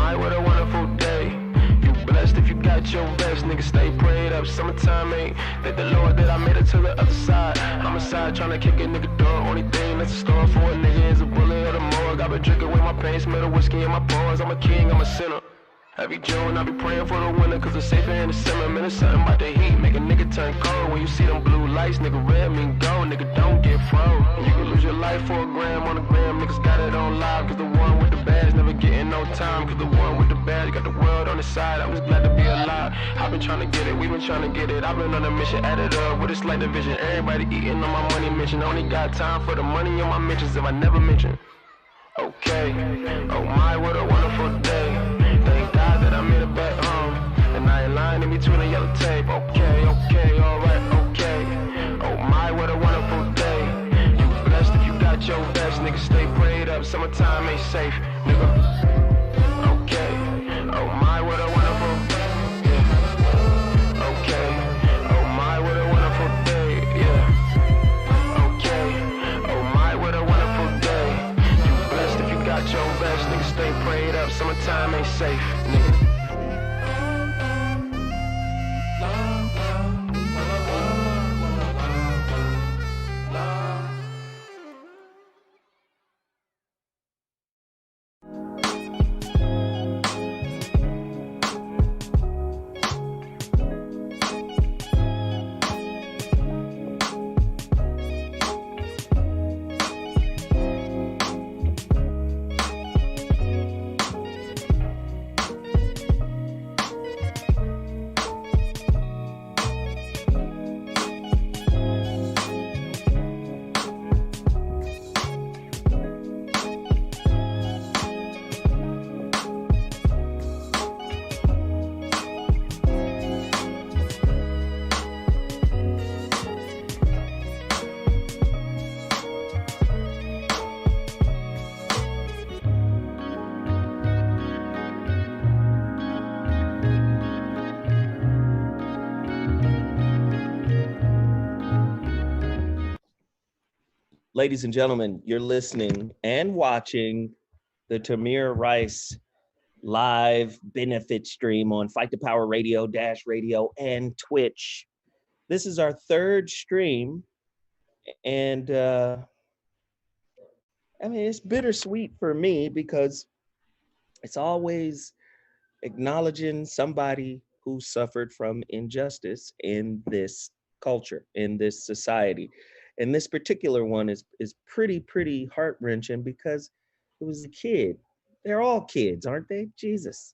my, what a wonderful day. You blessed if you got your best, nigga, stay prayed up. Summertime ain't, thank the Lord that I made it to the other side. Homicide trying to kick a nigga door, only thing that's a store for a nigga is a bullet or the morgue. I been drinking with my pain, smell the whiskey in my pores. I'm a king, I'm a sinner. Every June I be praying for the winter, cause it's safer in the summer. Man, it's something about the heat, make a nigga turn cold. When you see them blue lights, nigga, red mean gold, nigga, don't get froze. You can lose your life for a gram on a gram, niggas got it on live. Cause the one with the badge never getting no time. Cause the one with the badge got the world on his side. I'm just glad to be alive. I've been trying to get it, we been trying to get it. I've been on a mission, added up with a slight division. Everybody eating on my money mention. Only got time for the money on my mentions if I never mention. Okay, oh my, what a wonderful day. Thank God that I made it back home. And I ain't lying in between the yellow tape. Okay, alright, okay. Oh my, what a wonderful day. You blessed if you got your best, nigga, stay prayed up. Summertime ain't safe, nigga. Okay, oh my, what a wonderful, yeah. Okay, oh my, what a wonderful day, yeah. Okay, oh my, what a wonderful day. You blessed if you got your best, nigga, stay prayed up. Summertime ain't safe, nigga. Ladies and gentlemen, you're listening and watching the Tamir Rice live benefit stream on Fight the Power Radio, Dash Radio, and Twitch. This is our third stream, and I mean, it's bittersweet for me because it's always acknowledging somebody who suffered from injustice in this culture, in this society. And this particular one is pretty heart-wrenching because it was a kid. They're all kids, aren't they? Jesus.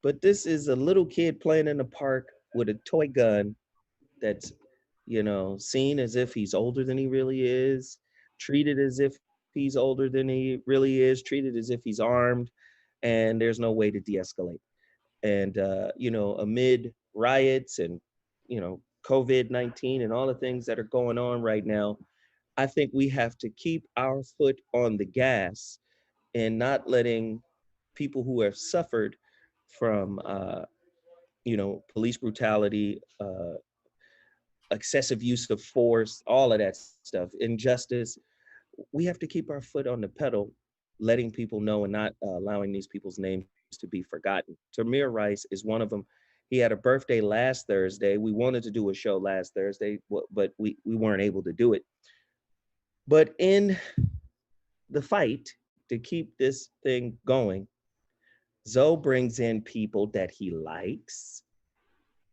But this is a little kid playing in the park with a toy gun that's, you know, seen as if he's older than he really is, treated as if he's older than he really is, treated as if he's armed, and there's no way to de-escalate. And, you know, amid riots and, you know, COVID-19 and all the things that are going on right now, I think we have to keep our foot on the gas and not letting people who have suffered from, you know, police brutality, excessive use of force, all of that stuff, injustice. We have to keep our foot on the pedal, letting people know and not allowing these people's names to be forgotten. Tamir Rice is one of them. He had a birthday last Thursday. We wanted to do a show last Thursday, but we weren't able to do it. But in the fight to keep this thing going, Zoe brings in people that he likes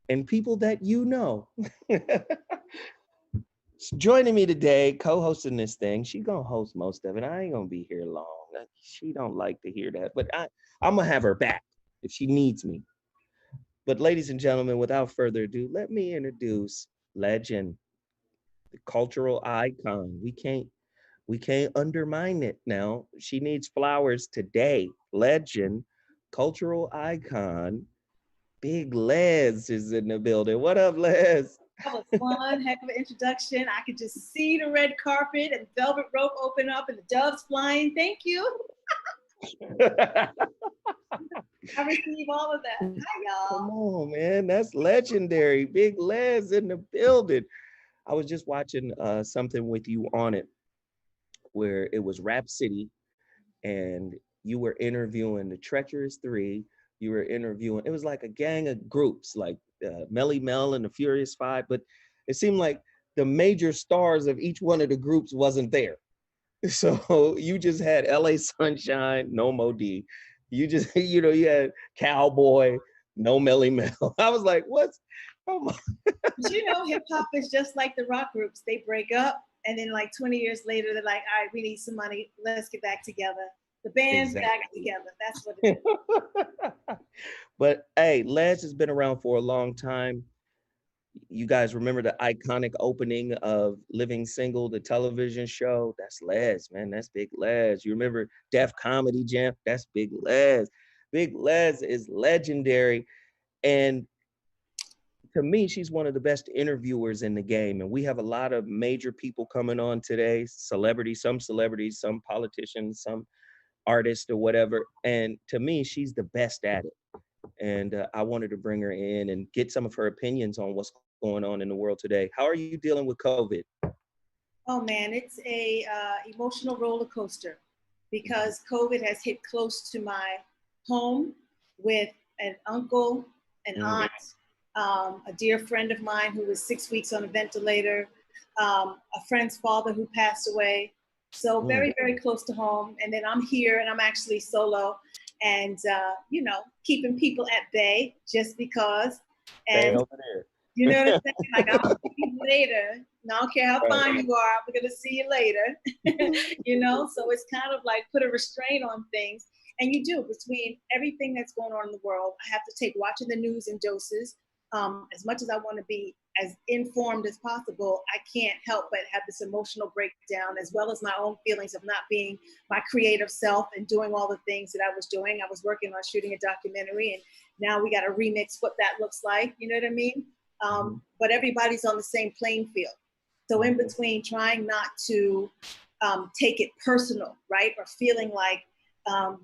and people that you know. Joining me today, co-hosting this thing, she gonna host most of it. I ain't gonna be here long. She don't like to hear that, but I'm gonna have her back if she needs me. But ladies and gentlemen, without further ado, let me introduce legend, the cultural icon. We can't undermine it now. She needs flowers today. Legend, cultural icon, Big Les is in the building. What up, Les? That was one heck of an introduction. I could just see the red carpet and velvet rope open up and the doves flying. Thank you. I receive all of that. Hi, y'all. Come on, man. That's legendary. Big Les in the building. I was just watching something with you on it where it was Rap City and you were interviewing the Treacherous Three, you were interviewing. It was like a gang of groups, like Melly Mel and the Furious Five, but it seemed like the major stars of each one of the groups wasn't there. So you just had LA Sunshine, no Mo D. You just, you had Cowboy, no Melly Mel. I was like, what's, come on. But hip hop is just like the rock groups. They break up, and then like 20 years later, they're like, all right, we need some money. Let's get back together. The band's back together. That's what it is. But hey, Les has been around for a long time. You guys remember the iconic opening of Living Single, the television show? That's Les, man. That's Big Les. You remember Def Comedy Jam? That's Big Les. Big Les is legendary. And to me, she's one of the best interviewers in the game. And we have a lot of major people coming on today, celebrities, some politicians, some artists or whatever. And to me, she's the best at it. And I wanted to bring her in and get some of her opinions on what's going on in the world today. How are you dealing with COVID? Oh man, it's a emotional roller coaster because COVID has hit close to my home with an uncle, an aunt, a dear friend of mine who was 6 weeks on a ventilator, a friend's father who passed away. So very, very close to home. And then I'm here and I'm actually solo and, keeping people at bay just because. And over there. You know what I'm saying? Like, I'll see you later. And I don't care how fine you are, we're going to see you later. So it's kind of like put a restraint on things. And you do, between everything that's going on in the world, I have to take watching the news in doses. As much as I want to be as informed as possible, I can't help but have this emotional breakdown, as well as my own feelings of not being my creative self and doing all the things that I was doing. I was working on shooting a documentary, and now we got to remix what that looks like. You know what I mean? But everybody's on the same playing field. So in between trying not to take it personal, right? Or feeling like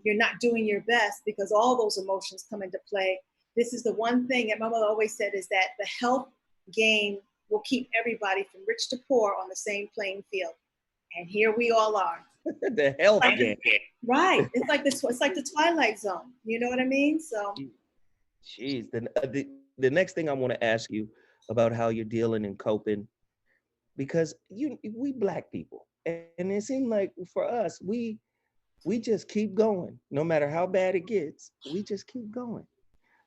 you're not doing your best because all those emotions come into play. This is the one thing that my mother always said, is that the health game will keep everybody from rich to poor on the same playing field. And here we all are. The health game. Right. It's like the Twilight Zone. You know what I mean? So. Jeez. The next thing I want to ask you about how you're dealing and coping, because we Black people, and it seemed like for us, we just keep going. No matter how bad it gets, we just keep going.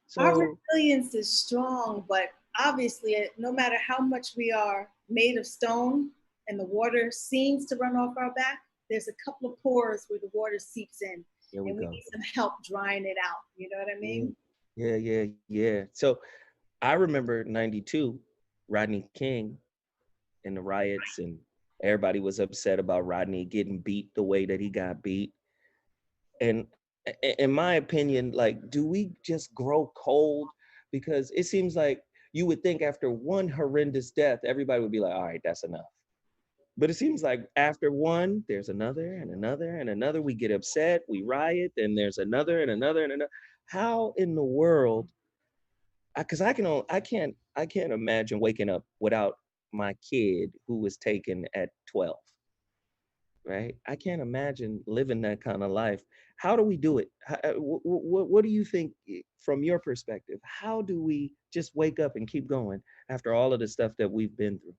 So our resilience is strong, but obviously, no matter how much we are made of stone and the water seems to run off our back, there's a couple of pores where the water seeps in, and we need some help drying it out. You know what I mean? Yeah. So I remember 92, Rodney King and the riots, and everybody was upset about Rodney getting beat the way that he got beat. And in my opinion, like, do we just grow cold? Because it seems like you would think after one horrendous death, everybody would be like, all right, that's enough. But it seems like after one, there's another and another and another. We get upset, we riot, and there's another and another and another. How in the world? Because I can't imagine waking up without my kid who was taken at 12. Right? I can't imagine living that kind of life. How do we do it? What do you think from your perspective? How do we just wake up and keep going after all of the stuff that we've been through?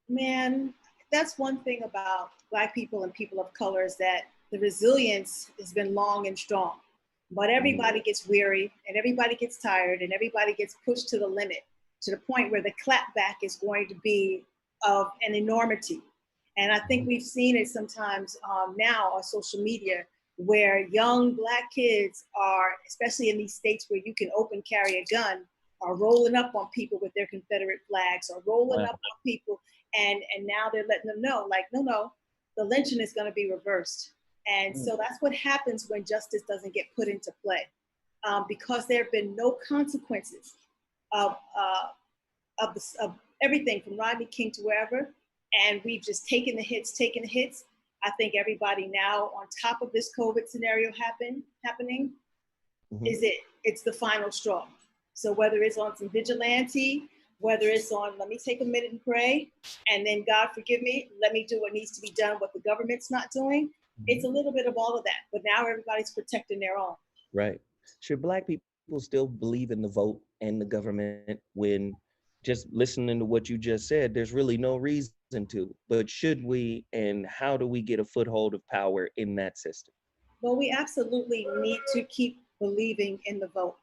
Man, that's one thing about Black people and people of color, is that the resilience has been long and strong. But everybody gets weary and everybody gets tired and everybody gets pushed to the limit, to the point where the clapback is going to be of an enormity. And I think we've seen it sometimes now on social media, where young Black kids are, especially in these states where you can open carry a gun, are rolling up on people with their Confederate flags, or rolling up on people. And now they're letting them know, like, no, the lynching is going to be reversed. And so that's what happens when justice doesn't get put into play, because there have been no consequences of everything from Rodney King to wherever. And we've just taken the hits. I think everybody now, on top of this COVID scenario happening, it's the final straw. So whether it's on some vigilante, whether it's on, let me take a minute and pray, and then God forgive me, let me do what needs to be done, what the government's not doing. It's a little bit of all of that, but now everybody's protecting their own. Right. Should Black people still believe in the vote and the government when, just listening to what you just said, there's really no reason to? But should we, and how do we get a foothold of power in that system? Well, we absolutely need to keep believing in the vote.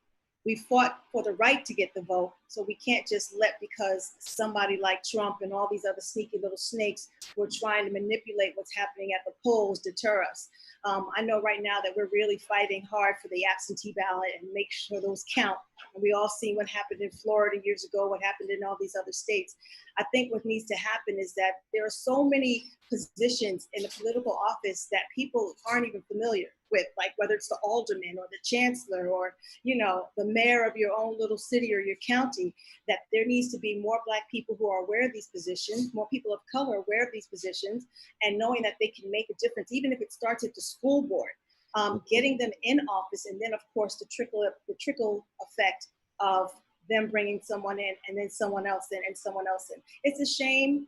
We fought for the right to get the vote, so we can't just let because somebody like Trump and all these other sneaky little snakes who are trying to manipulate what's happening at the polls deter us. I know right now that we're really fighting hard for the absentee ballot and make sure those count. And we all see what happened in Florida years ago, what happened in all these other states. I think what needs to happen is that there are so many positions in the political office that people aren't even familiar with, like whether it's the alderman or the chancellor or, you know, the mayor of your own little city or your county, that there needs to be more Black people who are aware of these positions, more people of color aware of these positions, and knowing that they can make a difference, even if it starts at the school board, getting them in office, and then of course the trickle effect of them bringing someone in and then someone else in and someone else in. It's a shame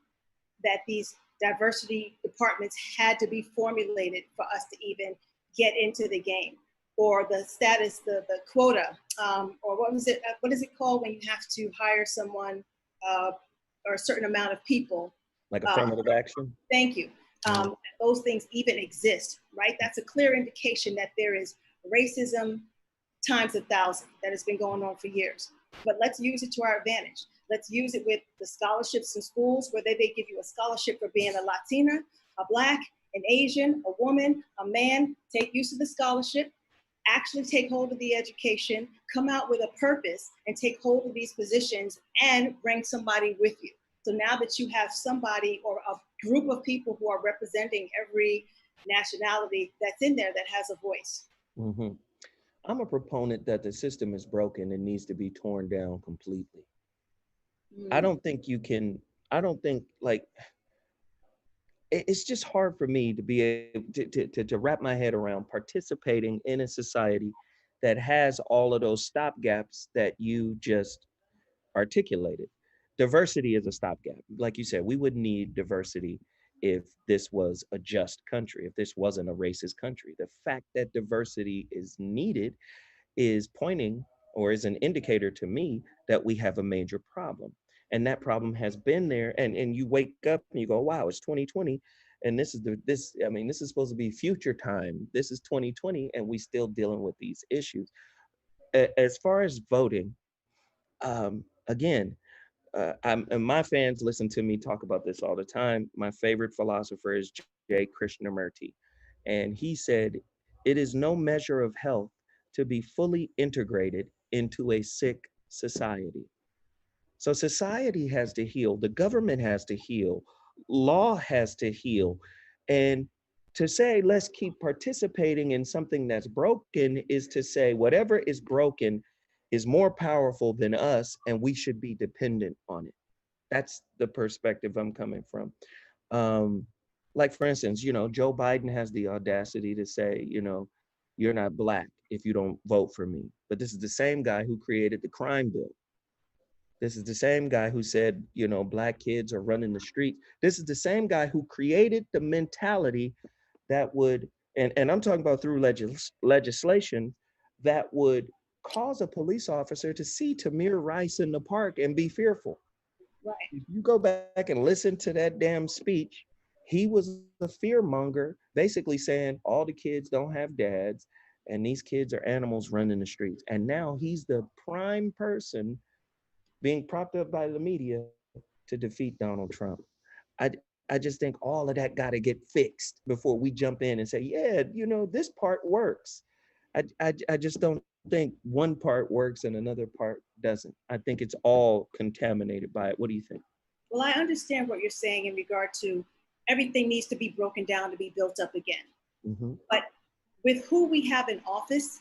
that these diversity departments had to be formulated for us to even get into the game, or the status, the quota, or what was it? What is it called when you have to hire someone or a certain amount of people? Like affirmative action? Thank you. Those things even exist, right? That's a clear indication that there is racism times 1,000 that has been going on for years. But let's use it to our advantage. Let's use it with the scholarships in schools, where they give you a scholarship for being a Latina, a Black, an Asian, a woman, a man. Take use of the scholarship, actually take hold of the education, come out with a purpose, and take hold of these positions and bring somebody with you. So now that you have somebody or a group of people who are representing every nationality that's in there that has a voice. Mm-hmm. I'm a proponent that the system is broken and needs to be torn down completely. I don't think you can, I don't think, like, it's just hard for me to be able to wrap my head around participating in a society that has all of those stopgaps that you just articulated. Diversity is a stopgap. Like you said, we would need diversity if this was a just country, if this wasn't a racist country. The fact that diversity is needed is pointing, or is an indicator to me, that we have a major problem. And that problem has been there. And you wake up and you go, wow, it's 2020. And this is supposed to be future time. This is 2020, and we still dealing with these issues. As far as voting, again, and my fans listen to me talk about this all the time. My favorite philosopher is J. Krishnamurti. And he said, it is no measure of health to be fully integrated into a sick society. So society has to heal, the government has to heal, law has to heal. And to say, let's keep participating in something that's broken is to say, whatever is broken is more powerful than us, and we should be dependent on it. That's the perspective I'm coming from. Um, like, for instance, Joe Biden has the audacity to say, you're not Black if you don't vote for me. But this is the same guy who created the crime bill. This is the same guy who said, Black kids are running the streets. This is the same guy who created the mentality that would, and I'm talking about through legislation, that would cause a police officer to see Tamir Rice in the park and be fearful. Right. If you go back and listen to that damn speech, he was a fear monger, basically saying all the kids don't have dads and these kids are animals running the streets. And now he's the prime person being propped up by the media to defeat Donald Trump. I just think all of that got to get fixed before we jump in and say, yeah, this part works. I just don't think one part works and another part doesn't. I think it's all contaminated by it. What do you think? Well, I understand what you're saying in regard to everything needs to be broken down to be built up again. Mm-hmm. But with who we have in office,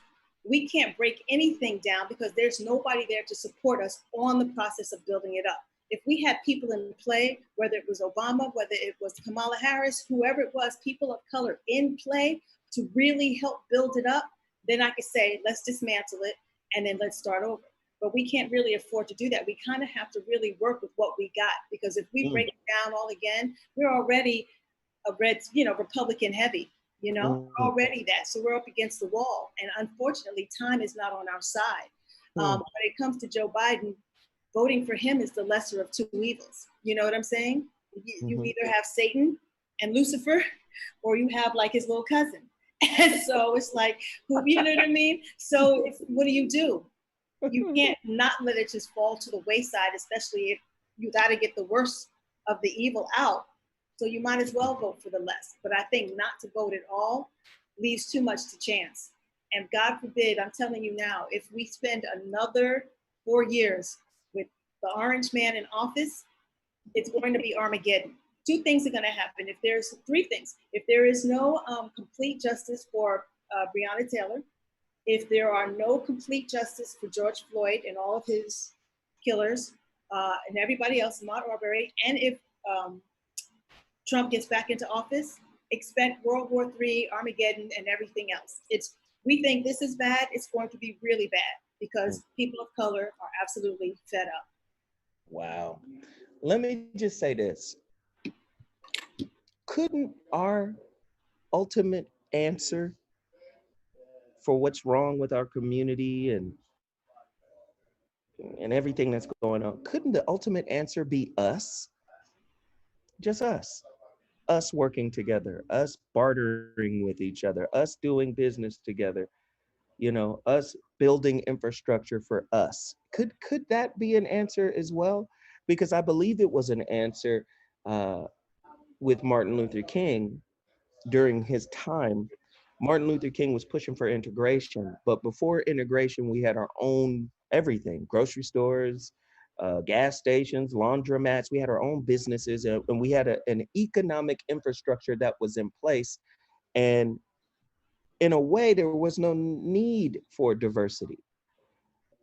we can't break anything down because there's nobody there to support us on the process of building it up. If we had people in play, whether it was Obama, whether it was Kamala Harris, whoever it was, people of color in play to really help build it up, then I could say, let's dismantle it and then let's start over. But we can't really afford to do that. We kind of have to really work with what we got, because if we break it down all again, we're already a red, Republican heavy. You know, we're already that. So we're up against the wall. And unfortunately, time is not on our side. When it comes to Joe Biden, voting for him is the lesser of two evils. You know what I'm saying? You either have Satan and Lucifer, or you have like his little cousin. And so it's like, you know what I mean? So what do? You can't not let it just fall to the wayside, especially if you got to get the worst of the evil out. So you might as well vote for the less. But I think not to vote at all leaves too much to chance. And God forbid, I'm telling you now, if we spend another 4 years with the orange man in office, it's going to be Armageddon. Two things are going to happen. Three things. If there is no complete justice for Breonna Taylor, if there are no complete justice for George Floyd and all of his killers and everybody else, Ahmaud Arbery, and if Trump gets back into office, expect World War III, Armageddon, and everything else. We think this is bad. It's going to be really bad because people of color are absolutely fed up. Wow. Let me just say this. Couldn't our ultimate answer for what's wrong with our community and everything that's going on, couldn't the ultimate answer be us? Just us. Us working together, us bartering with each other, us doing business together, us building infrastructure for us. Could that be an answer as well? Because I believe it was an answer with Martin Luther King during his time. Martin Luther King was pushing for integration, but before integration, we had our own everything: grocery stores, gas stations, laundromats. We had our own businesses, and we had an economic infrastructure that was in place. And in a way, there was no need for diversity.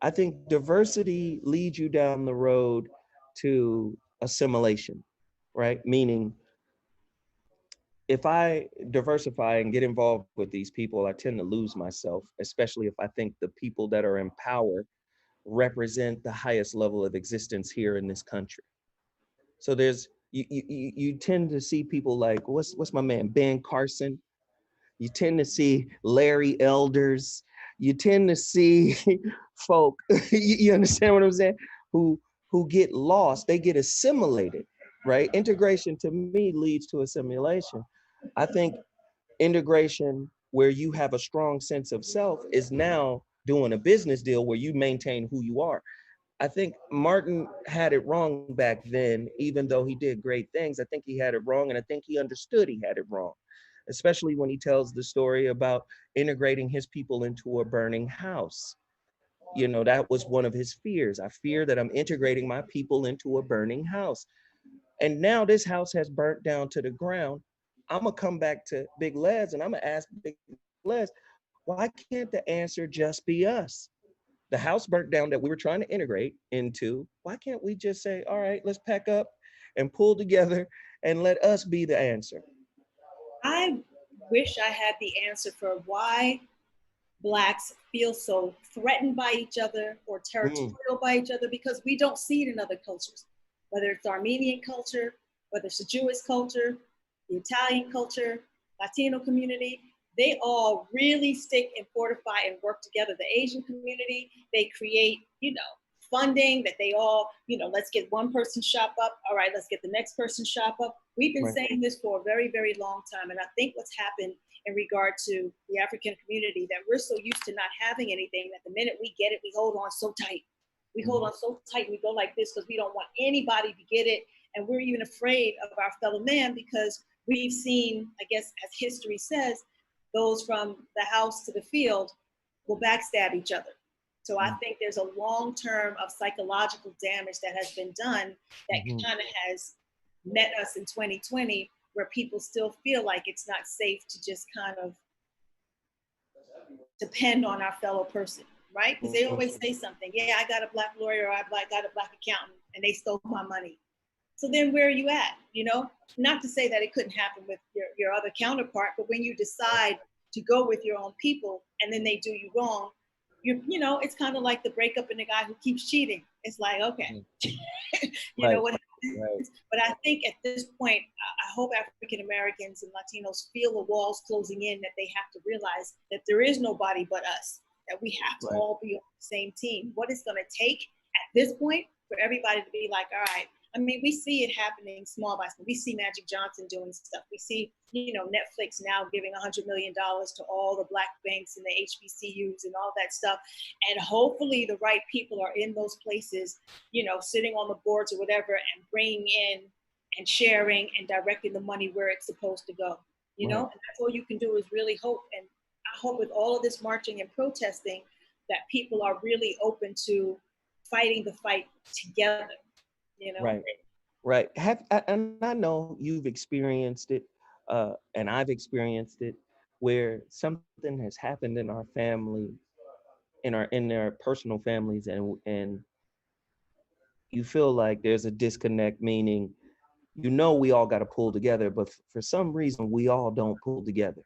I think diversity leads you down the road to assimilation, right? Meaning, if I diversify and get involved with these people, I tend to lose myself, especially if I think the people that are in power represent the highest level of existence here in this country. So you tend to see people like, what's my man, Ben Carson? You tend to see Larry Elders. You tend to see folk, you understand what I'm saying? Who get lost, they get assimilated, right? Integration to me leads to assimilation. I think integration where you have a strong sense of self is now doing a business deal where you maintain who you are. I think Martin had it wrong back then, even though he did great things. I think he had it wrong, and I think he understood he had it wrong, especially when he tells the story about integrating his people into a burning house. That was one of his fears. I fear that I'm integrating my people into a burning house. And now this house has burnt down to the ground. I'm going to come back to Big Les and I'm going to ask Big Les, why can't the answer just be us? The house burnt down that we were trying to integrate into. Why can't we just say, all right, let's pack up and pull together and let us be the answer? I wish I had the answer for why Blacks feel so threatened by each other or territorial by each other, because we don't see it in other cultures, whether it's Armenian culture, whether it's the Jewish culture, the Italian culture, Latino community. They all really stick and fortify and work together. The Asian community, they create, funding that they all, let's get one person shop up. All right, let's get the next person shop up. We've been saying this for a very, very long time. And I think what's happened in regard to the African community, that we're so used to not having anything that the minute we get it, we hold on so tight. We hold on so tight, we go like this because we don't want anybody to get it. And we're even afraid of our fellow man because we've seen, I guess, as history says, those from the house to the field will backstab each other. So I think there's a long term of psychological damage that has been done that kind of has met us in 2020, where people still feel like it's not safe to just kind of depend on our fellow person, right? Because they always say something. Yeah, I got a Black lawyer, or I got a Black accountant, and they stole my money. So then where are you at? Not to say that it couldn't happen with your other counterpart, but when you decide to go with your own people and then they do you wrong, it's kind of like the breakup in the guy who keeps cheating. It's like, okay, what happens Right. But I think at this point, I hope African Americans and Latinos feel the walls closing in, that they have to realize that there is nobody but us, that we have to Right. all be on the same team. What it's going to take at this point for everybody to be like, all right. I mean, we see it happening small by small. We see Magic Johnson doing stuff. We see, Netflix now giving $100 million to all the black banks and the HBCUs and all that stuff. And hopefully the right people are in those places, sitting on the boards or whatever, and bringing in and sharing and directing the money where it's supposed to go. And that's all you can do is really hope. And I hope with all of this marching and protesting that people are really open to fighting the fight together. Right. Right. And I know you've experienced it, and I've experienced it, where something has happened in our family, in their personal families, and you feel like there's a disconnect, meaning we all got to pull together, but for some reason we all don't pull together.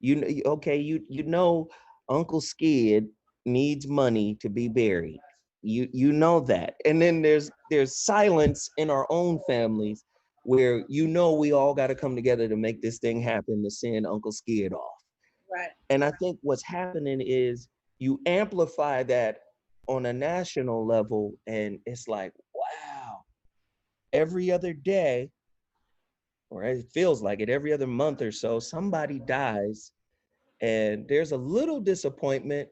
Okay, you know Uncle Skid needs money to be buried. You know that. And then there's silence in our own families where we all got to come together to make this thing happen, to send Uncle Skid off. Right. And I think what's happening is you amplify that on a national level, and it's like, wow, every other day, or it feels like it, every other month or so, somebody dies, and there's a little disappointment,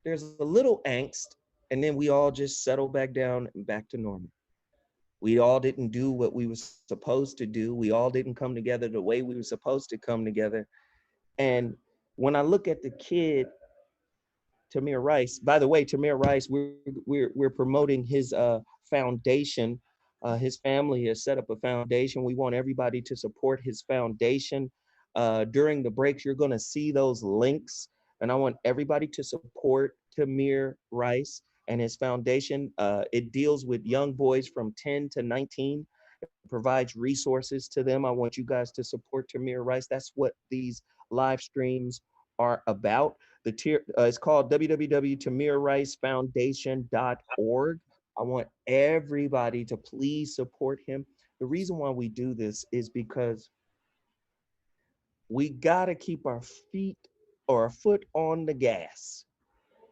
there's a little angst, and then we all just settle back down and back to normal. We all didn't do what we were supposed to do. We all didn't come together the way we were supposed to come together. And when I look at the kid, Tamir Rice. By the way, Tamir Rice, we're promoting his foundation. His family has set up a foundation. We want everybody to support his foundation. During the breaks, you're going to see those links, and I want everybody to support Tamir Rice and his foundation. It deals with young boys from 10 to 19. It provides resources to them. I want you guys to support Tamir Rice. That's what these live streams are about. It's called www.tamirricefoundation.org. I want everybody to please support him. The reason why we do this is because we got to keep our feet or our foot on the gas.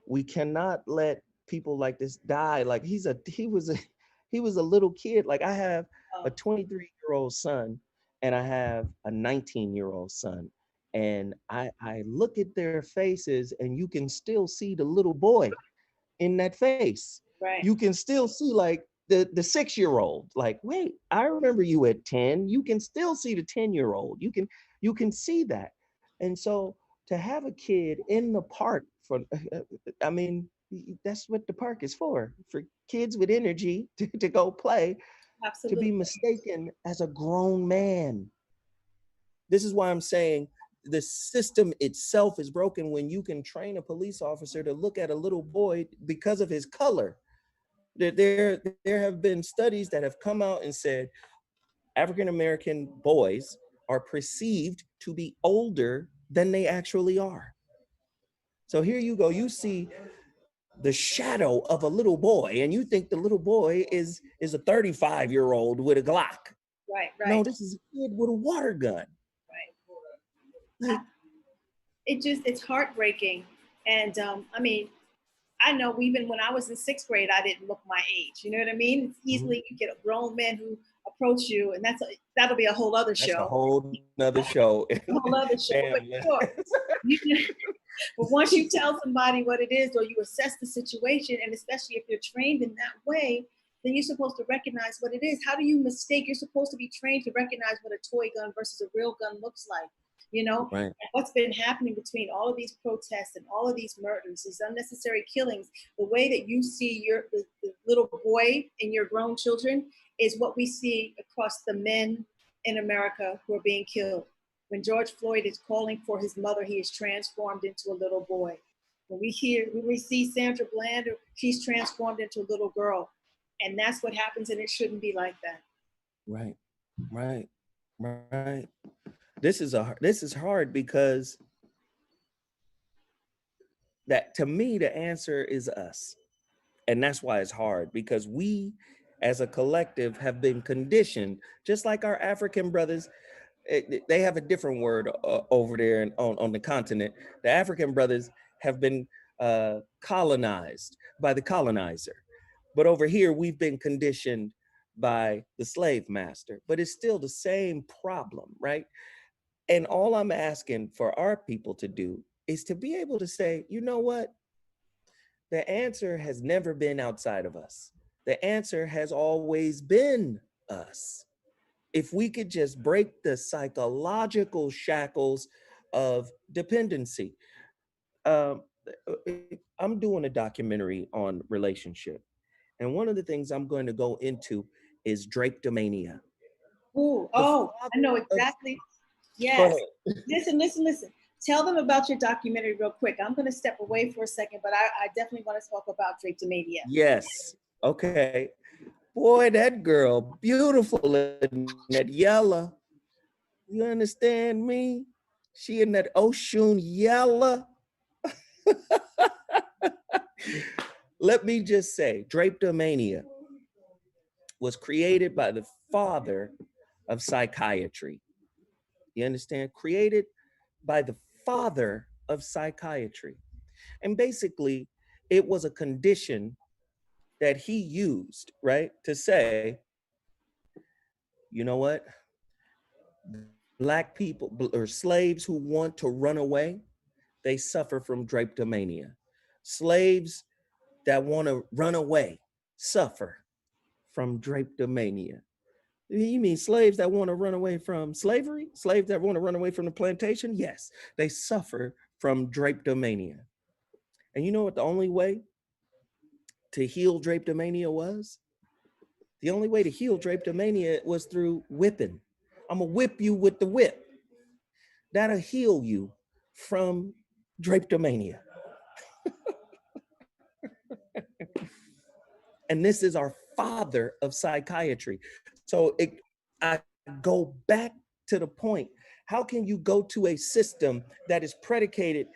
We cannot let people like this die. Like he was a little kid. Like I have a 23-year-old son and I have a 19-year-old son. And I look at their faces and you can still see the little boy in that face. Right. You can still see like the 6-year-old. Like, wait, I remember you at 10. You can still see the 10-year-old. You can see that. And so to have a kid in the park I mean, that's what the park is for kids with energy to go play. Absolutely. To be mistaken as a grown man. This is why I'm saying the system itself is broken when you can train a police officer to look at a little boy because of his color. There have been studies that have come out and said African American boys are perceived to be older than they actually are. So here you go, you see the shadow of a little boy and you think the little boy is a 35-year-old with a Glock. Right. No, this is a kid with a water gun. Right. Like, it's heartbreaking. And I mean, I know even when I was in 6th grade, I didn't look my age. You know what I mean? It's easily you get a grown man who approach you, and that'll be a whole other show. That's a whole nother show. A whole other show. Damn, But sure, but once you tell somebody what it is, or you assess the situation, and especially if you're trained in that way, then you're supposed to recognize what it is. How do you mistake? You're supposed to be trained to recognize what a toy gun versus a real gun looks like. Right. And what's been happening between all of these protests and all of these murders, these unnecessary killings, the way that you see the little boy and your grown children is what we see across the men in America who are being killed. When George Floyd is calling for his mother, he is transformed into a little boy. When we see Sandra Bland, she's transformed into a little girl. And that's what happens, and it shouldn't be like that. Right. This is hard because that, to me, the answer is us. And that's why it's hard, because we as a collective have been conditioned, just like our African brothers. They have a different word over there on the continent. The African brothers have been colonized by the colonizer. But over here, we've been conditioned by the slave master. But it's still the same problem, right? And all I'm asking for our people to do is to be able to say, you know what? The answer has never been outside of us. The answer has always been us. If we could just break the psychological shackles of dependency. Um, I'm doing a documentary on relationship. And one of the things I'm going to go into is drapetomania. Ooh, The oh, I know father of, exactly. go Yes. ahead. Listen. Tell them about your documentary real quick. I'm going to step away for a second, but I definitely want to talk about Drapetomania. Yes. Okay. Boy, that girl, beautiful in that yellow. You understand me? She in that ocean yellow. Let me just say, drapetomania was created by the father of psychiatry. You understand? Created by the father of psychiatry. And basically, it was a condition that he used, right? To say, you know what? Black people or slaves who want to run away, they suffer from drapetomania. Slaves that want to run away suffer from drapetomania. You mean slaves that want to run away from slavery? Slaves that want to run away from the plantation? Yes, they suffer from drapetomania. And you know what the only way to heal drapetomania was? The only way to heal drapetomania was through whipping. I'm gonna whip you with the whip. That'll heal you from drapetomania. And this is our father of psychiatry. So I go back to the point. How can you go to a system that is predicated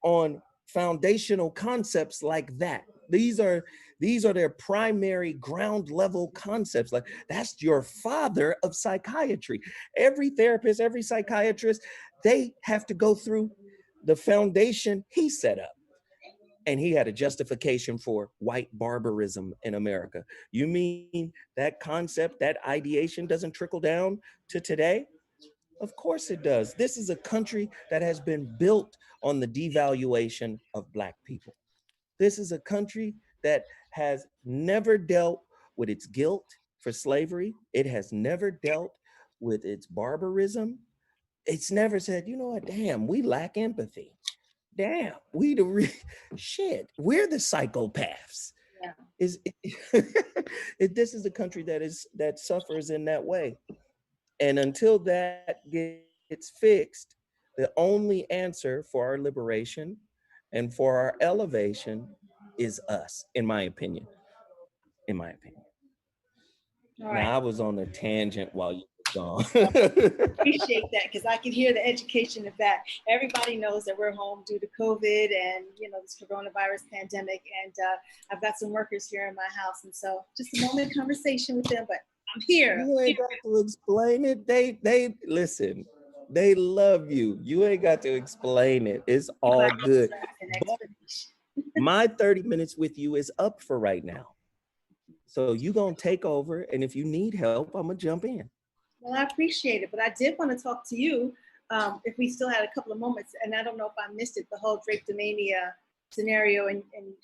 on foundational concepts like that? These are their primary ground level concepts. Like that's your father of psychiatry. Every therapist, every psychiatrist, they have to go through the foundation he set up. And he had a justification for white barbarism in America. You mean that concept, that ideation doesn't trickle down to today? Of course it does. This is a country that has been built on the devaluation of Black people. This is a country that has never dealt with its guilt for slavery. It has never dealt with its barbarism. It's never said, you know what, damn, we lack empathy. Damn, we the shit. We're the psychopaths. Yeah. Is this is a country that suffers in that way, and until that gets fixed, the only answer for our liberation and for our elevation is us. In my opinion. In my opinion. All right. Now I was on a tangent while you were gone. Appreciate that because I can hear the education of that. Everybody knows that we're home due to COVID and this coronavirus pandemic, and I've got some workers here in my house, and so just a moment conversation with them. But I'm here. You ain't got to explain it. They listen. They love you. You ain't got to explain it. It's all good. But my 30 minutes with you is up for right now. So you gonna take over, and if you need help, I'm gonna jump in. Well, I appreciate it, but I did want to talk to you if we still had a couple of moments, and I don't know if I missed it, the whole drapetomania scenario and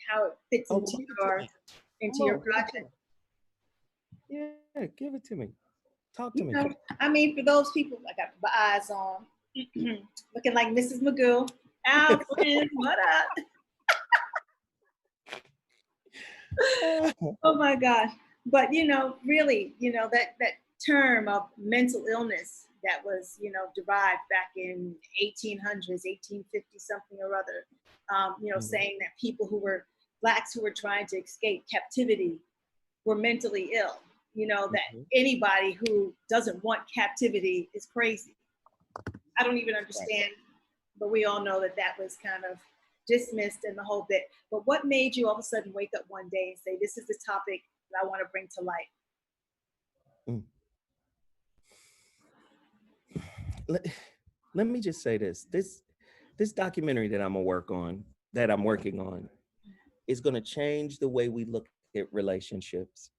how it fits into your project. Yeah, give it to me. Talk to me. I mean, for those people, I got my eyes on, looking like Mrs. Magoo. Alfred, what up? Oh my gosh. But really, that term of mental illness that was, derived back in 1800s, 1850 something or other, saying that people Blacks who were trying to escape captivity were mentally ill, that anybody who doesn't want captivity is crazy. I don't even understand, but we all know that was kind of dismissed and the whole bit. But what made you all of a sudden wake up one day and say, this is the topic that I want to bring to light. Let me just say this. This documentary that I'm working on, is going to change the way we look at relationships.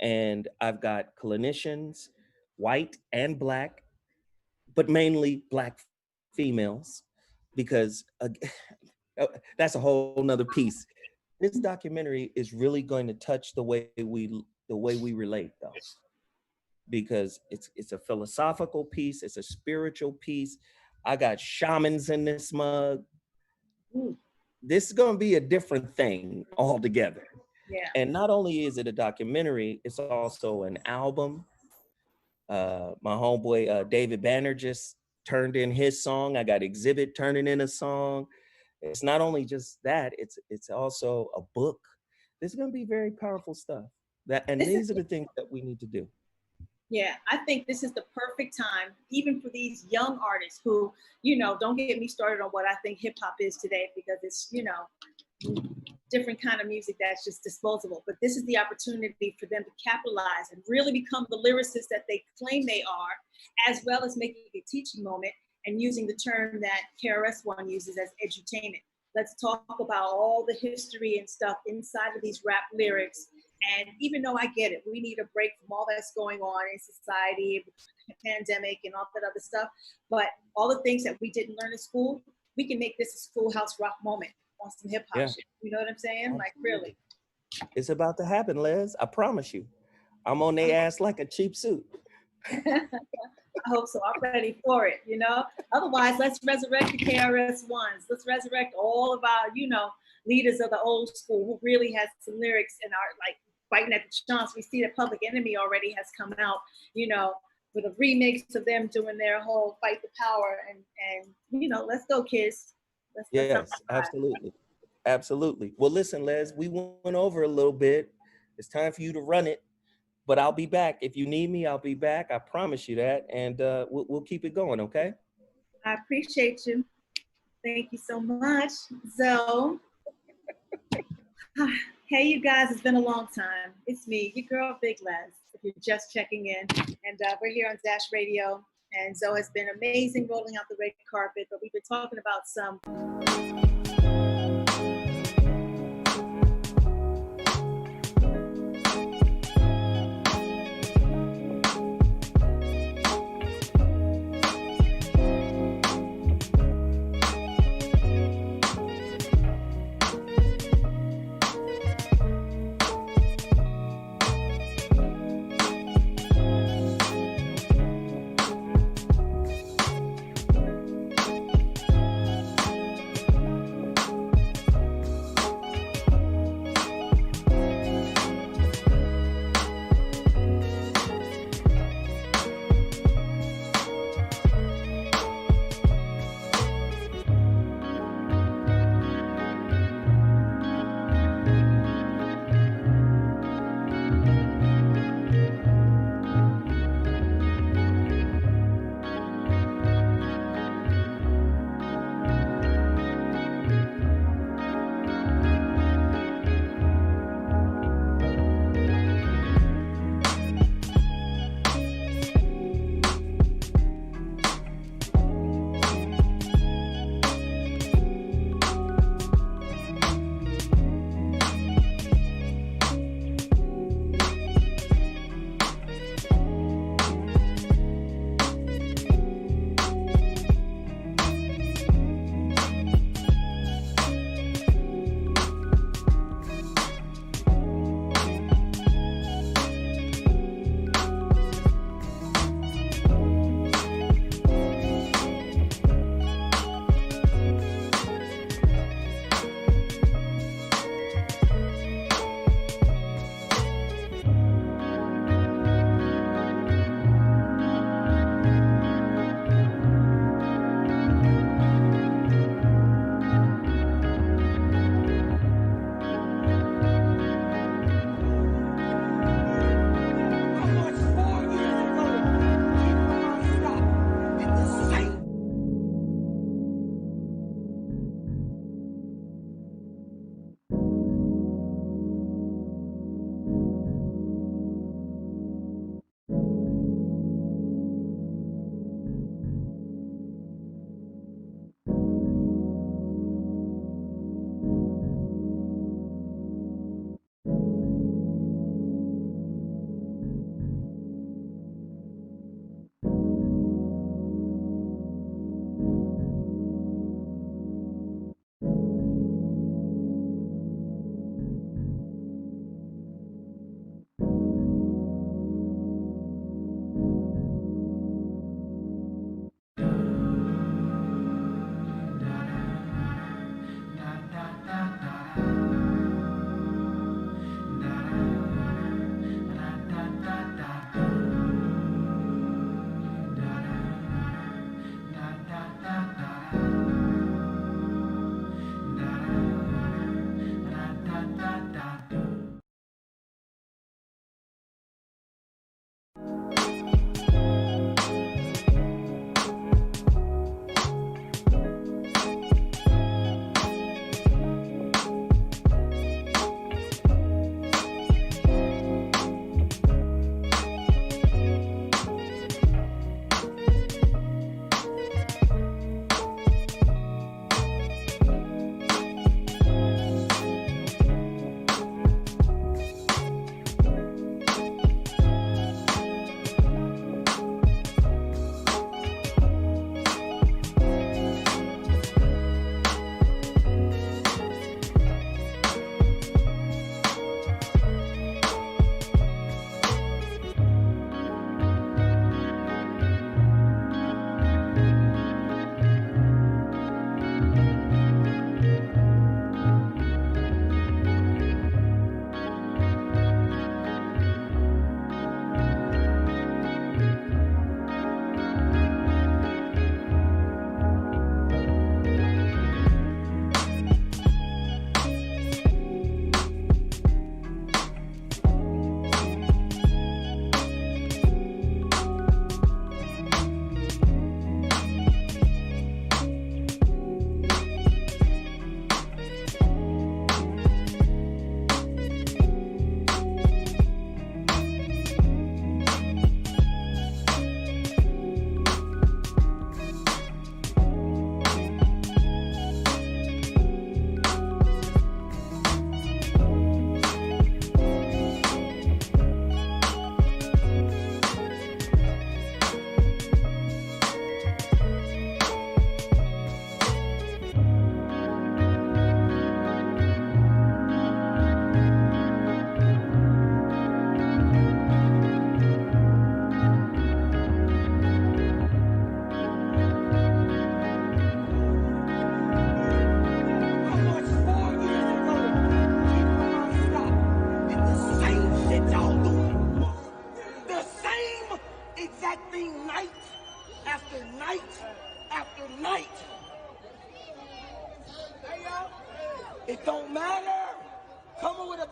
And I've got clinicians, white and black, but mainly black females, because that's a whole nother piece. This documentary is really going to touch the way we relate, though, because it's a philosophical piece, it's a spiritual piece. I got shamans in this mug. This is going to be a different thing altogether. Yeah. And not only is it a documentary, it's also an album. My homeboy David Banner just turned in his song. I got Exhibit turning in a song. It's not only just that, it's also a book. This is going to be very powerful stuff. These are the things that we need to do. Yeah, I think this is the perfect time, even for these young artists who, don't get me started on what I think hip hop is today, because it's, different kind of music that's just disposable. But this is the opportunity for them to capitalize and really become the lyricists that they claim they are, as well as making a teaching moment and using the term that KRS-One uses as edutainment. Let's talk about all the history and stuff inside of these rap lyrics. And even though I get it, we need a break from all that's going on in society, pandemic and all that other stuff. But all the things that we didn't learn in school, we can make this a schoolhouse rock moment on some hip hop shit. You know what I'm saying? Like, really. It's about to happen, Les. I promise you. I'm on their ass like a cheap suit. I hope so. I'm ready for it, Otherwise, let's resurrect the KRS-Ones. Let's resurrect all of our, leaders of the old school who really has some lyrics and are like fighting at the chance. We see that Public Enemy already has come out, with a remix of them doing their whole fight the power and let's go, kids. Yes, absolutely. Absolutely. Well, listen, Les, we went over a little bit. It's time for you to run it, but I'll be back. If you need me, I'll be back. I promise you that. And we'll keep it going, okay? I appreciate you. Thank you so much, Zoe. Hey, you guys, it's been a long time. It's me, your girl, Big Les, if you're just checking in. And we're here on Dash Radio. And Zoe has been amazing rolling out the red carpet, but we've been talking about some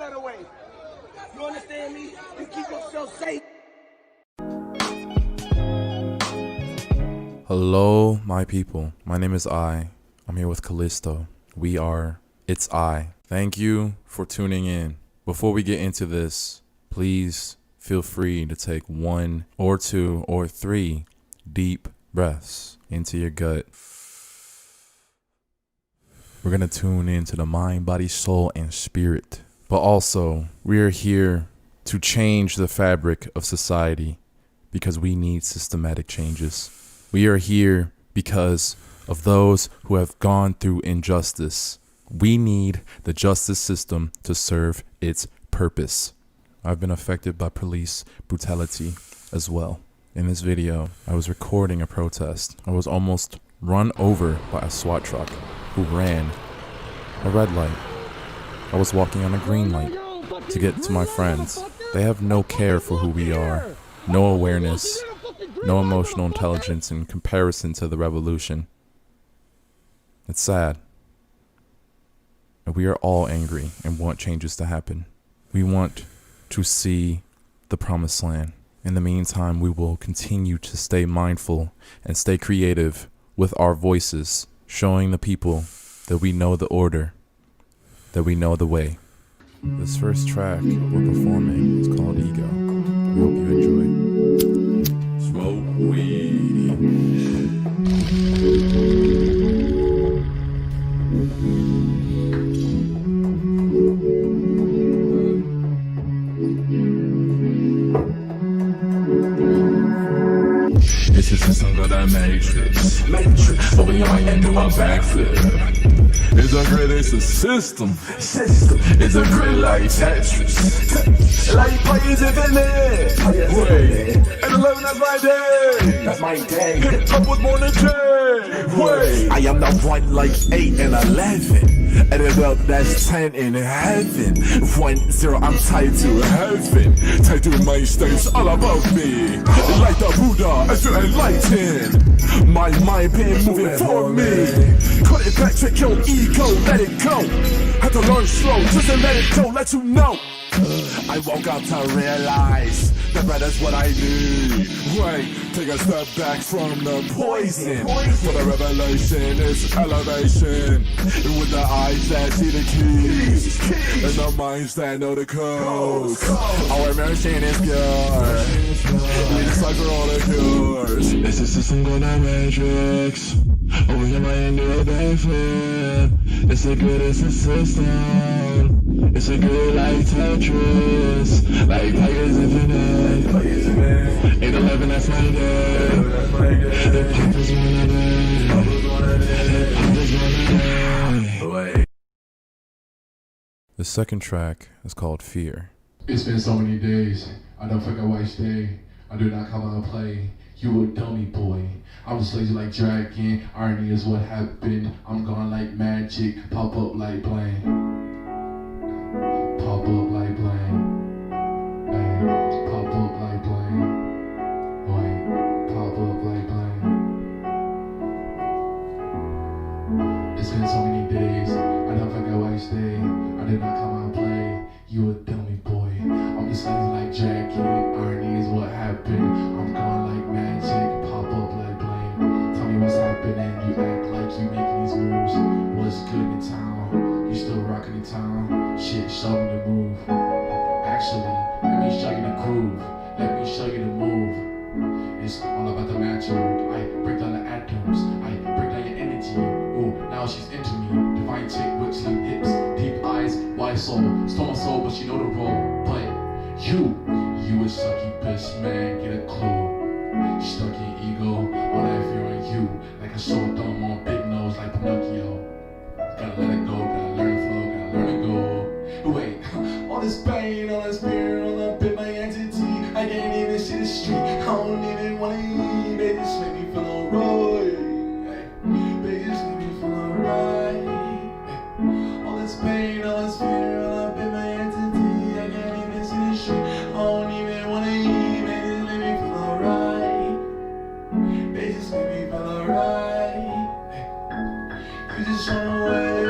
better way. You understand me? You keep yourself safe. Hello, my people. My name is I. I'm here with Callisto. We are It's I. Thank you for tuning in. Before we get into this, please feel free to take 1 or 2 or 3 deep breaths into your gut. We're going to tune into the mind, body, soul, and spirit. But also, we are here to change the fabric of society because we need systematic changes. We are here because of those who have gone through injustice. We need the justice system to serve its purpose. I've been affected by police brutality as well. In this video, I was recording a protest. I was almost run over by a SWAT truck who ran a red light. I was walking on a green light to get to my friends. They have no care for who we are, no awareness, no emotional intelligence in comparison to the revolution. It's sad. And we are all angry and want changes to happen. We want to see the promised land. In the meantime, we will continue to stay mindful and stay creative with our voices, showing the people that we know the order, that we know the way. This first track we're performing is called Ego. We hope you enjoy. Smoke weed. It's just a song of the Matrix. But we might end up a backflip. It's a grid, it's a system. It's a grid like Tetris. Like players Infinite. Wait, and 11, that's my day. That's my day. Hip hop was born in J. Wait, I am the one like 8 and 11. And it up, that's 10 in heaven. 1-0, I'm tied to heaven. Tied to my states all above me. Like the Buddha, as you enlighten. My mind been moving for me. Cut it back, check your ego, let it go. Had to learn slow, just to let it go, let you know. I woke up to realize that that's what I need. Wait, take a step back from the poison. For the revelation is elevation. And with the eyes that see the keys, and the minds that know the codes. Our immersion is pure. We decipher all the cures. It's a system called the Matrix. Over your mind, do a backflip. It's a good, it's a system. It's a good like Tetris. Like players Infinite. 8-11, that's my day. The Papa's one a day. The second track is called Fear. It's been so many days, I don't forget why I stay. I do not come out and play. You a dummy boy. I'm just lazy like dragon. Irony is what happened. I'm gone like magic. Pop up like bling. Pop up like bling. Bang. Pop up like bling. Wait. Pop up like bling. It's been so many days. I don't forget why I stay. I did not come out and play. You a dummy boy. I'm just lazy like dragon. Irony is what happened. I'm gone like magic. Pop up like bling. Tell me what's happening. You act like you making these moves. What's good in town? You still rocking in town? Shit, show me the move. Actually, let me show you the groove. Let me show you the move. It's all about the magic. I break down the atoms. I break down your energy. Oh, now she's into me. Divine chick with slim hips, deep eyes, wide soul. Stole my soul, but she know the role. But you a sucky bitch, man. Get a clue. Stuck in ego, all that fear on you. Like a short thumb on big nose, like Pinocchio. Gotta let it go, gotta learn to flow, gotta learn to go. Wait, all this pain, all this fear, all that bit my entity. I can't even see the street, I don't even wanna eat. They just make me feel alright. They just make me feel alright. All this pain, all this fear, all that bit my entity. I can't even see the street, I don't even wanna eat. They just make me feel alright. They just make me feel alright. You just run away.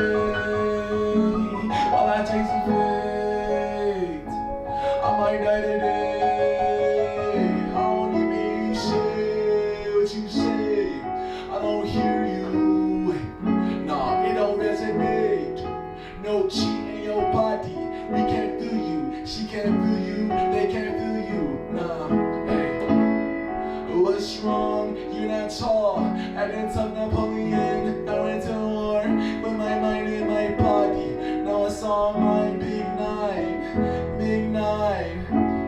All I taste is pain. can't feel you, they can't feel you. Nah, hey. What's wrong? You're not tall. I didn't talk Napoleon. I went to war with my mind in my body. Now I saw my big nine.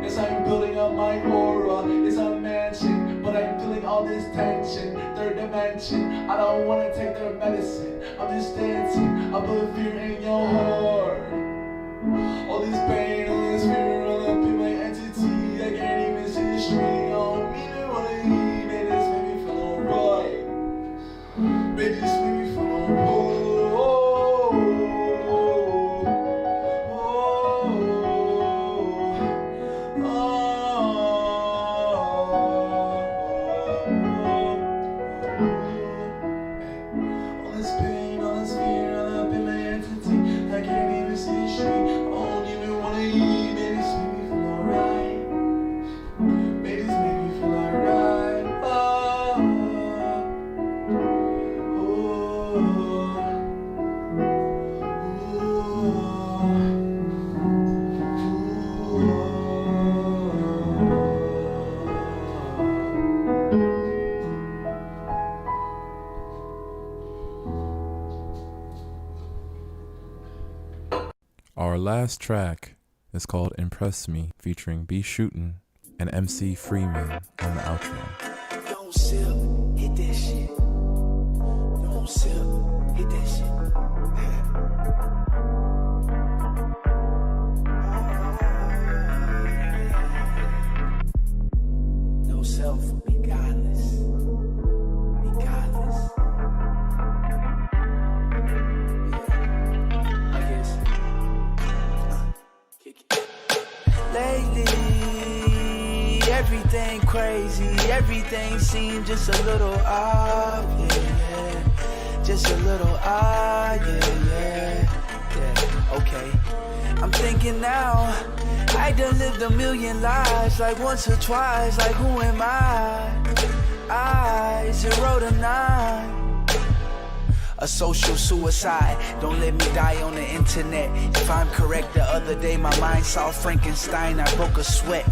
Yes, I'm building up my aura. It's a mansion, but I'm feeling all this tension. Third dimension. I don't wanna take their medicine. I'm just dancing. I put fear in your heart. All this pain, all this fear, all up in my entity. I can't even see the street. I don't even wanna eat. Baby, this make me feel alright. Baby, this make me feel alright. Our last track is called Impress Me, featuring B Shootin' and MC Freeman on the outro. Don't sip, hit that shit. Don't sip, hit that shit. No self, be godless. Be godless. I guess. Kick it. Lately, everything crazy, everything seems just a little off, yeah. Just a little off, yeah. Okay, I'm thinking now, I done lived a million lives, like once or twice, like who am I 0 to 9. A social suicide, don't let me die on the internet. If I'm correct, the other day my mind saw Frankenstein, I broke a sweat.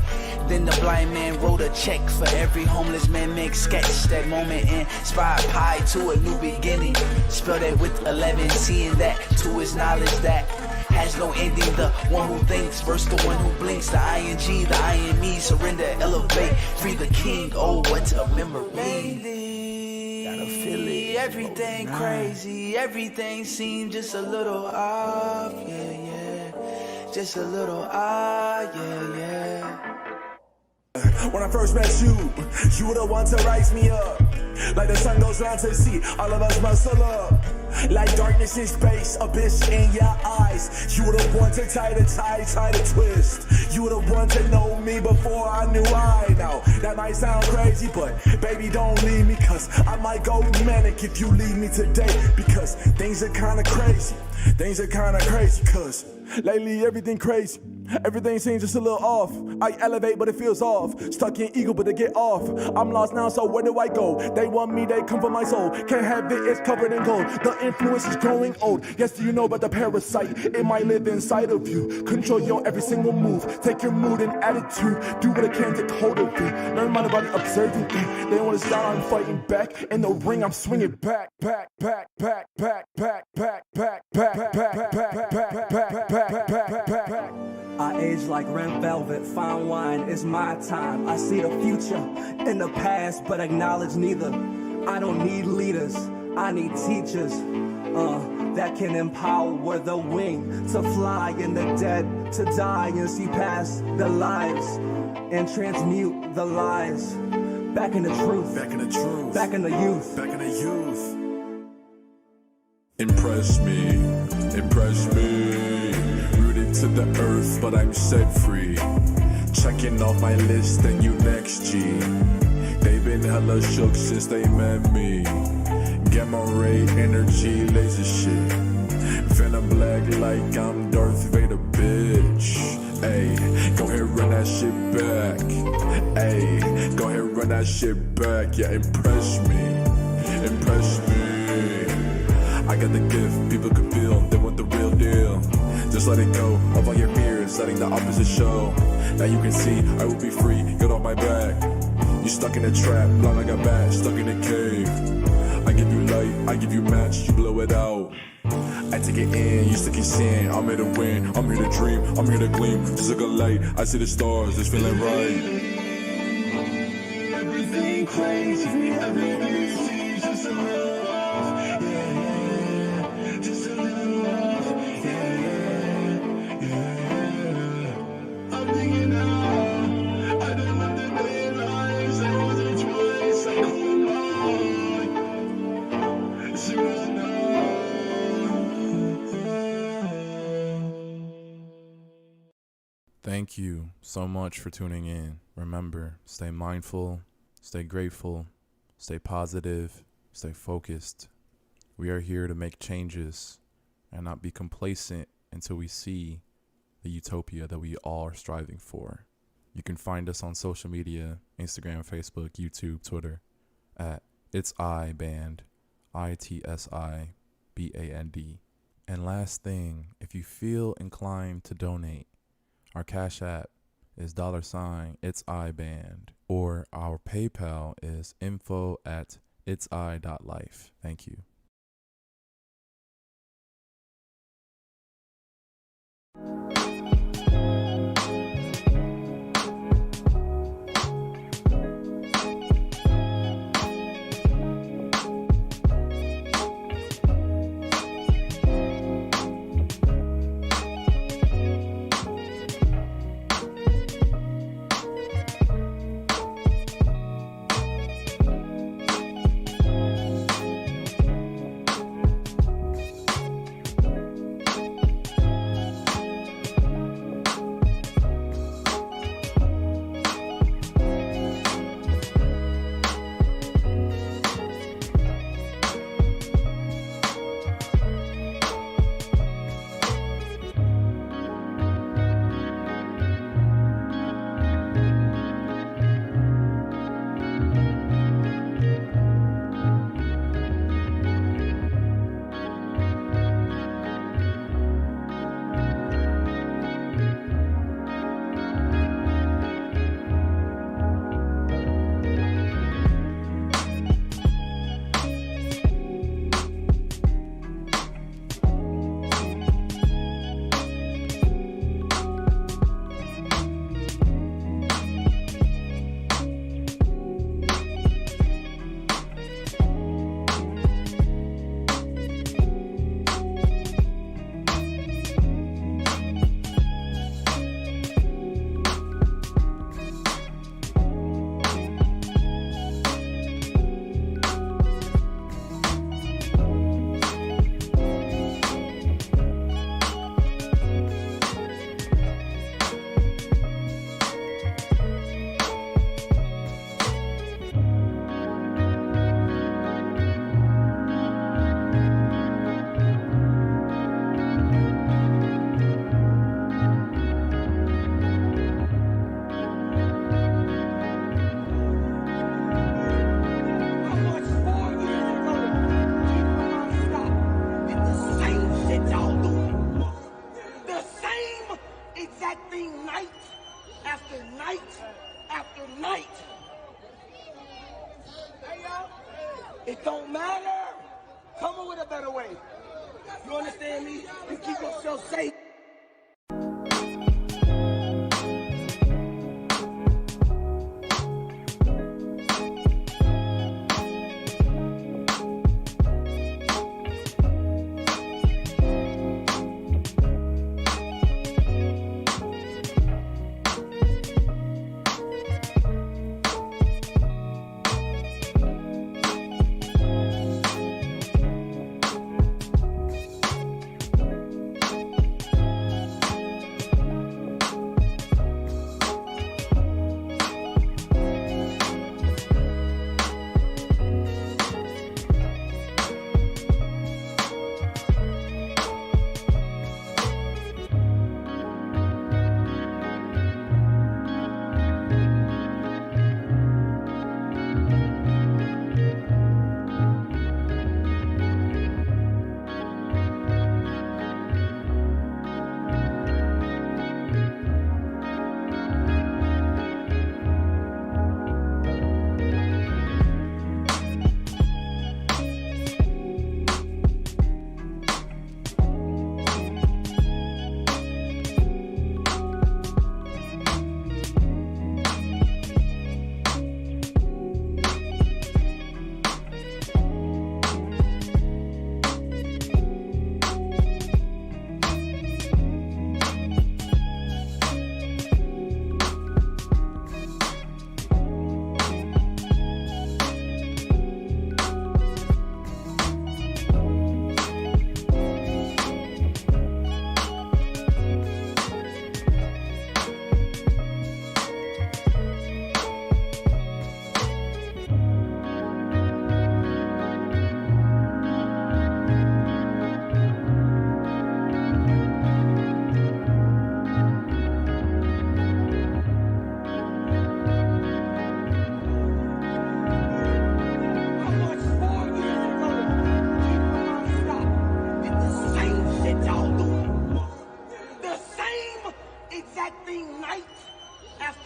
Then the blind man wrote a check for every homeless man make sketch. That moment inspired Pi to a new beginning. Spell that with 11, seeing that to his knowledge that has no ending. The one who thinks versus the one who blinks. The ing, the I am me, surrender, elevate, free the king. Oh, what a memory. Gotta feel it. Everything crazy, everything seems just a little off, yeah. Just a little off, yeah. When I first met you were the one to rise me up. Like the sun goes round to see all of us muscle up. Like darkness in space, abyss in your eyes. You were the one to tie the tie, try to twist. You were the one to know me before I knew I know. That might sound crazy, but baby, don't leave me, cause I might go manic if you leave me today. Because things are kinda crazy. Cause lately everything crazy. Everything seems just a little off. I elevate, but it feels off. Stuck in ego, but to get off. I'm lost now, so where do I go? They want me, they come for my soul. Can't have it, it's covered in gold. The influence is growing old. Yes, do you know about the parasite? It might live inside of you. Control your every single move. Take your mood and attitude. Do what I can, take hold of it. Learn my body, observing it. They want to start, I'm fighting back. In the ring, I'm swinging back. I age like red velvet, fine wine is my time. I see the future in the past, but acknowledge neither. I don't need leaders, I need teachers that can empower the wing to fly and the dead to die and see past their lives and transmute the lies. Back in the truth, back in the youth. Impress me. Rooted to the earth, but I'm set free. Checking off my list, and you next, G. They've been hella shook since they met me. Gamma ray energy, laser shit. Venom black like I'm Darth Vader, bitch. Ayy, go ahead, run that shit back. Ayy, go ahead, run that shit back. Yeah, impress me. I got the gift, people can feel, they want the real deal. Just let it go of all your fears, letting the opposite show. Now you can see I will be free, get off my back. You stuck in a trap, blind like a bat, stuck in a cave. I give you light, I give you match, you blow it out. I take it in, you stick your sin. I'm here to win, I'm here to dream, I'm here to gleam. Just like a light, I see the stars, it's feeling right. Everything crazy, everything seems just a little off. Yeah, just a little off. Yeah. I'm thinking now, I done lived a million lives. I wasn't twice, I couldn't lie. It's right now. Thank you so much for tuning in. Remember, stay mindful, stay grateful, stay positive, stay focused. We are here to make changes and not be complacent until we see the utopia that we all are striving for. You can find us on social media, Instagram, Facebook, YouTube, Twitter, at It's I Band, ITSIBAND. And last thing, if you feel inclined to donate, our Cash App is $It's I Band, or our PayPal is info@itsi.life. Thank you. It don't matter. Come up with a better way. You understand me? You keep yourself safe.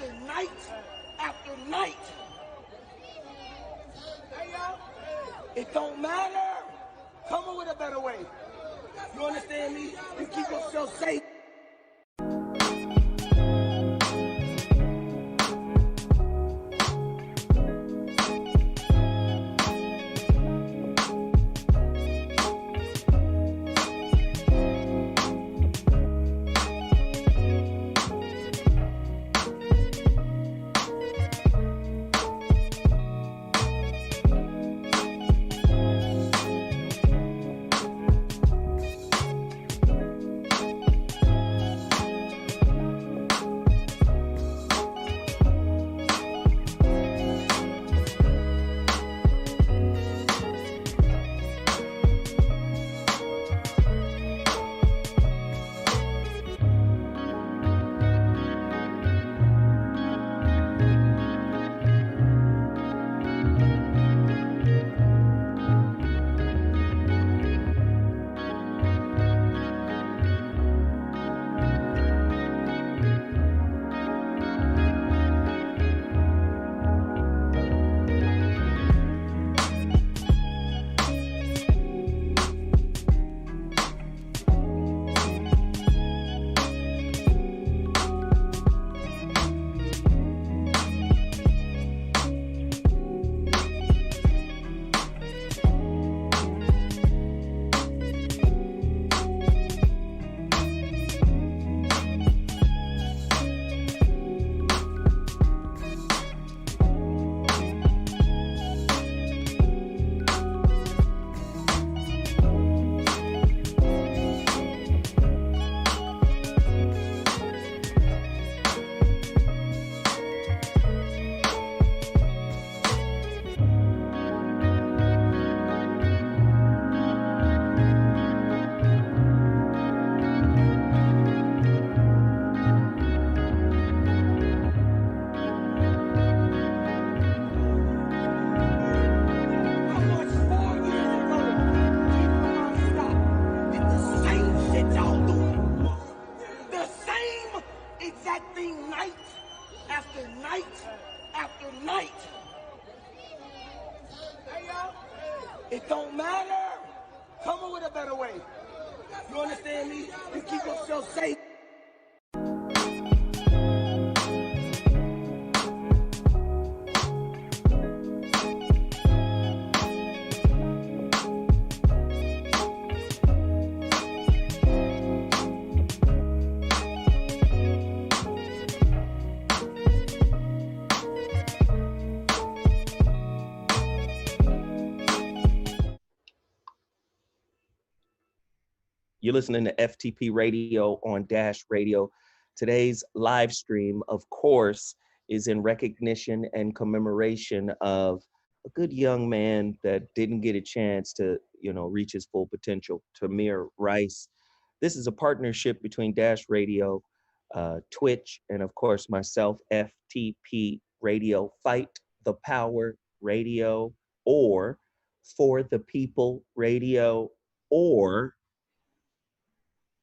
after night after night. It don't matter. Come up with a better way. You understand me? You keep yourself safe. It don't matter. Come up with a better way. You understand me? You keep yourself safe. You're listening to FTP Radio on Dash Radio. Today's live stream, of course, is in recognition and commemoration of a good young man that didn't get a chance to, reach his full potential, Tamir Rice. This is a partnership between Dash Radio, Twitch, and of course myself, FTP Radio, Fight the Power Radio, or For the People Radio, or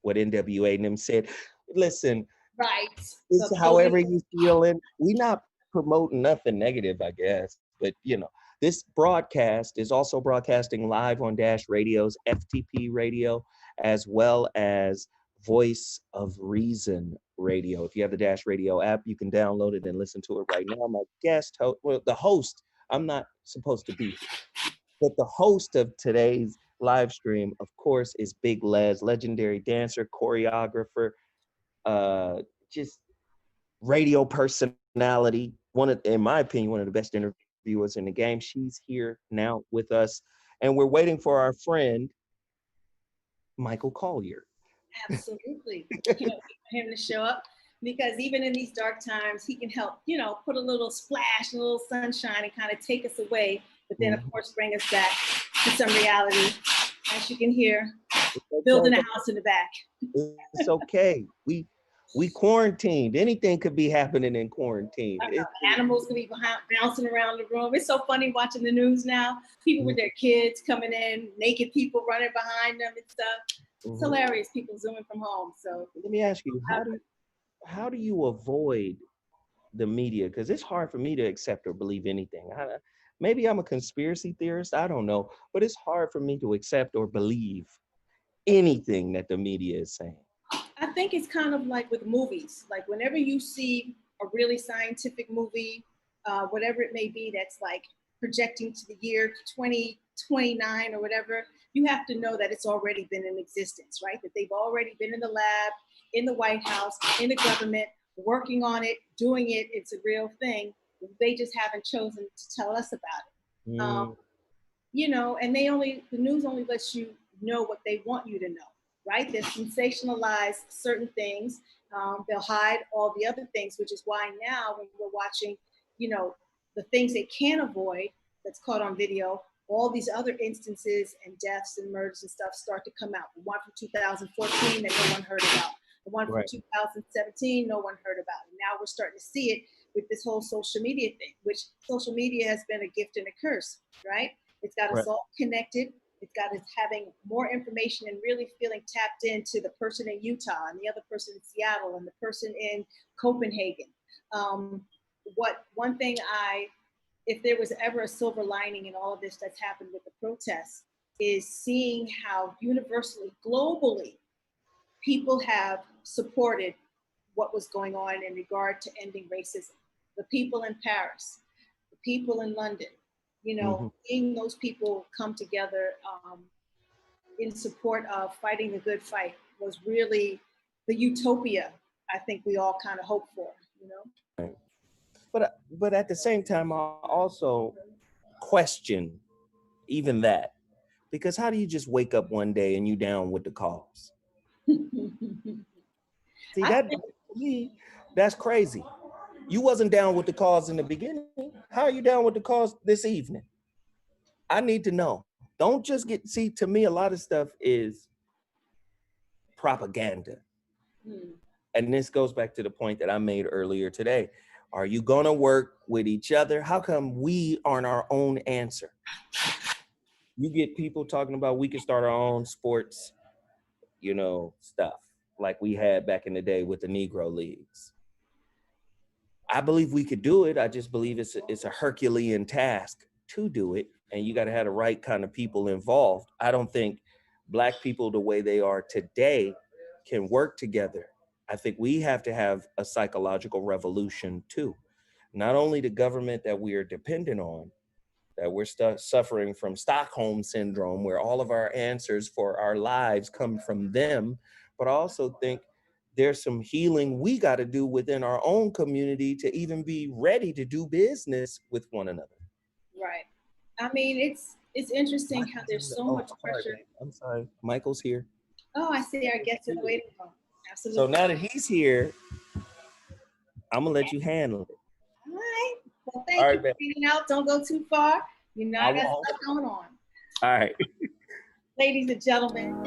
what NWA and them said. Listen, right. It's however you feeling. We not promoting nothing negative, I guess. But this broadcast is also broadcasting live on Dash Radio's FTP Radio, as well as Voice of Reason Radio. If you have the Dash Radio app, you can download it and listen to it right now. My guest host, the host, I'm not supposed to be, but the host of today's live stream, of course, is Big Les, legendary dancer, choreographer, just radio personality, in my opinion, one of the best interviewers in the game. She's here now with us, and we're waiting for our friend, Michael Collier. Absolutely. Him to show up, because even in these dark times, he can help, put a little splash, a little sunshine, and kind of take us away, but then, of course, bring us back to some reality. As you can hear, building a house in the back. It's okay. We quarantined. Anything could be happening in quarantine. Animals could be bouncing around the room. It's so funny watching the news now. People with their kids coming in, naked people running behind them and stuff. It's hilarious. People zooming from home. So let me ask you, how do you avoid the media, because it's hard for me to accept or believe anything. Maybe I'm a conspiracy theorist, I don't know, but it's hard for me to accept or believe anything that the media is saying. I think it's kind of like with movies. Like whenever you see a really scientific movie, whatever it may be, that's like projecting to the year 2029 or whatever, you have to know that it's already been in existence, right? That they've already been in the lab, in the White House, in the government, working on it, doing it. It's a real thing. They just haven't chosen to tell us about it. You know, and the news only lets you know what they want you to know, right? They sensationalize certain things. They'll hide all the other things, which is why now when we're watching, you know, the things they can't avoid that's caught on video, all these other instances and deaths and murders and stuff start to come out. The one from 2014 that no one heard about. The one from 2017, no one heard about. And now we're starting to see it with this whole social media thing, which social media has been a gift and a curse, right? It's got us all connected. It's got us having more information and really feeling tapped into the person in Utah and the other person in Seattle and the person in Copenhagen. One thing if there was ever a silver lining in all of this that's happened with the protests, is seeing how universally, globally, people have supported what was going on in regard to ending racism. The people in Paris, the people in London, you know, seeing those people come together in support of fighting the good fight was really the utopia I think we all kind of hope for, you know? Right. But at the same time, I also question even that, because how do you just wake up one day and you down with the cause? See, that's crazy. You wasn't down with the cause in the beginning. How are you down with the cause this evening? I need to know. Don't just to me, a lot of stuff is propaganda. And this goes back to the point that I made earlier today. Are you gonna work with each other? How come we aren't our own answer? You get people talking about we can start our own sports, you know, stuff like we had back in the day with the Negro Leagues. I believe we could do it. I just believe it's a Herculean task to do it. And you got to have the right kind of people involved. I don't think Black people, the way they are today, can work together. I think we have to have a psychological revolution too. Not only the government that we are dependent on, that we're suffering from Stockholm syndrome, where all of our answers for our lives come from them, but I also think there's some healing we got to do within our own community to even be ready to do business with one another. Right. I mean, it's interesting how there's so much pressure. I'm sorry, Michael's here. Oh, I see our guest in the waiting room. Absolutely. So now that he's here, I'm gonna let you handle it. All right. Well, thank you for hanging out. Don't go too far. You know, I got stuff going on. All right. Ladies and gentlemen.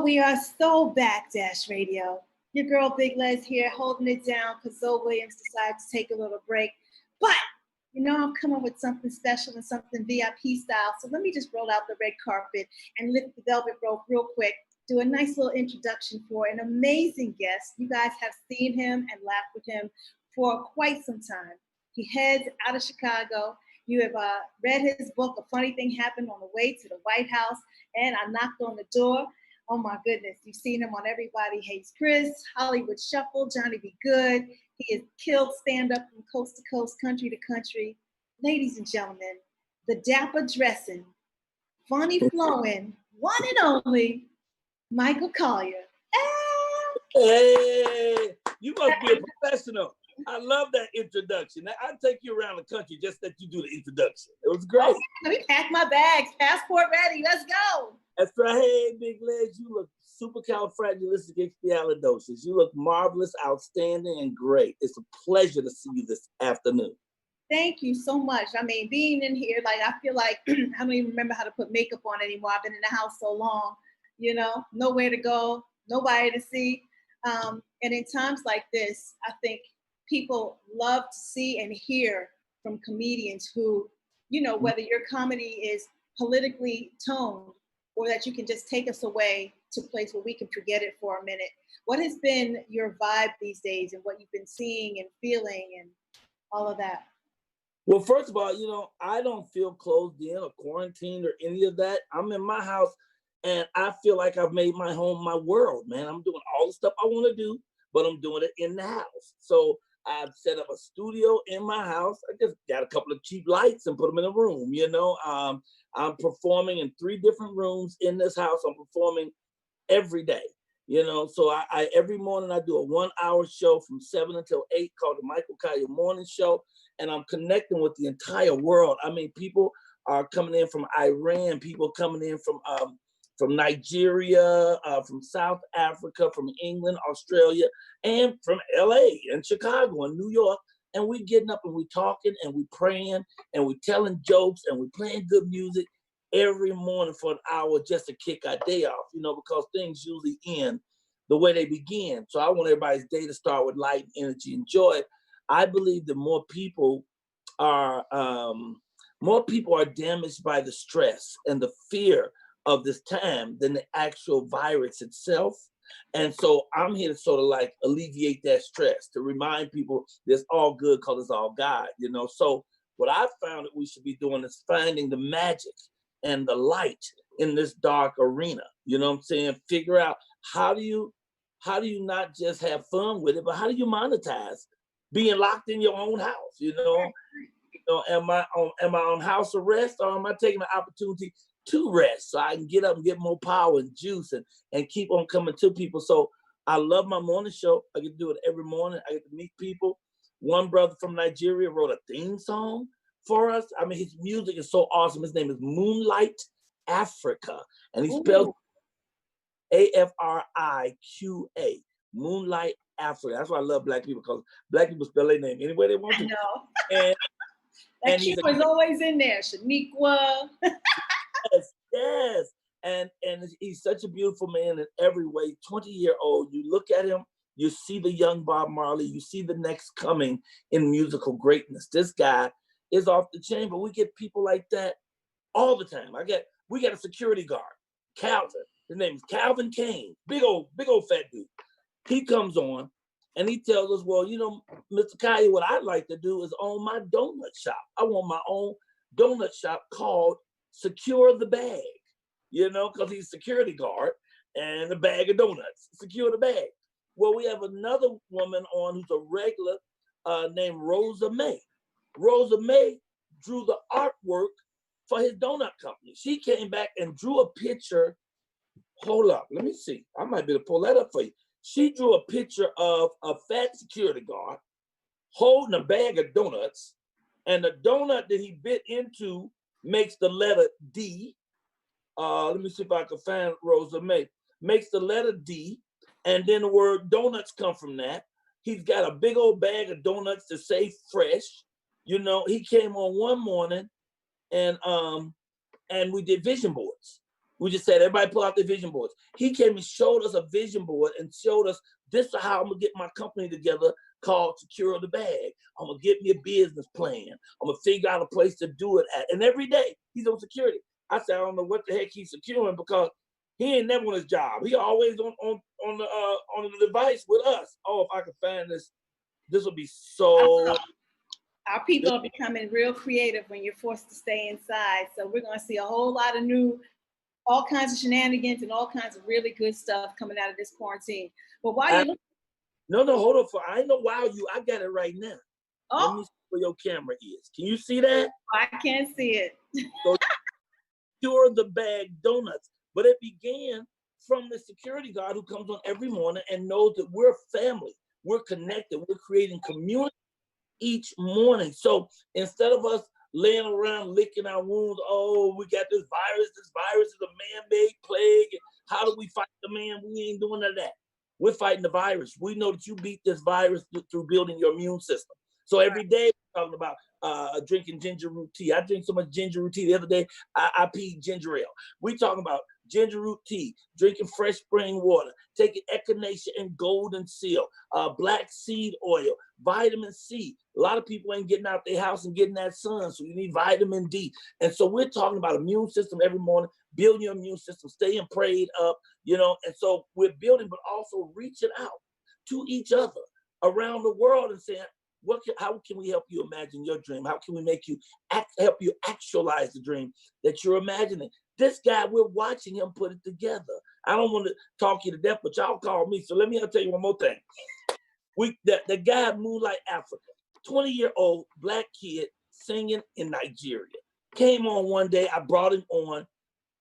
we are so back, Dash Radio. Your girl Big Les here, holding it down because Zoe Williams decided to take a little break. But, you know, I'm coming with something special and something VIP style. So let me just roll out the red carpet and lift the velvet rope real quick. Do a nice little introduction for an amazing guest. You guys have seen him and laughed with him for quite some time. He heads out of Chicago. You have read his book, A Funny Thing Happened on the Way to the White House, and I Knocked on the Door. Oh my goodness, you've seen him on Everybody Hates Chris, Hollywood Shuffle, Johnny Be Good. He has killed stand-up from coast to coast, country to country. Ladies and gentlemen, the dapper dressing, funny flowing, one and only, Michael Collier. Hey, you must be a professional. I love that introduction. I'll take you around the country just that you do the introduction. It was great. Okay, let me pack my bags. Passport ready. Let's go. That's right. Hey, Big Legs, you look supercalifragilisticexpialidocious. You look marvelous, outstanding, and great. It's a pleasure to see you this afternoon. Thank you so much. I mean, being in here, like, I feel like I don't even remember how to put makeup on anymore. I've been in the house so long, you know, nowhere to go, nobody to see. And in times like this, I think people love to see and hear from comedians who, you know, whether your comedy is politically toned or that you can just take us away to a place where we can forget it for a minute. What has been your vibe these days and what you've been seeing and feeling and all of that? Well, first of all, you know, I don't feel closed in or quarantined or any of that. I'm in my house and I feel like I've made my home my world, man. I'm doing all the stuff I want to do, but I'm doing it in the house. So I've set up a studio in my house. I just got a couple of cheap lights and put them in a room, you know. I'm performing in 3 different rooms in this house. I'm performing every day, you know. So I every morning I do a 1-hour show from 7 until 8 called the Michael Collier Morning Show. And I'm connecting with the entire world. I mean, people are coming in from Iran, people coming in from Nigeria, from South Africa, from England, Australia, and from LA and Chicago and New York. And we getting up and we talking and we praying and we telling jokes and we playing good music every morning for an hour just to kick our day off, you know, because things usually end the way they begin. So I want everybody's day to start with light, energy, and joy. I believe that more people are damaged by the stress and the fear of this time than the actual virus itself. And so I'm here to sort of like alleviate that stress, to remind people it's all good because it's all God, you know. So what I found that we should be doing is finding the magic and the light in this dark arena. You know what I'm saying? Figure out how do you not just have fun with it, but how do you monetize being locked in your own house? You know, am I on house arrest, or am I taking the opportunity to rest so I can get up and get more power and juice and keep on coming to people? So I love my morning show. I get to do it every morning. I get to meet people. One brother from Nigeria wrote a theme song for us. I mean, his music is so awesome. His name is Moonlight Africa, and he spells Afriqa. Moonlight Africa. That's why I love Black people, because Black people spell their name any way they want to. I know. And that Q is always in there. Shaniqua. Yes. And he's such a beautiful man in every way. 20-year-old. You look at him, you see the young Bob Marley. You see the next coming in musical greatness. This guy is off the chain, but we get people like that all the time. We got a security guard, Calvin. His name is Calvin Kane. Big old fat dude. He comes on and he tells us, well, you know, Mr. Collier, what I'd like to do is own my donut shop. I want my own donut shop called Secure the Bag, you know, because he's security guard and a bag of donuts. Secure the bag. Well, we have another woman on who's a regular named Rosa May. Rosa May drew the artwork for his donut company. She came back and drew a picture. Hold up, let me see. I might be able to pull that up for you. She drew a picture of a fat security guard holding a bag of donuts, and the donut that he bit into makes the letter D. Let me see if I can find Rosa May. Makes the letter D, and then the word donuts come from that. He's got a big old bag of donuts to say fresh. You know, he came on one morning and we did vision boards. We just said, everybody pull out their vision boards. He came and showed us a vision board and showed us, this is how I'm gonna get my company together called Secure the Bag. I'm gonna get me a business plan. I'm gonna figure out a place to do it at. And every day he's on security. I said, I don't know what the heck he's securing, because he ain't never on his job. He always on the device with us. Oh, if I could find this, this would be so. Our people are becoming real creative when you're forced to stay inside. So we're gonna see a whole lot of all kinds of shenanigans and all kinds of really good stuff coming out of this quarantine. But while you're looking, no, hold on. I know wow you. I got it right now. Oh. Let me see where your camera is. Can you see that? I can't see it. So, Secure the Bag donuts. But it began from the security guard who comes on every morning and knows that we're family. We're connected. We're creating community each morning. So instead of us laying around licking our wounds, oh, we got this virus is a man-made plague. How do we fight the man? We ain't doing none of that. We're fighting the virus. We know that you beat this virus through building your immune system. So every day we're talking about drinking ginger root tea. I drink so much ginger root tea. The other day, I peed ginger ale. We talking about ginger root tea, drinking fresh spring water, taking echinacea and golden seal, black seed oil, vitamin C. A lot of people ain't getting out their house and getting that sun, so you need vitamin D. And so we're talking about immune system every morning, building your immune system, staying prayed up, and so we're building, but also reaching out to each other around the world and saying, how can we help you imagine your dream? How can we make you help you actualize the dream that you're imagining? This guy, we're watching him put it together. I don't want to talk you to death, but y'all call me. So let me tell you one more thing. The guy Moonlight Africa, 20-year-old black kid singing in Nigeria, came on one day. I brought him on.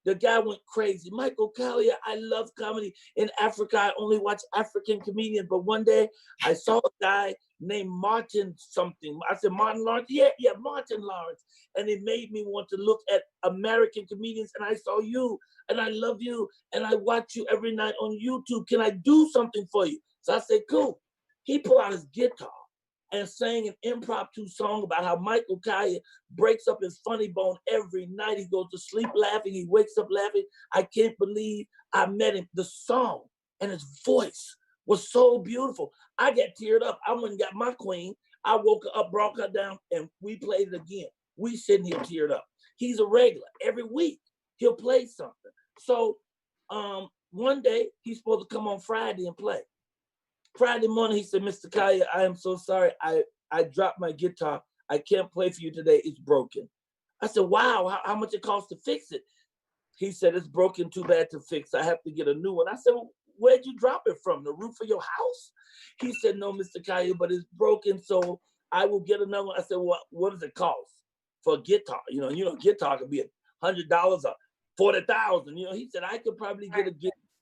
The guy went crazy. Michael Collier, I love comedy. In Africa, I only watch African comedians. But one day I saw a guy named Martin something. I said, Martin Lawrence? Yeah, Martin Lawrence. And it made me want to look at American comedians. And I saw you, and I love you, and I watch you every night on YouTube. Can I do something for you? So I said, cool. He pulled out his guitar and sang an impromptu song about how Michael Collier breaks up his funny bone every night. He goes to sleep laughing. He wakes up laughing. I can't believe I met him. The song and his voice was so beautiful. I got teared up. I went and got my queen. I woke her up, brought her down, and we played it again. We sitting here teared up. He's a regular. Every week, he'll play something. So one day, he's supposed to come on Friday and play. Friday morning, he said, Mr. Collier, I am so sorry. I dropped my guitar. I can't play for you today. It's broken. I said, wow, how much it costs to fix it? He said, it's broken, too bad to fix. I have to get a new one. I said, well, where'd you drop it from? The roof of your house? He said, no, Mr. Collier, but it's broken, so I will get another one. I said, well, what does it cost for a guitar? Guitar could be $100 or $40,000. He said, I could probably get a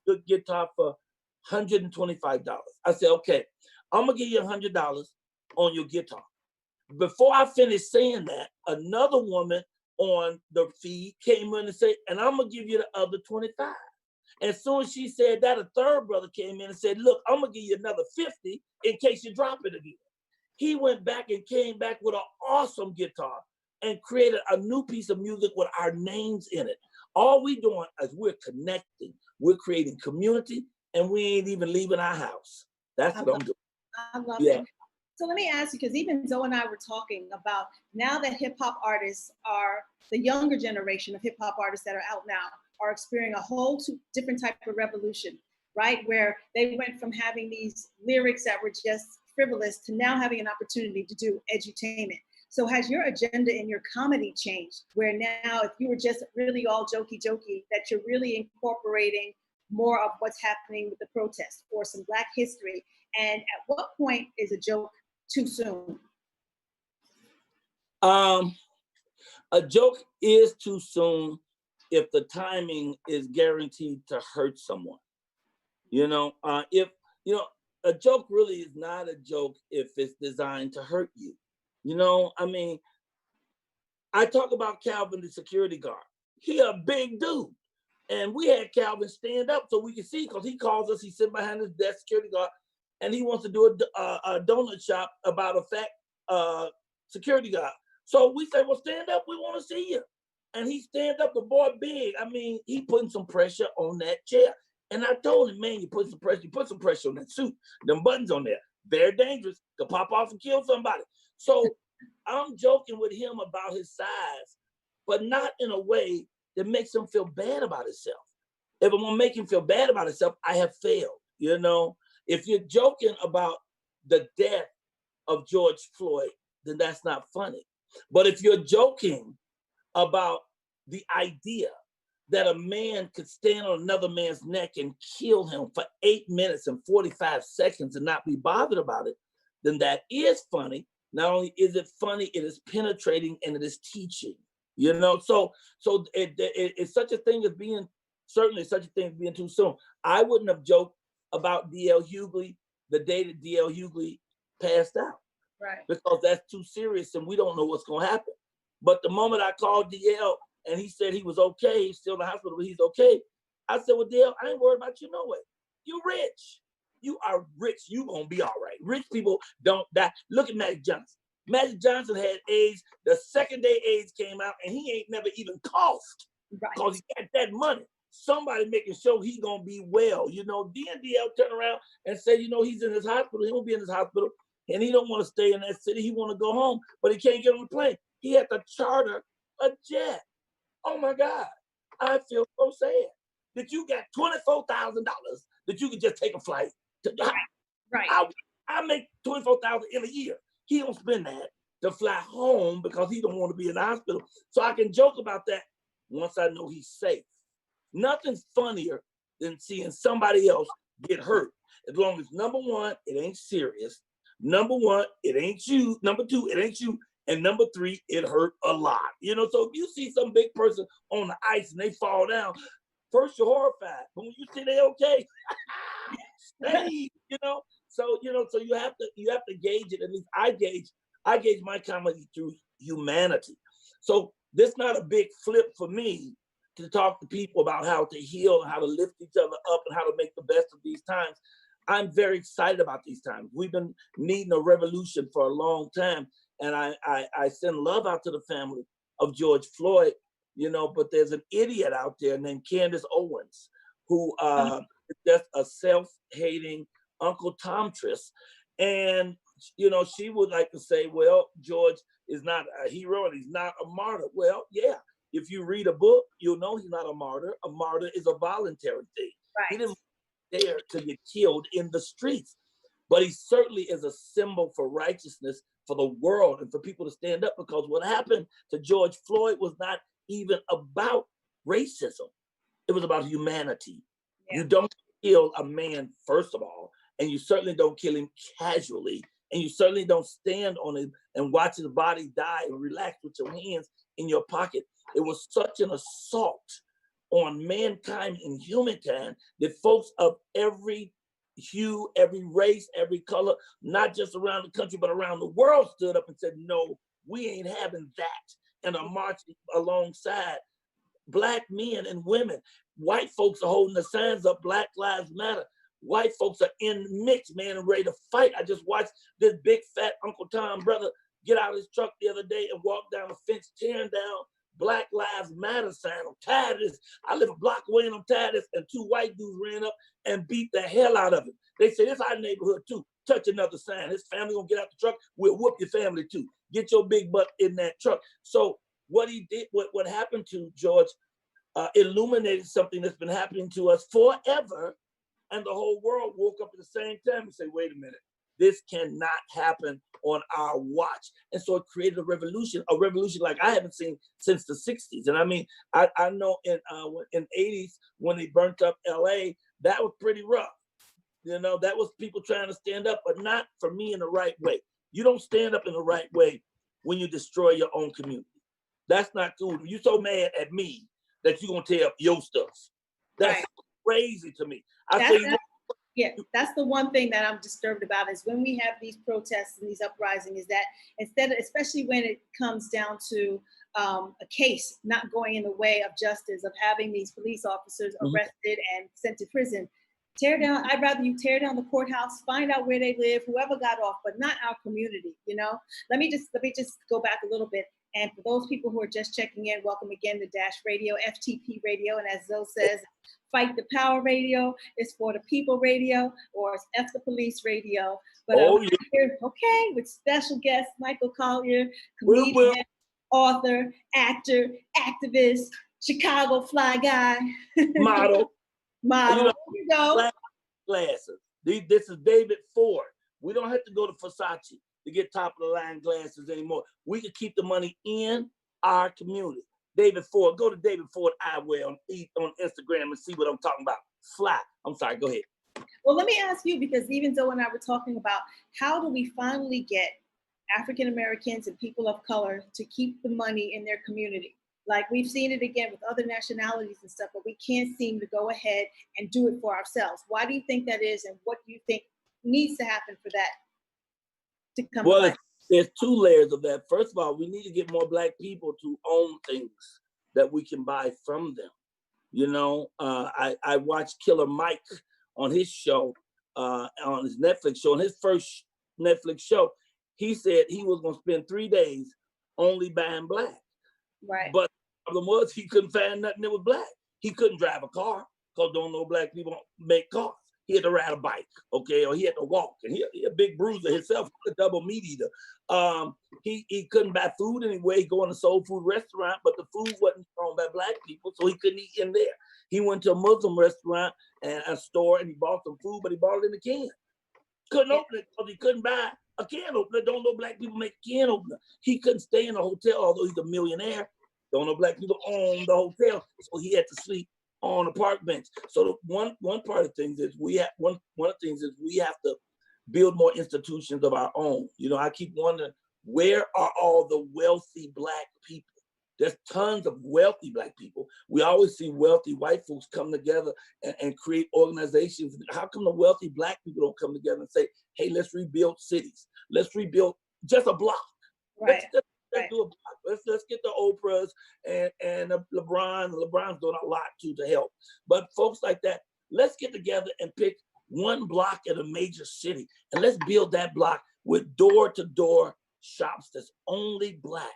good guitar for $125. I said, okay, I'm gonna give you $100 on your guitar. Before I finished saying that, another woman on the feed came in and said, and I'm gonna give you the other 25. As soon as she said that, a third brother came in and said, look, I'm gonna give you another 50 in case you drop it again. He went back and came back with an awesome guitar and created a new piece of music with our names in it. All we doing is we're connecting, we're creating community, and we ain't even leaving our house. That's what I'm doing. I love it. So let me ask you, because even Zoe and I were talking about now that hip hop artists are, the younger generation of hip hop artists that are out now are experiencing a whole different type of revolution, right? Where they went from having these lyrics that were just frivolous to now having an opportunity to do edutainment. So has your agenda in your comedy changed, where now if you were just really all jokey, that you're really incorporating more of what's happening with the protest or some Black history? And at what point is a joke too soon? A joke is too soon if the timing is guaranteed to hurt someone. A joke really is not a joke if it's designed to hurt you. I talk about Calvin, the security guard. He a big dude. And we had Calvin stand up so we could see, because he calls us, he's sitting behind his desk, security guard, and he wants to do a donut shop about a fat security guard. So we say, well, stand up, we want to see you. And he stands up, the boy big. I mean, he putting some pressure on that chair. And I told him, man, you put some pressure on that suit. Them buttons on there, very dangerous. Could pop off and kill somebody. So I'm joking with him about his size, but not in a way that makes him feel bad about himself. If I'm gonna make him feel bad about himself, I have failed. You know, if you're joking about the death of George Floyd, then that's not funny. But if you're joking about the idea that a man could stand on another man's neck and kill him for 8 minutes and 45 seconds and not be bothered about it, then that is funny. Not only is it funny, it is penetrating and it is teaching. You know, so it's such a thing as being, certainly such a thing as being too soon. I wouldn't have joked about D.L. Hughley the day that D.L. Hughley passed out. Right. Because that's too serious and we don't know what's gonna happen. But the moment I called DL and he said he was okay, he's still in the hospital, but he's okay, I said, well, DL, I ain't worried about you no way. You rich. You are rich. You gonna be all right. Rich people don't die. Look at Magic Johnson. Magic Johnson had AIDS. The second day AIDS came out and he ain't never even coughed because he got that money. Somebody making sure he gonna be well. You know, DL turned around and said, you know, he's in his hospital. He won't be in his hospital. And he don't want to stay in that city. He want to go home, but he can't get on the plane. He had to charter a jet. Oh my God. I feel so sad that you got $24,000 that you could just take a flight. Right. I make $24,000 in a year. He don't spend that to fly home because he don't want to be in the hospital. So I can joke about that once I know he's safe. Nothing's funnier than seeing somebody else get hurt. As long as, number one, it ain't serious. Number one, it ain't you. Number two, it ain't you. And number three, it hurt a lot. You know, so if you see some big person on the ice and they fall down, first you're horrified. But when you see they okay, stay, you know. So, you know, so you have to gauge it. At least I gauge my comedy through humanity. So this is not a big flip for me to talk to people about how to heal and how to lift each other up and how to make the best of these times. I'm very excited about these times. We've been needing a revolution for a long time. And I send love out to the family of George Floyd, you know, but there's an idiot out there named Candace Owens who is just a self-hating Uncle Tomtress. And, you know, she would like to say, well, George is not a hero and he's not a martyr. Well, yeah, if you read a book, you'll know he's not a martyr. A martyr is a voluntary thing. Right. He didn't dare to get killed in the streets, but he certainly is a symbol for righteousness for the world and for people to stand up, because what happened to George Floyd was not even about racism. It was about humanity. Yeah. You don't kill a man, first of all, and you certainly don't kill him casually, and you certainly don't stand on him and watch his body die and relax with your hands in your pocket. It was such an assault on mankind and humankind that folks of every hue, every race, every color, not just around the country, but around the world stood up and said, no, we ain't having that, and are marching alongside Black men and women. White folks are holding the signs up, Black Lives Matter. White folks are in the mix, man, and ready to fight. I just watched this big fat Uncle Tom brother get out of his truck the other day and walk down the fence, tearing down Black Lives Matter sign. I'm tired of this. I live a block away and I'm tired of this. And two white dudes ran up and beat the hell out of him. They said, it's our neighborhood too. Touch another sign. His family gonna get out the truck. We'll whoop your family too. Get your big butt in that truck. So what he did, what happened to George illuminated something that's been happening to us forever. And the whole world woke up at the same time and said, wait a minute, this cannot happen on our watch. And so it created a revolution like I haven't seen since the 60s. And I mean, I know in the 80s when they burnt up LA, that was pretty rough. You know, that was people trying to stand up, but not for me in the right way. You don't stand up in the right way when you destroy your own community. That's not cool. You're so mad at me that you're gonna tear up your stuff. That's right. Crazy to me. That's the one thing that I'm disturbed about is when we have these protests and these uprisings, is that instead of, especially when it comes down to a case not going in the way of justice, of having these police officers arrested and sent to prison, Tear down, I'd rather you tear down the courthouse, find out where they live, whoever got off, but not our community, you know? Let me just go back a little bit. And for those people who are just checking in, welcome again to Dash Radio, FTP Radio. And as Zoe says, Fight the Power Radio is for the people radio, or it's F the Police Radio. But I'm here, okay, with special guest Michael Collier, comedian, author, actor, activist, Chicago fly guy. Model. Model. You know, here you go. Glasses. This is David Ford. We don't have to go to Versace to get top of the line glasses anymore. We can keep the money in our community. David Ford, go to David Ford Eyewear on Instagram and see what I'm talking about. Fly. I'm sorry, go ahead. Well, let me ask you, because even Zoe and I were talking about how do we finally get African Americans and people of color to keep the money in their community? Like, we've seen it again with other nationalities and stuff, but we can't seem to go ahead and do it for ourselves. Why do you think that is, and what do you think needs to happen for that to come about? There's two layers of that. First of all, we need to get more Black people to own things that we can buy from them. You know, I watched Killer Mike on his show, on his Netflix show. On his first Netflix show, he said he was going to spend 3 days only buying Black. Right. But the problem was he couldn't find nothing that was Black. He couldn't drive a car because don't know Black people make cars. He had to ride a bike, okay, or he had to walk. And he a big bruiser himself, a double meat eater. He couldn't buy food anyway. He go in a soul food restaurant, but the food wasn't owned by Black people, so he couldn't eat in there. He went to a Muslim restaurant and a store and he bought some food, but he bought it in a can. Couldn't open it because he couldn't buy a can opener. Don't know Black people make a can opener. He couldn't stay in a hotel, although he's a millionaire. Don't know Black people own the hotel, so he had to sleep on a park bench. So one part of things is we have to build more institutions of our own. You know, I keep wondering, where are all the wealthy Black people? There's tons of wealthy Black people. We always see wealthy white folks come together and create organizations. How come the wealthy Black people don't come together and say, hey, let's rebuild cities. Let's rebuild just a block. Right. Let's do a block. Let's get the Oprahs and LeBron. LeBron's doing a lot too to help. But folks like that, let's get together and pick one block in a major city and let's build that block with door-to-door shops that's only Black.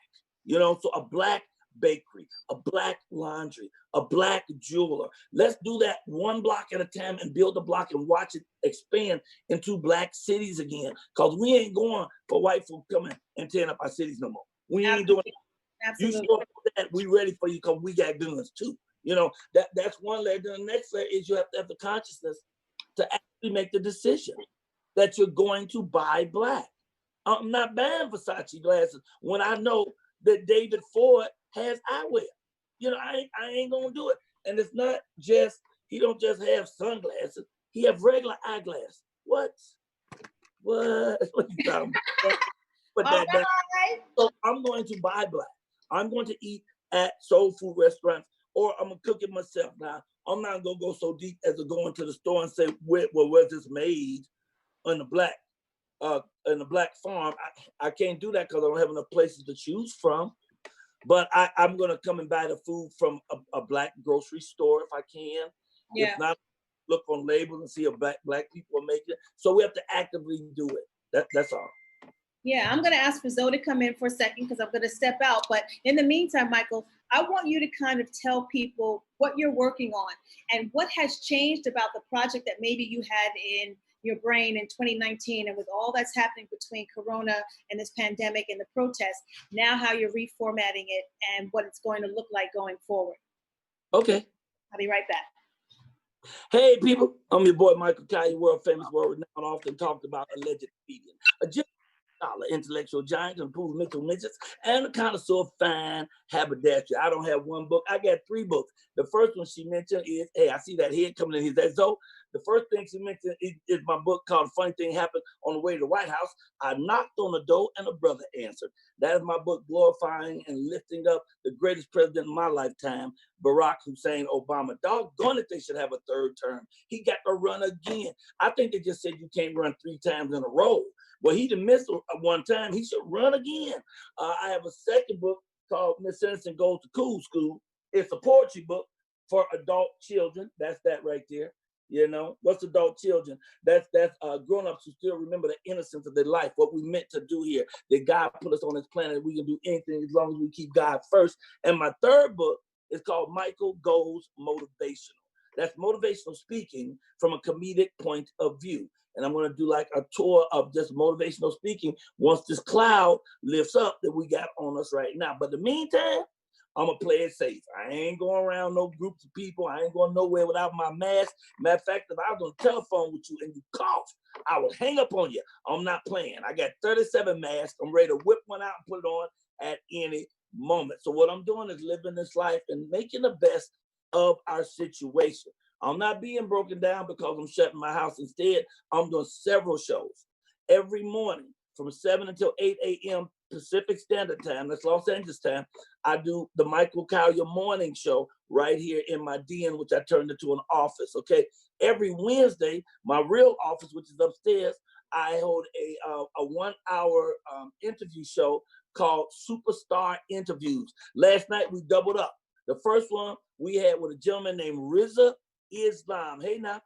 You know, so a Black bakery, a Black laundry, a Black jeweler. Let's do that one block at a time and build a block and watch it expand into Black cities again. Because we ain't going for white folk coming and tearing up our cities no more. We ain't doing it. Absolutely. You show that, we ready for you because we got guns too. You know, that's one layer. Then the next layer is you have to have the consciousness to actually make the decision that you're going to buy Black. I'm not buying Versace glasses when I know that David Ford has eyewear. You know, I ain't gonna do it. And it's not just, he don't just have sunglasses, he have regular eyeglasses. What are you talking about? So I'm going to buy Black. I'm going to eat at soul food restaurants, or I'm gonna cook it myself. Now, I'm not gonna go so deep as to go into the store and say, where's this made in the Black farm. I can't do that because I don't have enough places to choose from. But I'm gonna come and buy the food from a Black grocery store if I can. Yeah. If not, look on labels and see if Black people are making it. So we have to actively do it. That's all. Yeah, I'm going to ask for Zoe to come in for a second because I'm going to step out. But in the meantime, Michael, I want you to kind of tell people what you're working on and what has changed about the project that maybe you had in your brain in 2019, and with all that's happening between Corona and this pandemic and the protests, now how you're reformatting it and what it's going to look like going forward. Okay. I'll be right back. Hey, people. I'm your boy, Michael Collier, world famous, world renowned, often talked about alleged comedian. Intellectual giant and prove mental midgets, and a connoisseur of fine haberdashery. I don't have one book. I got 3 books. The first one she mentioned is, hey, I see that head coming in here. That's Zoe. The first thing she mentioned is my book called Funny Thing Happened on the Way to the White House. I knocked on the door and a brother answered. That is my book glorifying and lifting up the greatest president in my lifetime, Barack Hussein Obama. Doggone it, they should have a 3rd term. He got to run again. I think they just said you can't run 3 times in a row. Well, he done missed one time. He should run again. I have a 2nd book called Miss Innocent Goes to Cool School. It's a poetry book for adult children. That's that right there. You know, what's adult children? That's grown-ups who still remember the innocence of their life, what we meant to do here, that God put us on this planet. We can do anything as long as we keep God first. And my third book is called Michael Goes Motivational. That's motivational speaking from a comedic point of view. And I'm going to do like a tour of just motivational speaking once this cloud lifts up that we got on us right now. But in the meantime, I'm going to play it safe. I ain't going around no groups of people. I ain't going nowhere without my mask. Matter of fact, if I was on the telephone with you and you cough, I would hang up on you. I'm not playing. I got 37 masks. I'm ready to whip one out and put it on at any moment. So what I'm doing is living this life and making the best of our situation. I'm not being broken down because I'm shutting my house. Instead, I'm doing several shows every morning from 7 until 8 a.m. Pacific Standard Time. That's Los Angeles time. I do the Michael Collier morning show right here in my den, which I turned into an office. Okay. Every Wednesday, my real office, which is upstairs, I hold a 1 hour interview show called Superstar Interviews. Last night, we doubled up. The first one we had with a gentleman named Rizza Islam. Hey, now,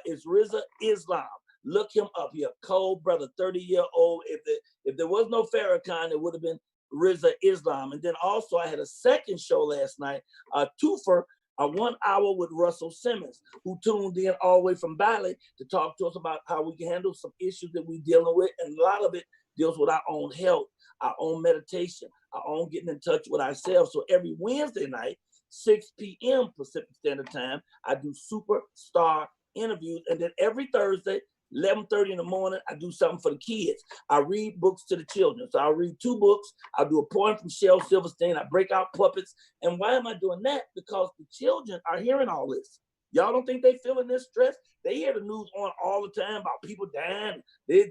it's Rizza Islam. Look him up. He's a cold brother, 30-year-old. If there was no Farrakhan, it would have been Rizza Islam. And then also I had a second show last night, a twofer, a 1 hour with Russell Simmons, who tuned in all the way from Bali to talk to us about how we can handle some issues that we're dealing with. And a lot of it deals with our own health, our own meditation, our own getting in touch with ourselves. So every Wednesday night, 6 p.m. Pacific Standard Time, I do superstar interviews. And then every Thursday, 11:30 in the morning, I do something for the kids. I read books to the children. So I'll read 2 books. I'll do a poem from Shel Silverstein. I break out puppets. And why am I doing that? Because the children are hearing all this. Y'all don't think they feeling this stress? They hear the news on all the time about people dying, this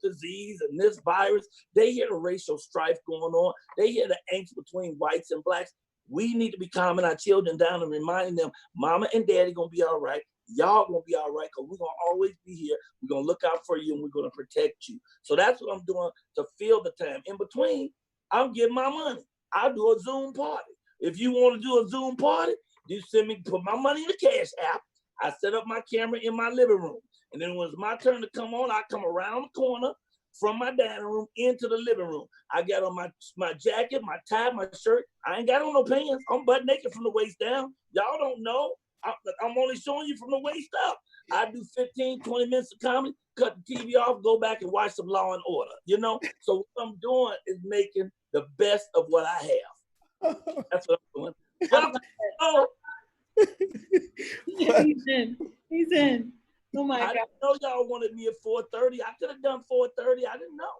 disease and this virus. They hear the racial strife going on. They hear the angst between whites and blacks. We need to be calming our children down and reminding them, mama and daddy gonna be all right. Y'all gonna be all right, because we're gonna always be here. We're gonna look out for you and we're gonna protect you. So that's what I'm doing to fill the time. In between, I'm getting my money. I'll do a Zoom party. If you want to do a Zoom party, you send me, put my money in the Cash App. I set up my camera in my living room. And then when it's my turn to come on, I come around the corner from my dining room into the living room. I got on my jacket, my tie, my shirt. I ain't got on no pants. I'm butt naked from the waist down. Y'all don't know. I'm only showing you from the waist up. I do 15, 20 minutes of comedy, cut the TV off, go back and watch some Law and Order, you know? So what I'm doing is making the best of what I have. That's what I'm doing. Oh. He's in. He's in. Oh my God. I didn't know y'all wanted me at 4:30. I could have done 4:30. I didn't know.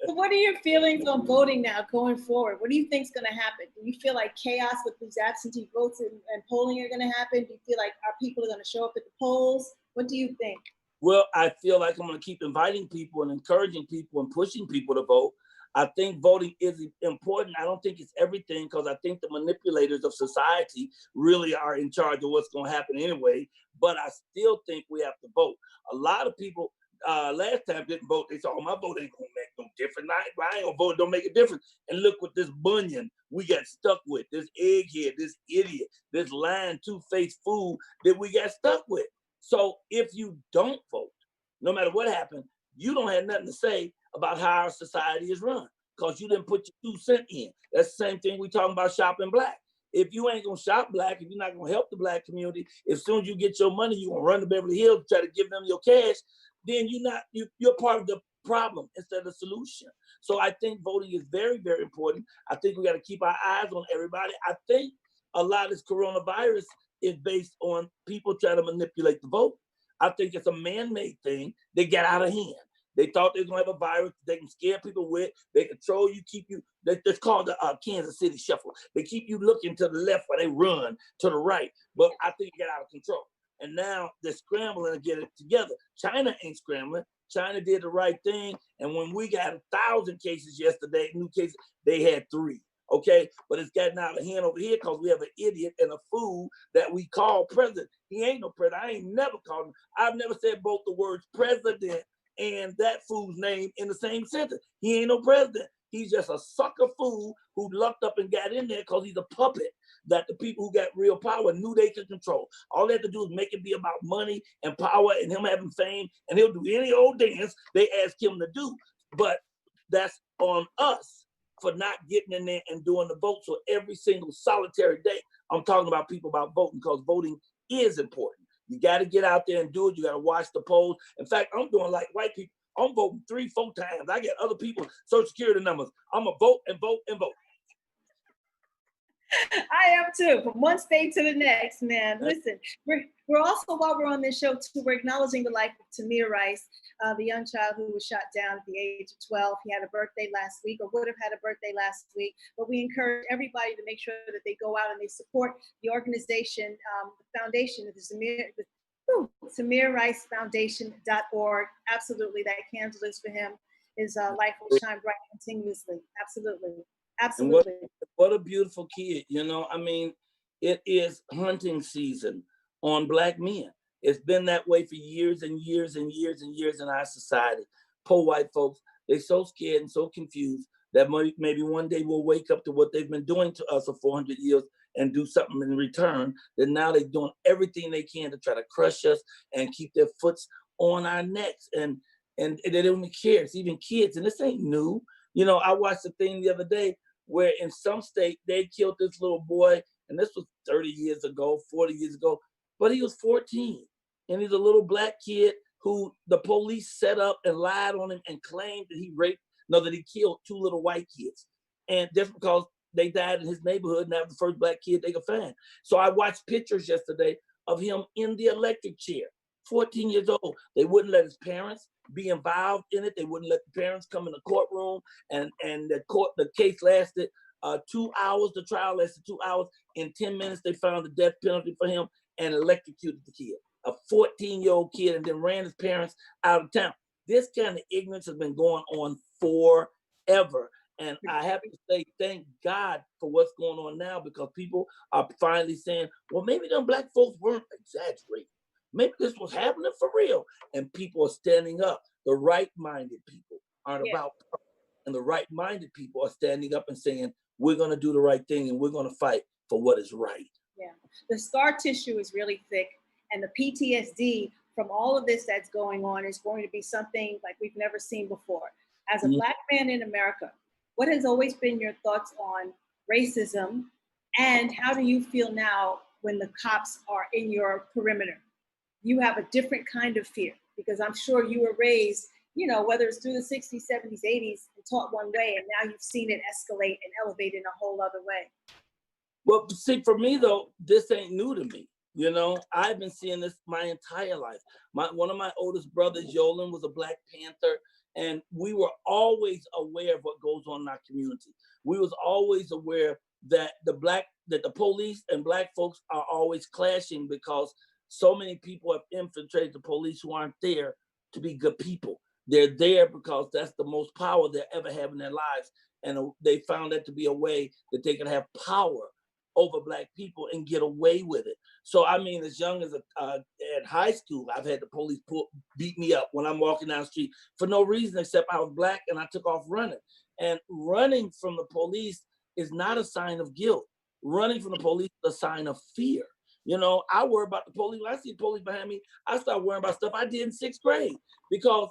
So what are your feelings on voting now going forward? What do you think is going to happen? Do you feel like chaos with these absentee votes and polling are going to happen? Do you feel like our people are going to show up at the polls? What do you think? Well, I feel like I'm going to keep inviting people and encouraging people and pushing people to vote. I think voting is important. I don't think it's everything, because I think the manipulators of society really are in charge of what's going to happen anyway. But I still think we have to vote. A lot of people last time didn't vote. They said, oh, my vote ain't going to make no difference. I ain't going to vote. It don't make a difference. And look what this bunion we got stuck with, this egghead, this idiot, this lying, two-faced fool that we got stuck with. So if you don't vote, no matter what happened, you don't have nothing to say about how our society is run, because you didn't put your 2 cents in. That's the same thing we talking about shopping black. If you ain't gonna shop black, if you're not gonna help the black community, as soon as you get your money, you're gonna run to Beverly Hills, try to give them your cash, then you're part of the problem instead of the solution. So I think voting is very, very important. I think we got to keep our eyes on everybody. I think a lot of this coronavirus is based on people trying to manipulate the vote. I think it's a man-made thing. They got out of hand. They thought they were going to have a virus they can scare people with. They control you, keep you. That's called the Kansas City Shuffle. They keep you looking to the left while they run to the right. But I think it got out of control. And now they're scrambling to get it together. China ain't scrambling. China did the right thing. And when we got 1,000 cases yesterday, new cases, they had 3. Okay, but it's gotten out of hand over here because we have an idiot and a fool that we call president. He ain't no president. I ain't never called him. I've never said both the words president and that fool's name in the same sentence. He ain't no president. He's just a sucker fool who lucked up and got in there because he's a puppet that the people who got real power knew they could control. All they have to do is make it be about money and power and him having fame, and he'll do any old dance they ask him to do. But that's on us for not getting in there and doing the vote. So every single solitary day, I'm talking about people about voting, because voting is important. You got to get out there and do it. You got to watch the polls. In fact, I'm doing like white people. I'm voting 3-4 times. I get other people's Social Security numbers. I'm going to vote and vote and vote. I am too, from one state to the next, man. Listen, we're also, while we're on this show too, we're acknowledging the life of Tamir Rice, the young child who was shot down at the age of 12. He had a birthday last week, or would have had a birthday last week. But we encourage everybody to make sure that they go out and they support the organization, the foundation, the Tamir Rice Foundation.org. Absolutely, that candle is for him. His life will shine bright continuously. Absolutely. Absolutely. And what a beautiful kid. You know, I mean, it is hunting season on Black men. It's been that way for years and years and years and years in our society. Poor white folks, they're so scared and so confused that maybe one day we'll wake up to what they've been doing to us for 400 years and do something in return. That now they're doing everything they can to try to crush us and keep their foots on our necks. And they don't even care. It's even kids. And this ain't new. You know, I watched a thing the other day where in some state they killed this little boy, and this was 30 years ago, 40 years ago, but he was 14. And he's a little Black kid who the police set up and lied on him and claimed that that he killed 2 little white kids. And just because they died in his neighborhood, and that was the first Black kid they could find. So I watched pictures yesterday of him in the electric chair, 14 years old. They wouldn't let his parents be involved in it. They wouldn't let the parents come in the courtroom, and the case lasted 2 hours. The trial lasted 2 hours. In 10 minutes, they found the death penalty for him and electrocuted the kid, a 14-year-old kid, and then ran his parents out of town. This kind of ignorance has been going on forever. And I have to say, thank God for what's going on now, because people are finally saying, well, maybe them Black folks weren't exaggerating. Maybe this was happening for real. And people are standing up. The right-minded people aren't about power. And the right-minded people are standing up and saying, we're going to do the right thing and we're going to fight for what is right. Yeah. The scar tissue is really thick. And the PTSD from all of this that's going on is going to be something like we've never seen before. As a Black man in America, what has always been your thoughts on racism? And how do you feel now when the cops are in your perimeter? You have a different kind of fear, because I'm sure you were raised, you know, whether it's through the 60s, 70s, 80s, and taught one way, and now you've seen it escalate and elevate in a whole other way. Well, see, for me, though, this ain't new to me. You know, I've been seeing this my entire life. One of my oldest brothers, Yolan, was a Black Panther, and we were always aware of what goes on in our community. We was always aware that the police and Black folks are always clashing, because so many people have infiltrated the police who aren't there to be good people. They're there because that's the most power they'll ever have in their lives. And they found that to be a way that they can have power over Black people and get away with it. So, I mean, as young as at high school, I've had the police beat me up when I'm walking down the street for no reason except I was Black and I took off running. And running from the police is not a sign of guilt. Running from the police is a sign of fear. You know, I worry about the police. When I see the police behind me, I start worrying about stuff I did in 6th grade, because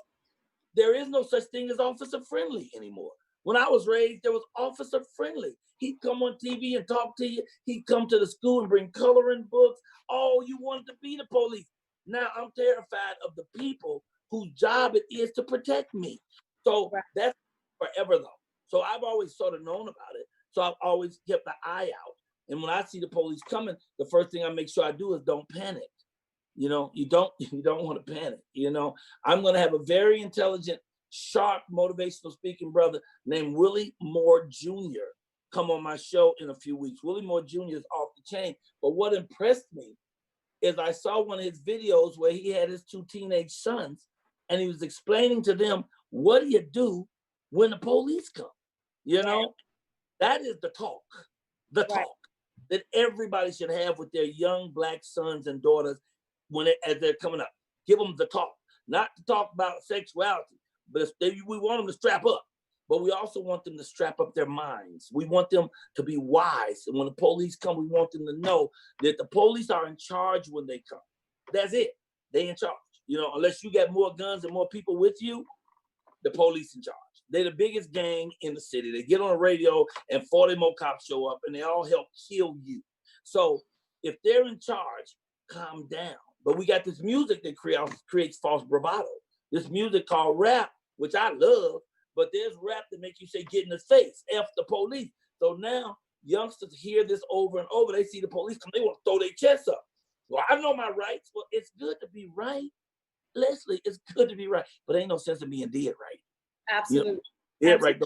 there is no such thing as officer friendly anymore. When I was raised, there was officer friendly. He'd come on TV and talk to you. He'd come to the school and bring coloring books. Oh, you wanted to be the police. Now I'm terrified of the people whose job it is to protect me. So that's forever though. So I've always sort of known about it. So I've always kept an eye out. And when I see the police coming, the first thing I make sure I do is don't panic. You know, you don't want to panic. You know, I'm going to have a very intelligent, sharp, motivational speaking brother named Willie Moore Jr. come on my show in a few weeks. Willie Moore Jr. is off the chain. But what impressed me is I saw one of his videos where he had his 2 teenage sons, and he was explaining to them, what do you do when the police come? You know, that is the talk that everybody should have with their young Black sons and daughters as they're coming up. Give them the talk, not to talk about sexuality, but we want them to strap up. but we also want them to strap up their minds. We want them to be wise. And when the police come, we want them to know that the police are in charge when they come. That's it. They in charge. You know, unless you got more guns and more people with you, the police in charge. They're the biggest gang in the city. They get on the radio and 40 more cops show up and they all help kill you. So if they're in charge, calm down. But we got this music that creates false bravado. This music called rap, which I love, but there's rap that makes you say, get in the face, F the police. So now youngsters hear this over and over. They see the police come, they want to throw their chests up. Well, I know my rights. Well, it's good to be right. Leslie, it's good to be right, but ain't no sense of being dead right. Absolutely. You know? Yeah, right.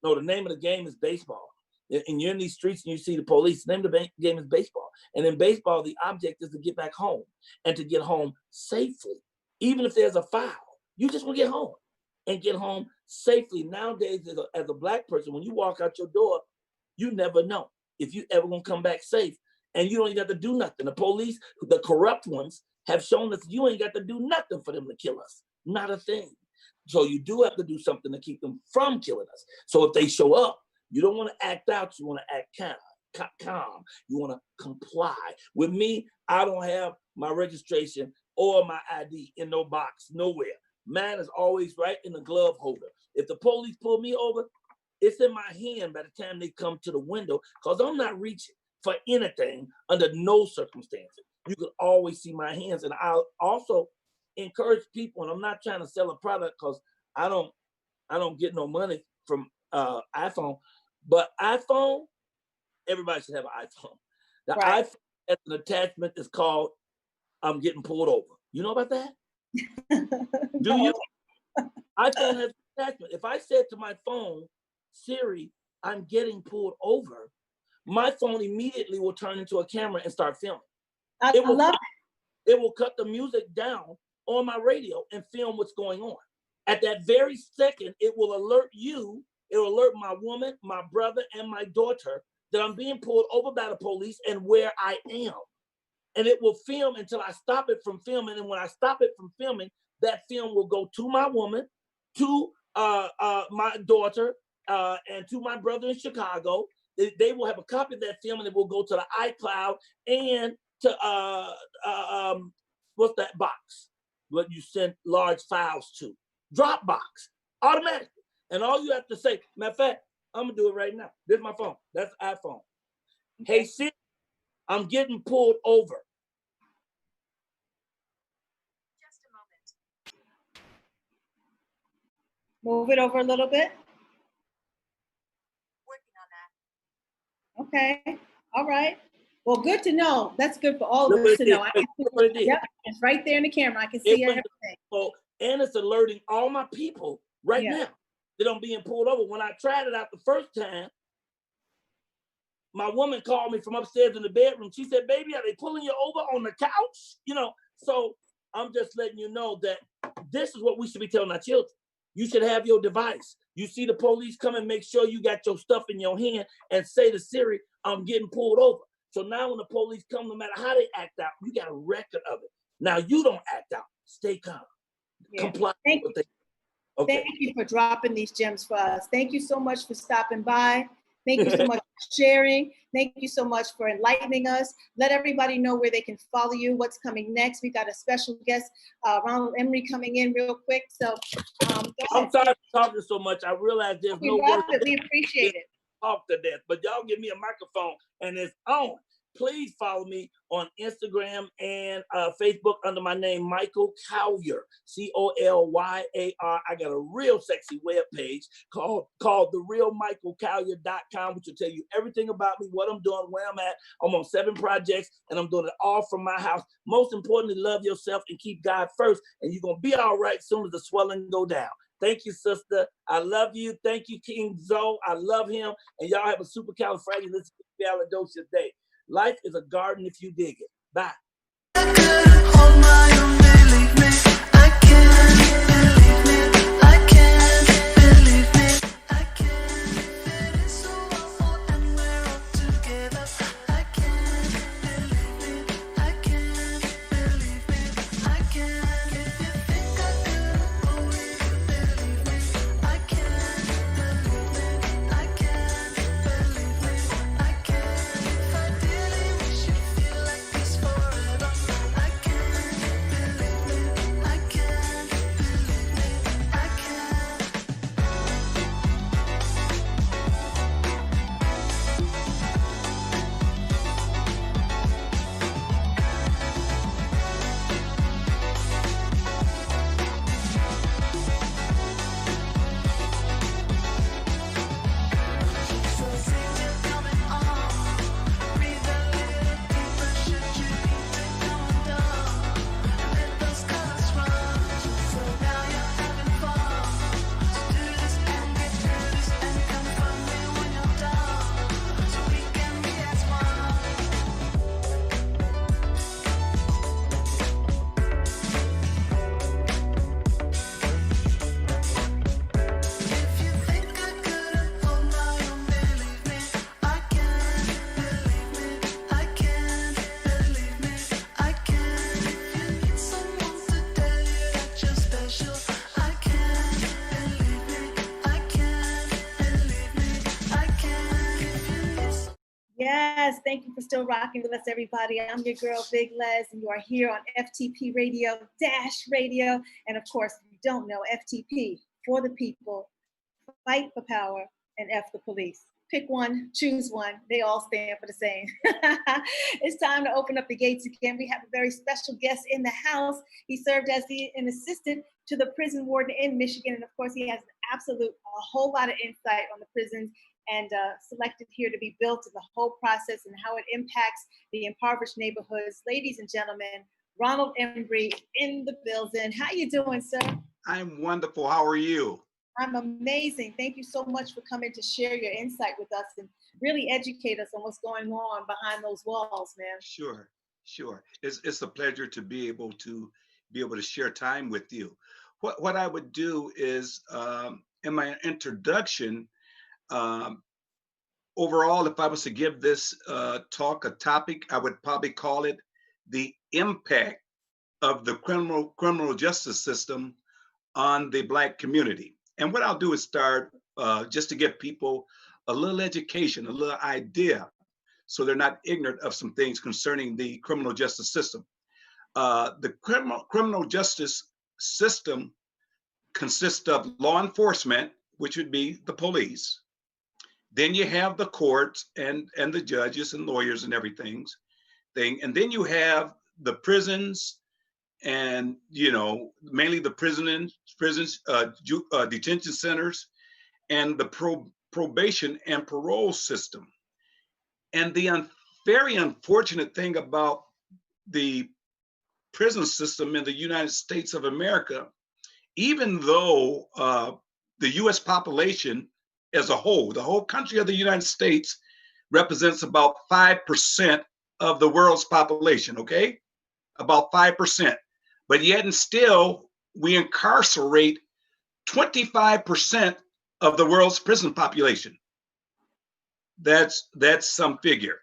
No, the name of the game is baseball. And you're in these streets and you see the police, the name of the game is baseball. And in baseball, the object is to get back home and to get home safely. Even if there's a foul, you just want to get home and get home safely. Nowadays, as a Black person, when you walk out your door, you never know if you ever gonna come back safe. And you don't even have to do nothing. The police, the corrupt ones, have shown us you ain't got to do nothing for them to kill us. Not a thing. So you do have to do something to keep them from killing us. So if they show up, you don't want to act out, you want to act calm. You want to comply. With me, I don't have my registration or my ID in no box, nowhere. Mine is always right in the glove holder. If the police pull me over, it's in my hand by the time they come to the window, because I'm not reaching for anything under no circumstances. You can always see my hands. And I'll also encourage people, and I'm not trying to sell a product because I don't get no money from iPhone, but iPhone, everybody should have an iPhone. The iPhone has an attachment that's called I'm getting pulled over. You know about that? Do you? iPhone has an attachment. If I said to my phone, Siri, I'm getting pulled over, my phone immediately will turn into a camera and start filming. It will cut the music down on my radio and film what's going on. At that very second, it will alert you, it will alert my woman, my brother, and my daughter that I'm being pulled over by the police and where I am. And it will film until I stop it from filming. And when I stop it from filming, that film will go to my woman, to my daughter, and to my brother in Chicago. They will have a copy of that film and it will go to the iCloud and to what's that box? What you send large files to? Dropbox, automatically. And all you have to say, matter of fact, I'm gonna do it right now. This is my phone. That's iPhone. Hey Siri, I'm getting pulled over. Just a moment. Move it over a little bit. Working on that. Okay. All right. Well, good to know. That's good for all of us to know. Yep, it's right there in the camera. I can see everything. And it's alerting all my people right now that I'm being pulled over. When I tried it out the first time, my woman called me from upstairs in the bedroom. She said, baby, are they pulling you over on the couch? You know, so I'm just letting you know that this is what we should be telling our children. You should have your device. You see the police come and make sure you got your stuff in your hand and say to Siri, I'm getting pulled over. So now when the police come, no matter how they act out, you got a record of it. Now you don't act out. Stay calm. Comply with it. Okay. Thank you for dropping these gems for us. Thank you so much for stopping by. Thank you so much for sharing. Thank you so much for enlightening us. Let everybody know where they can follow you, what's coming next. We got a special guest, Ronald Emery, coming in real quick. So I'm sorry for talking so much. I realize there's no word. We appreciate it. Talk to death, but y'all give me a microphone and it's on. Please follow me on Instagram and Facebook under my name, Michael Collier, Collyar. I got a real sexy webpage called therealmichaelcollier.com, which will tell you everything about me, what I'm doing, where I'm at. I'm on 7 projects and I'm doing it all from my house. Most importantly, love yourself and keep God first, and you're going to be all right as soon as the swelling go down. Thank you, sister. I love you. Thank you, King Zoe. I love him. And y'all have a supercalifragilisticexpialidocious day. Life is a garden if you dig it. Bye. Yes, thank you for still rocking with us, everybody. I'm your girl, Big Les, and you are here on FTP Radio, Dash Radio. And of course, if you don't know, FTP, for the people, fight for power, and F the police. Pick one, choose one. They all stand for the same. It's time to open up the gates again. We have a very special guest in the house. He served as an assistant to the prison warden in Michigan. And of course, he has a whole lot of insight on the prisons and selected here to be built in the whole process and how it impacts the impoverished neighborhoods. Ladies and gentlemen, Ronald Embry in the building. How you doing, sir? I'm wonderful. How are you? I'm amazing. Thank you so much for coming to share your insight with us and really educate us on what's going on behind those walls, man. Sure. It's a pleasure to be able to share time with you. What I would do is in my introduction, overall, if I was to give this talk a topic, I would probably call it the impact of the criminal justice system on the Black community. And what I'll do is start just to give people a little education, a little idea, so they're not ignorant of some things concerning the criminal justice system. The criminal justice system consists of law enforcement, which would be the police. Then you have the courts and the judges and lawyers and everything. And then you have the prisons, and mainly the prisons, detention centers, and the probation and parole system. And the very unfortunate thing about the prison system in the United States of America, even though the U.S. population as a whole, the whole country of the United States represents about 5% of the world's population, okay? About 5%. But yet and still, we incarcerate 25% of the world's prison population. That's some figure.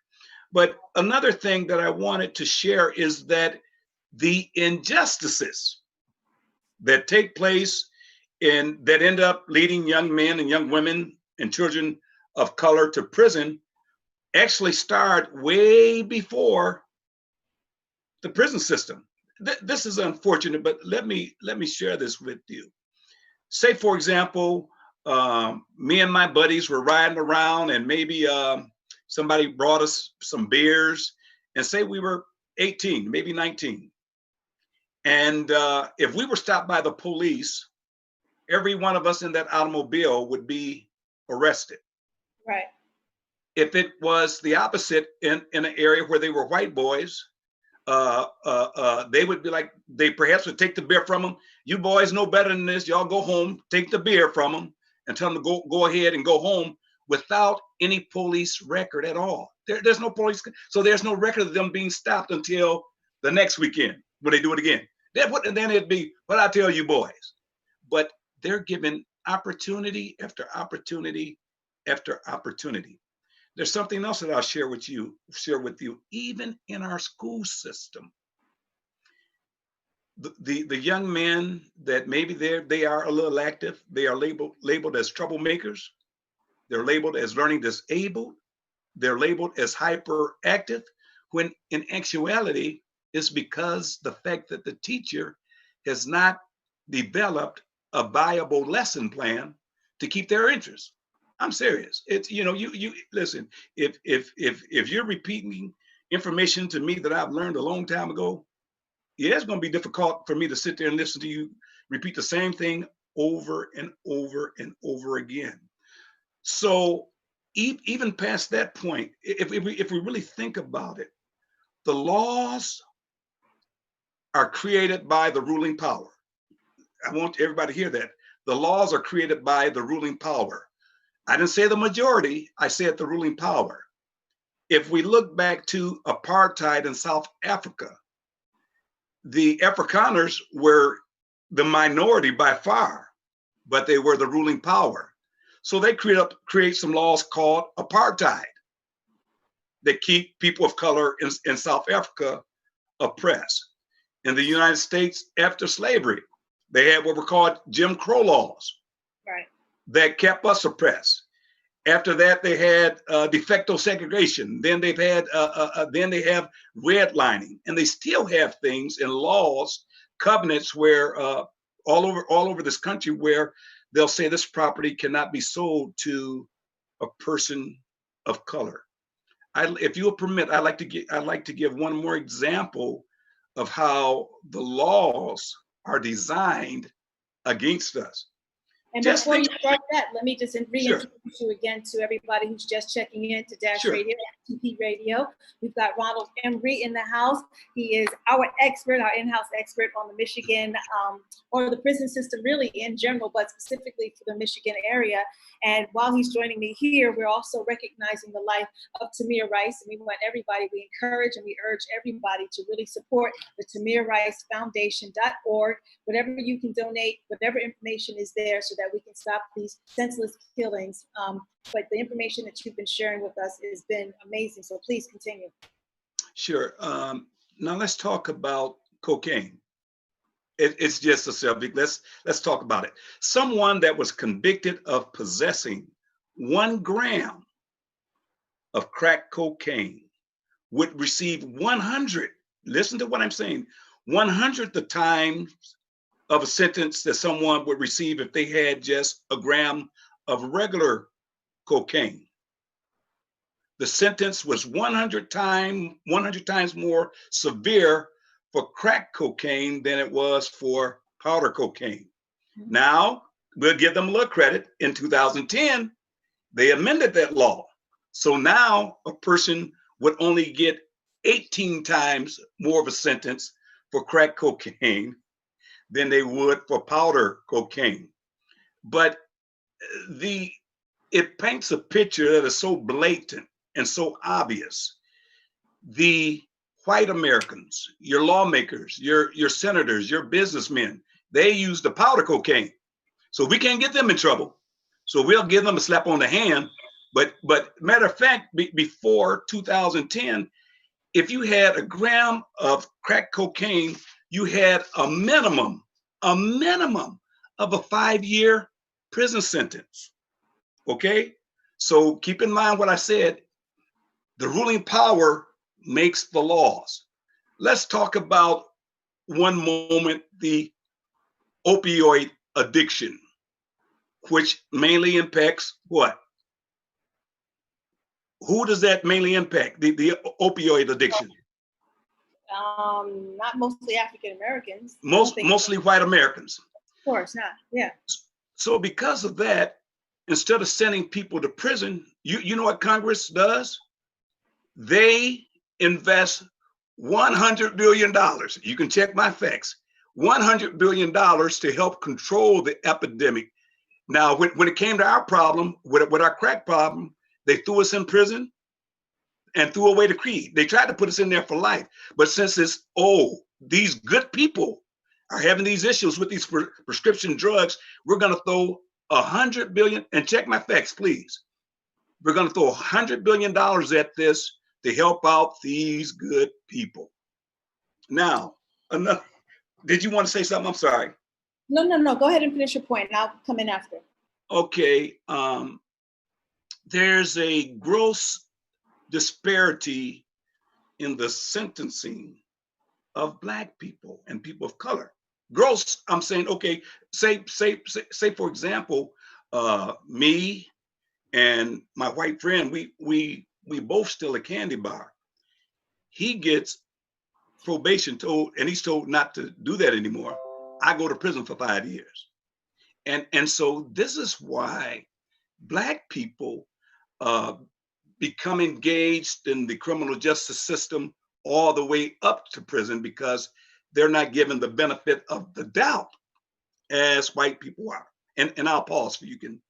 But another thing that I wanted to share is that the injustices that take place that end up leading young men and young women and children of color to prison actually start way before the prison system. This is unfortunate, but let me share this with you. Say, for example, me and my buddies were riding around, and maybe somebody brought us some beers, and say we were 18, maybe 19. And if we were stopped by the police, every one of us in that automobile would be arrested. Right. If it was the opposite in an area where they were white boys, they would be like, they perhaps would take the beer from them. You boys know better than this. Y'all go home, take the beer from them, and tell them to go ahead and go home without any police record at all. There's no police, so there's no record of them being stopped until the next weekend when they do it again. And then it'd be, what I tell you boys. But they're given opportunity after opportunity after opportunity. There's something else that I'll share with you, even in our school system. The young men that maybe they are a little active, they are labeled as troublemakers. They're labeled as learning disabled. They're labeled as hyperactive, when in actuality, it's because the fact that the teacher has not developed a viable lesson plan to keep their interest. I'm serious. It's, you listen, if you're repeating information to me that I've learned a long time ago, yeah, it's going to be difficult for me to sit there and listen to you repeat the same thing over and over and over again. So even past that point, if we really think about it, the laws are created by the ruling power. I want everybody to hear that. The laws are created by the ruling power. I didn't say the majority, I said the ruling power. If we look back to apartheid in South Africa, the Afrikaners were the minority by far, but they were the ruling power. So they create some laws called apartheid that keep people of color in South Africa oppressed. In the United States, after slavery, they had what were called Jim Crow laws, right, that kept us oppressed. After that, they had de facto segregation. Then they have redlining, and they still have things in laws, covenants where all over this country where they'll say this property cannot be sold to a person of color. If you will permit, I'd like to give one more example of how the laws are designed against us. And Just before think, you start that, let me just reintroduce sure. you again to everybody who's just checking in to Dash Sure. Radio, TP Radio. We've got Ronald Emery in the house. He is our expert, our in-house expert on the Michigan or the prison system really in general, but specifically for the Michigan area. And while he's joining me here, we're also recognizing the life of Tamir Rice. And we want everybody, we encourage and we urge everybody to really support the Tamir Rice Foundation.org. Whatever you can donate, whatever information is there so that we can stop these senseless killings. But the information that you've been sharing with us has been amazing. So please continue. Sure. Now let's talk about cocaine. It's just a subject. Let's talk about it. Someone that was convicted of possessing 1 gram of crack cocaine would receive 100. Listen to what I'm saying. 100 the times of a sentence that someone would receive if they had just a gram of regular cocaine. The sentence was 100 times more severe for crack cocaine than it was for powder cocaine. Now, we'll give them a little credit. In 2010, they amended that law. So now a person would only get 18 times more of a sentence for crack cocaine than they would for powder cocaine. But it paints a picture that is so blatant and so obvious. The white Americans, your lawmakers, your senators, your businessmen, they use the powder cocaine. So we can't get them in trouble. So we'll give them a slap on the hand. But matter of fact, before 2010, if you had a gram of crack cocaine, you had a minimum of a 5-year prison sentence. Okay? So keep in mind what I said. The ruling power makes the laws. Let's talk about one moment the opioid addiction, which mainly impacts what? Who does that mainly impact? The opioid addiction? Not mostly African Americans. Mostly white Americans. Of course not. Yeah. So because of that, instead of sending people to prison, you know what Congress does? They invest $100 billion. You can check my facts. $100 billion to help control the epidemic. Now, when it came to our problem, with our crack problem, they threw us in prison and threw away the creed. They tried to put us in there for life. But since these good people are having these issues with these prescription drugs, we're going to throw $100 billion, and check my facts, please. We're going to throw $100 billion at this to help out these good people. Now, did you want to say something? I'm sorry. No. Go ahead and finish your point, and I'll come in after. Okay. There's a gross disparity in the sentencing of Black people and people of color. Gross, I'm saying, okay, say for example, me and my white friend, we both steal a candy bar. He gets probation told, and he's told not to do that anymore. I go to prison for 5 years. And so this is why Black people become engaged in the criminal justice system all the way up to prison, because they're not given the benefit of the doubt as white people are. And I'll pause for you can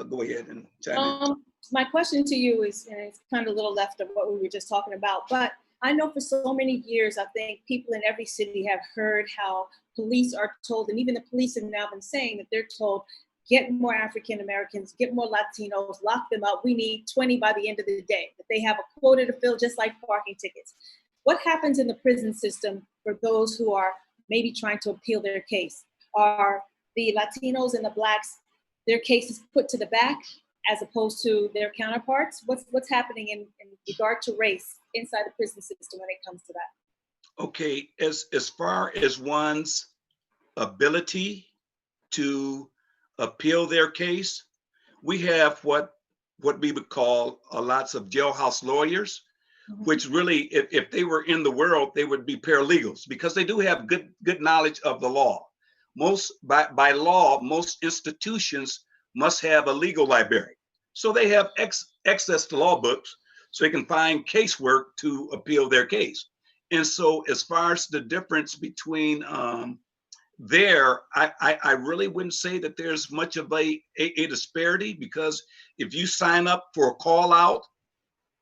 go ahead and chime in. My question to you is, and it's kind of a little left of what we were just talking about, but I know for so many years, I think people in every city have heard how police are told, and even the police have now been saying that they're told, get more African Americans, get more Latinos, lock them up. We need 20 by the end of the day. That they have a quota to fill, just like parking tickets. What happens in the prison system for those who are maybe trying to appeal their case? Are the Latinos and the Blacks, their cases put to the back? as opposed to their counterparts? What's happening in regard to race inside the prison system when it comes to that? Okay, as far as one's ability to appeal their case, we have what we would call lots of jailhouse lawyers, which really, if they were in the world, they would be paralegals because they do have good knowledge of the law. Most by law, most institutions must have a legal library, so they have access to law books, so they can find casework to appeal their case. And so, as far as the difference between there, I really wouldn't say that there's much of a disparity, because if you sign up for a call out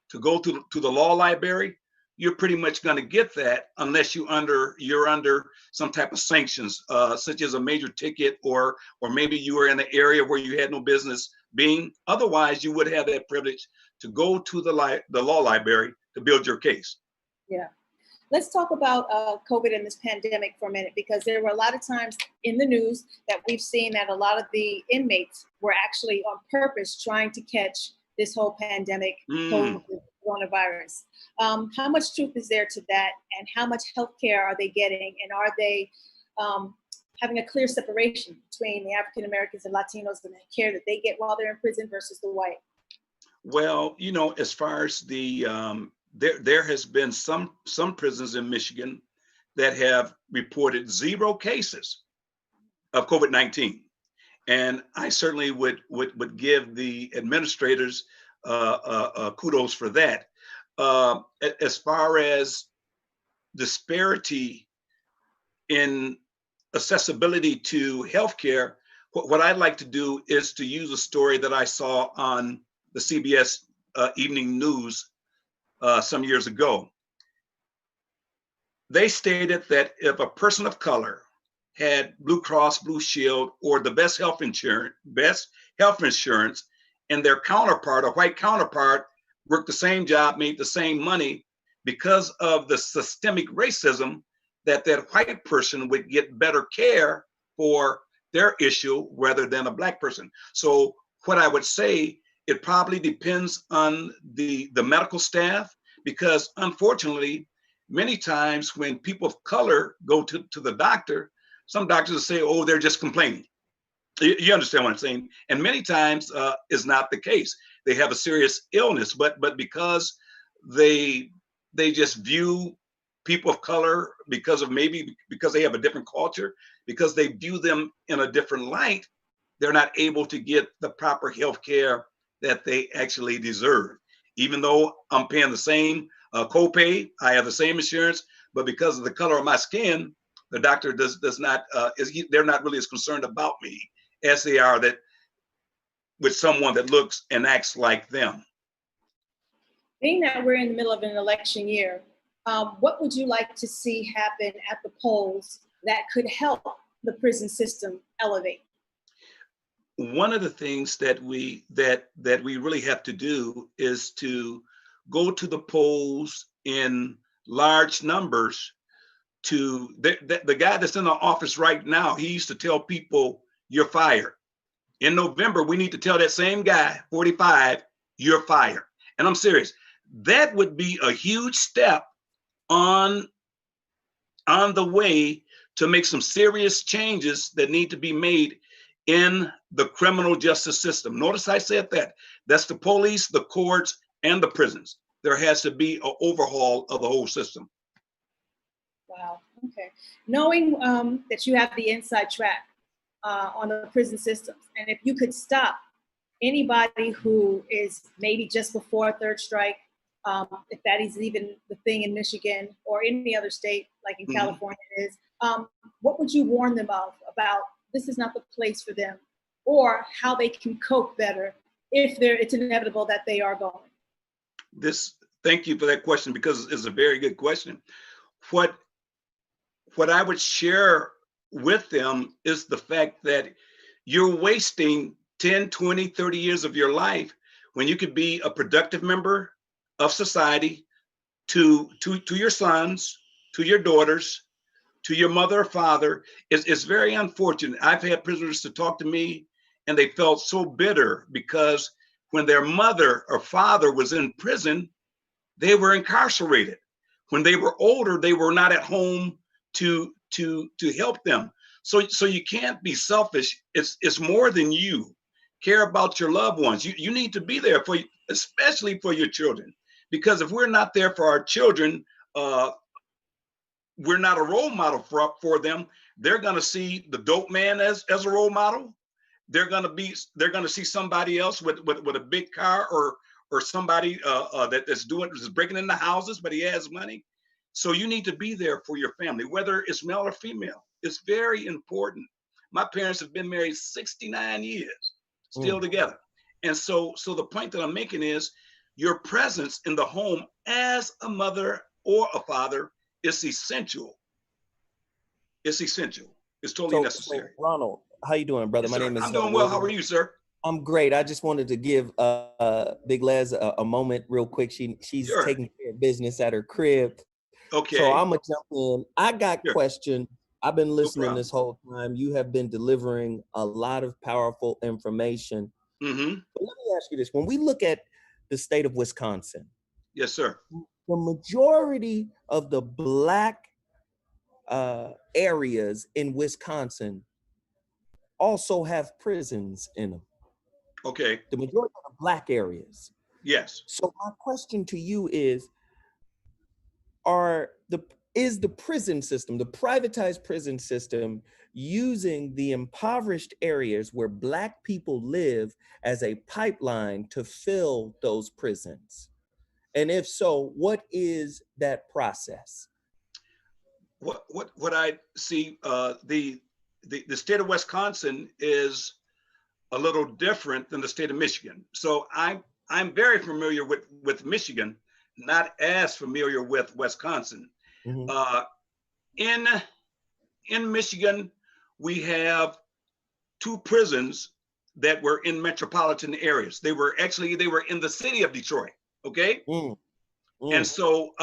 to go to the law library, you're pretty much going to get that unless you're under some type of sanctions, such as a major ticket, or maybe you were in an area where you had no business being. Otherwise, you would have that privilege to go to the law library to build your case. Yeah. Let's talk about COVID and this pandemic for a minute, because there were a lot of times in the news that we've seen that a lot of the inmates were actually on purpose trying to catch this whole pandemic, COVID, coronavirus. How much truth is there to that, and how much health care are they getting, and are they having a clear separation between the African Americans and Latinos and the care that they get while they're in prison versus the white? Well, as far as the there has been some prisons in Michigan that have reported 0 cases of COVID-19. And I certainly would give the administrators kudos for that. As far as disparity in accessibility to healthcare, what I'd like to do is to use a story that I saw on the CBS Evening News some years ago. They stated that if a person of color had Blue Cross Blue Shield or the best health insurance, and their counterpart, a white counterpart, worked the same job, made the same money, because of the systemic racism, that white person would get better care for their issue rather than a black person. So what I would say, it probably depends on the medical staff, because unfortunately, many times when people of color go to the doctor, some doctors will say, oh, they're just complaining. You understand what I'm saying? And many times is not the case. They have a serious illness, but because they just view people of color, because they have a different culture, because they view them in a different light, they're not able to get the proper health care that they actually deserve. Even though I'm paying the same copay, I have the same insurance, but because of the color of my skin, the doctor does not, they're not really as concerned about me as they are that with someone that looks and acts like them. Being that we're in the middle of an election year, what would you like to see happen at the polls that could help the prison system elevate? One of the things that we really have to do is to go to the polls in large numbers. To the guy that's in the office right now, he used to tell people, you're fired. In November, we need to tell that same guy, 45, you're fired. And I'm serious. That would be a huge step on the way to make some serious changes that need to be made in the criminal justice system. Notice I said that. That's the police, the courts, and the prisons. There has to be an overhaul of the whole system. Wow. Okay. Knowing that you have the inside track on the prison systems, and if you could stop anybody who is maybe just before a third strike, if that is even the thing in Michigan or any other state like in California is, what would you warn them of about this is not the place for them, or how they can cope better if it's inevitable that they are going? Thank you for that question, because it's a very good question. What I would share with them is the fact that you're wasting 10, 20, 30 years of your life when you could be a productive member of society to your sons, to your daughters, to your mother or father. It's very unfortunate. I've had prisoners to talk to me and they felt so bitter because when their mother or father was in prison, they were incarcerated. When they were older, they were not at home to help them. So you can't be selfish. It's more than you. Care about your loved ones. You need to be there for, especially for your children, because if we're not there for our children, we're not a role model for them. They're gonna see the dope man as a role model. They're gonna see somebody else with a big car or somebody that's breaking into houses, but he has money. So you need to be there for your family, whether it's male or female. It's very important. My parents have been married 69 years, still together. And so the point that I'm making is your presence in the home as a mother or a father is essential. It's essential. It's totally necessary. So Ronald, how you doing, brother? Yes, My sir. name is I'm doing well. How are you, sir? I'm great. I just wanted to give Big Les a moment real quick. She's Sure. taking care of business at her crib. Okay. So I'm gonna jump in. I got Sure. questions. I've been listening problem. this whole time. You have been delivering a lot of powerful information. Mm-hmm. But let me ask you this. When we look at the state of Wisconsin, Yes, sir. the majority of the Black areas in Wisconsin also have prisons in them. Okay. The majority of the Black areas. Yes. So my question to you is the prison system, the privatized prison system, using the impoverished areas where Black people live as a pipeline to fill those prisons? And if so, what is that process? What I see, the state of Wisconsin is a little different than the state of Michigan. So I'm very familiar with Michigan, not as familiar with Wisconsin. Mm-hmm. In Michigan, we have 2 prisons that were in metropolitan areas. They were in the city of Detroit. Okay. And so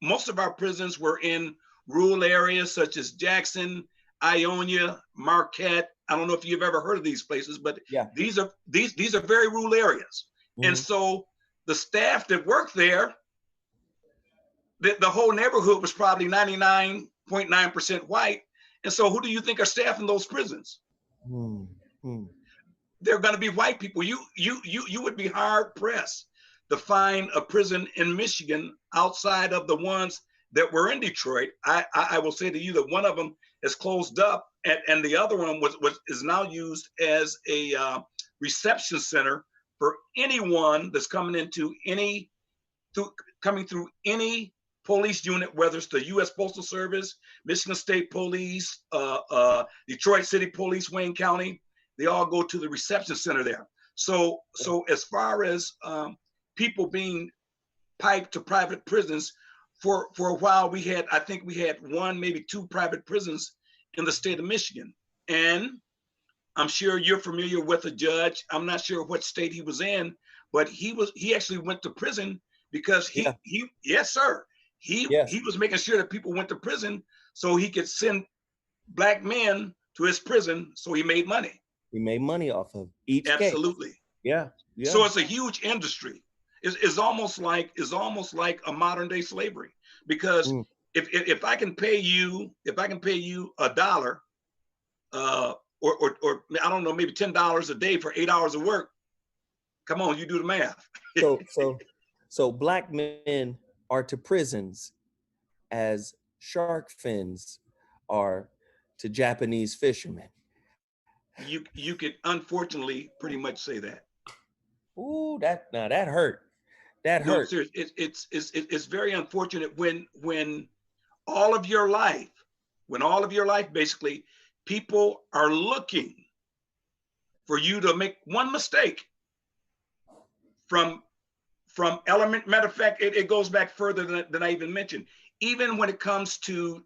most of our prisons were in rural areas such as Jackson, Ionia, Marquette. I don't know if you've ever heard of these places, but yeah, these are very rural areas. And so the staff that worked there, the whole neighborhood was probably 99.9% white. And so who do you think are staffing those prisons? They're going to be white people. You would be hard pressed to find a prison in Michigan outside of the ones that were in Detroit. I will say to you that one of them is closed up, and the other one is now used as a reception center for anyone that's coming through any police unit, whether it's the U.S. Postal Service, Michigan State Police, Detroit City Police, Wayne County. They all go to the reception center there. So as far as people being piped to private prisons, for a while I think we had 1, maybe 2 private prisons in the state of Michigan. And I'm sure you're familiar with a judge. I'm not sure what state he was in, but he actually went to prison because yes, sir. He was making sure that people went to prison so he could send Black men to his prison, so he made money. He made money off of each case. Absolutely. Yeah. So it's a huge industry. It's almost like a modern day slavery, because if I can pay you $1, or I don't know, maybe $10 a day for 8 hours of work. Come on, you do the math. So Black men are to prisons as shark fins are to Japanese fishermen. You could unfortunately pretty much say that. Ooh, that hurt. That hurt. No, it's very unfortunate when all of your life, basically, people are looking for you to make one mistake from element. Matter of fact, it goes back further than I even mentioned. Even when it comes to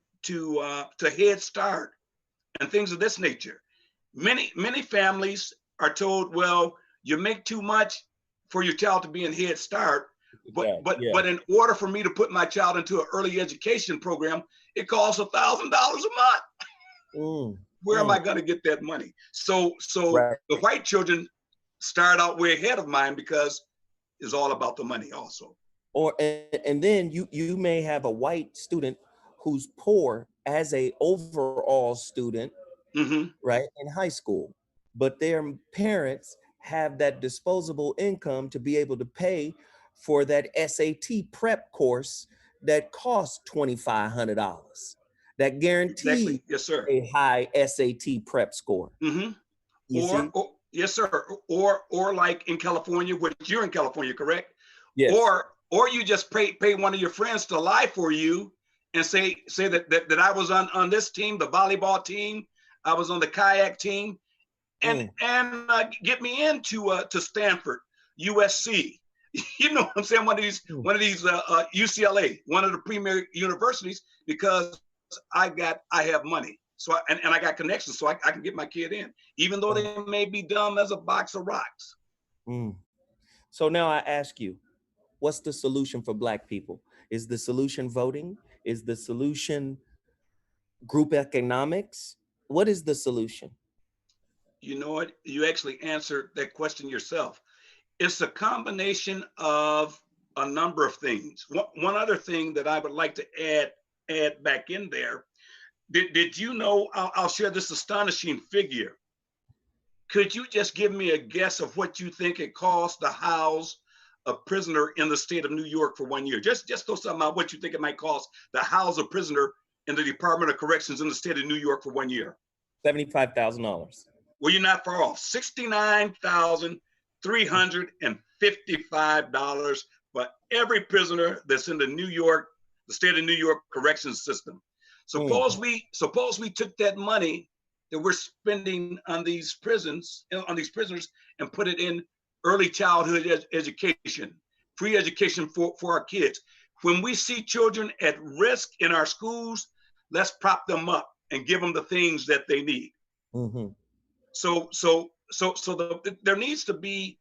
Head Start and things of this nature, many families are told, well, you make too much for your child to be in Head Start, but in order for me to put my child into an early education program, it costs $1,000 a month. Where am I going to get that money? So right. The white children start out way ahead of mine because it's all about the money also. And then you may have a white student who's poor as a overall student, right, in high school, but their parents have that disposable income to be able to pay for that SAT prep course that costs $2,500, that guarantees Exactly. Yes, sir. a high SAT prep score. Or yes, sir. Or like in California, which you're in California, correct? Yes. Or you just pay one of your friends to lie for you and say that I was on this team, the volleyball team, I was on the kayak team, and get me into to Stanford, USC. You know what I'm saying? One of these UCLA, one of the premier universities, because I have money. So I got connections, so I can get my kid in, even though they may be dumb as a box of rocks. So now I ask you, what's the solution for Black people? Is the solution voting? Is the solution group economics? What is the solution? You know what? You actually answered that question yourself. It's a combination of a number of things. One other thing that I would like to add back in there. Did you know, I'll share this astonishing figure. Could you just give me a guess of what you think it costs to house a prisoner in the state of New York for 1 year? Just throw something out, what you think it might cost to house a prisoner in the Department of Corrections in the state of New York for 1 year. $75,000. Well, you're not far off. $69,355 for every prisoner that's in the state of New York corrections system. Suppose we took that money that we're spending on these prisoners and put it in early childhood education, free education for our kids. When we see children at risk in our schools, let's prop them up and give them the things that they need. So there needs to be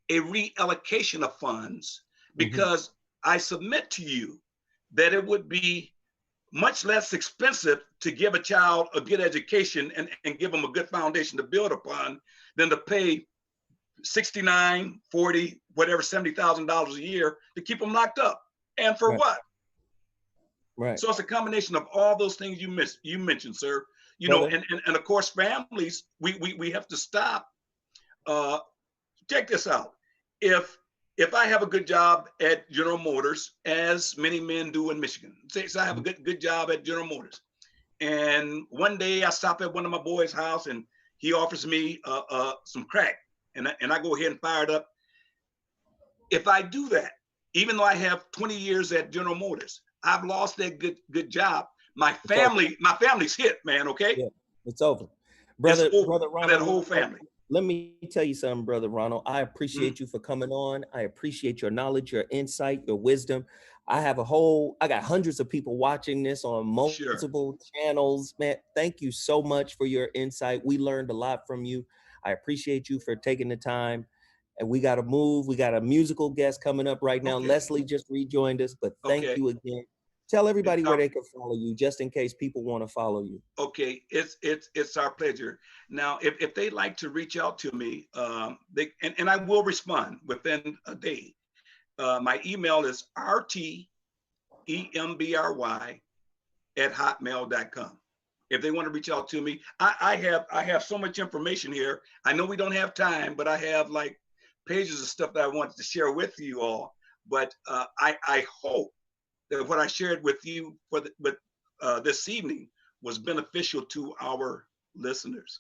a reallocation of funds, because I submit to you that it would be much less expensive to give a child a good education and give them a good foundation to build upon than to pay $69,000, $40,000, whatever, $70,000 a year to keep them locked up. And for what? Right. So it's a combination of all those things you mentioned, sir. You know, and of course, families, we have to stop. Check this out. If I have a good job at General Motors, as many men do in Michigan, say I have a good job at General Motors, and one day I stop at one of my boys' house and he offers me some crack, and I go ahead and fire it up. If I do that, even though I have 20 years at General Motors, I've lost that good job. My family's hit, man. Okay, yeah, it's over, brother Ronald. That whole family. Let me tell you something, Brother Ronald. I appreciate you for coming on. I appreciate your knowledge, your insight, your wisdom. I got hundreds of people watching this on multiple channels. Man, thank you so much for your insight. We learned a lot from you. I appreciate you for taking the time. And we got to move. We got a musical guest coming up right now. Leslie just rejoined us, but thank you again. Tell everybody where they can follow you, just in case people want to follow you. Okay, it's our pleasure. Now, if they'd like to reach out to me, and I will respond within a day. My email is rtembry@hotmail.com. If they want to reach out to me, I have so much information here. I know we don't have time, but I have like pages of stuff that I wanted to share with you all. But I hope that what I shared with you this evening was beneficial to our listeners.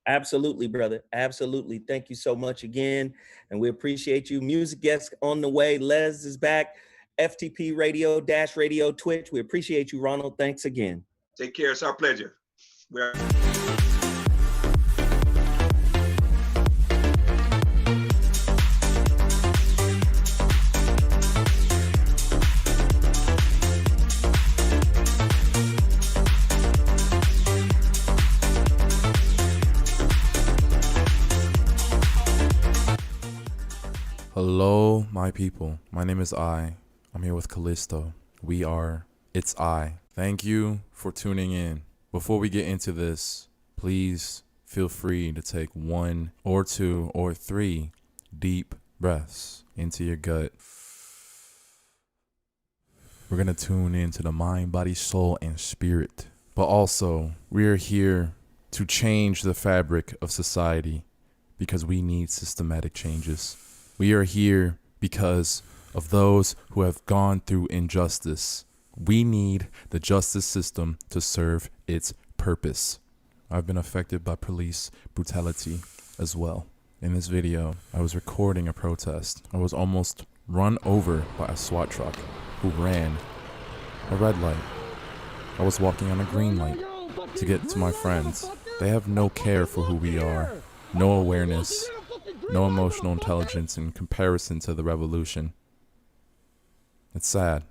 Absolutely, brother. Absolutely. Thank you so much again. And we appreciate you. Music guests on the way. Les is back. FTP Radio, Radio, Twitch. We appreciate you, Ronald. Thanks again. Take care. It's our pleasure. Hello, my people. My name is I. I'm here with Callisto. We are It's I. Thank you for tuning in. Before we get into this, please feel free to take 1 or 2 or 3 deep breaths into your gut. We're going to tune into the mind, body, soul, and spirit. But also, we are here to change the fabric of society because we need systematic changes. We are here because of those who have gone through injustice. We need the justice system to serve its purpose. I've been affected by police brutality as well. In this video, I was recording a protest. I was almost run over by a SWAT truck who ran a red light. I was walking on a green light to get to my friends. They have no care for who we are, no awareness, no emotional intelligence in comparison to the revolution. It's sad.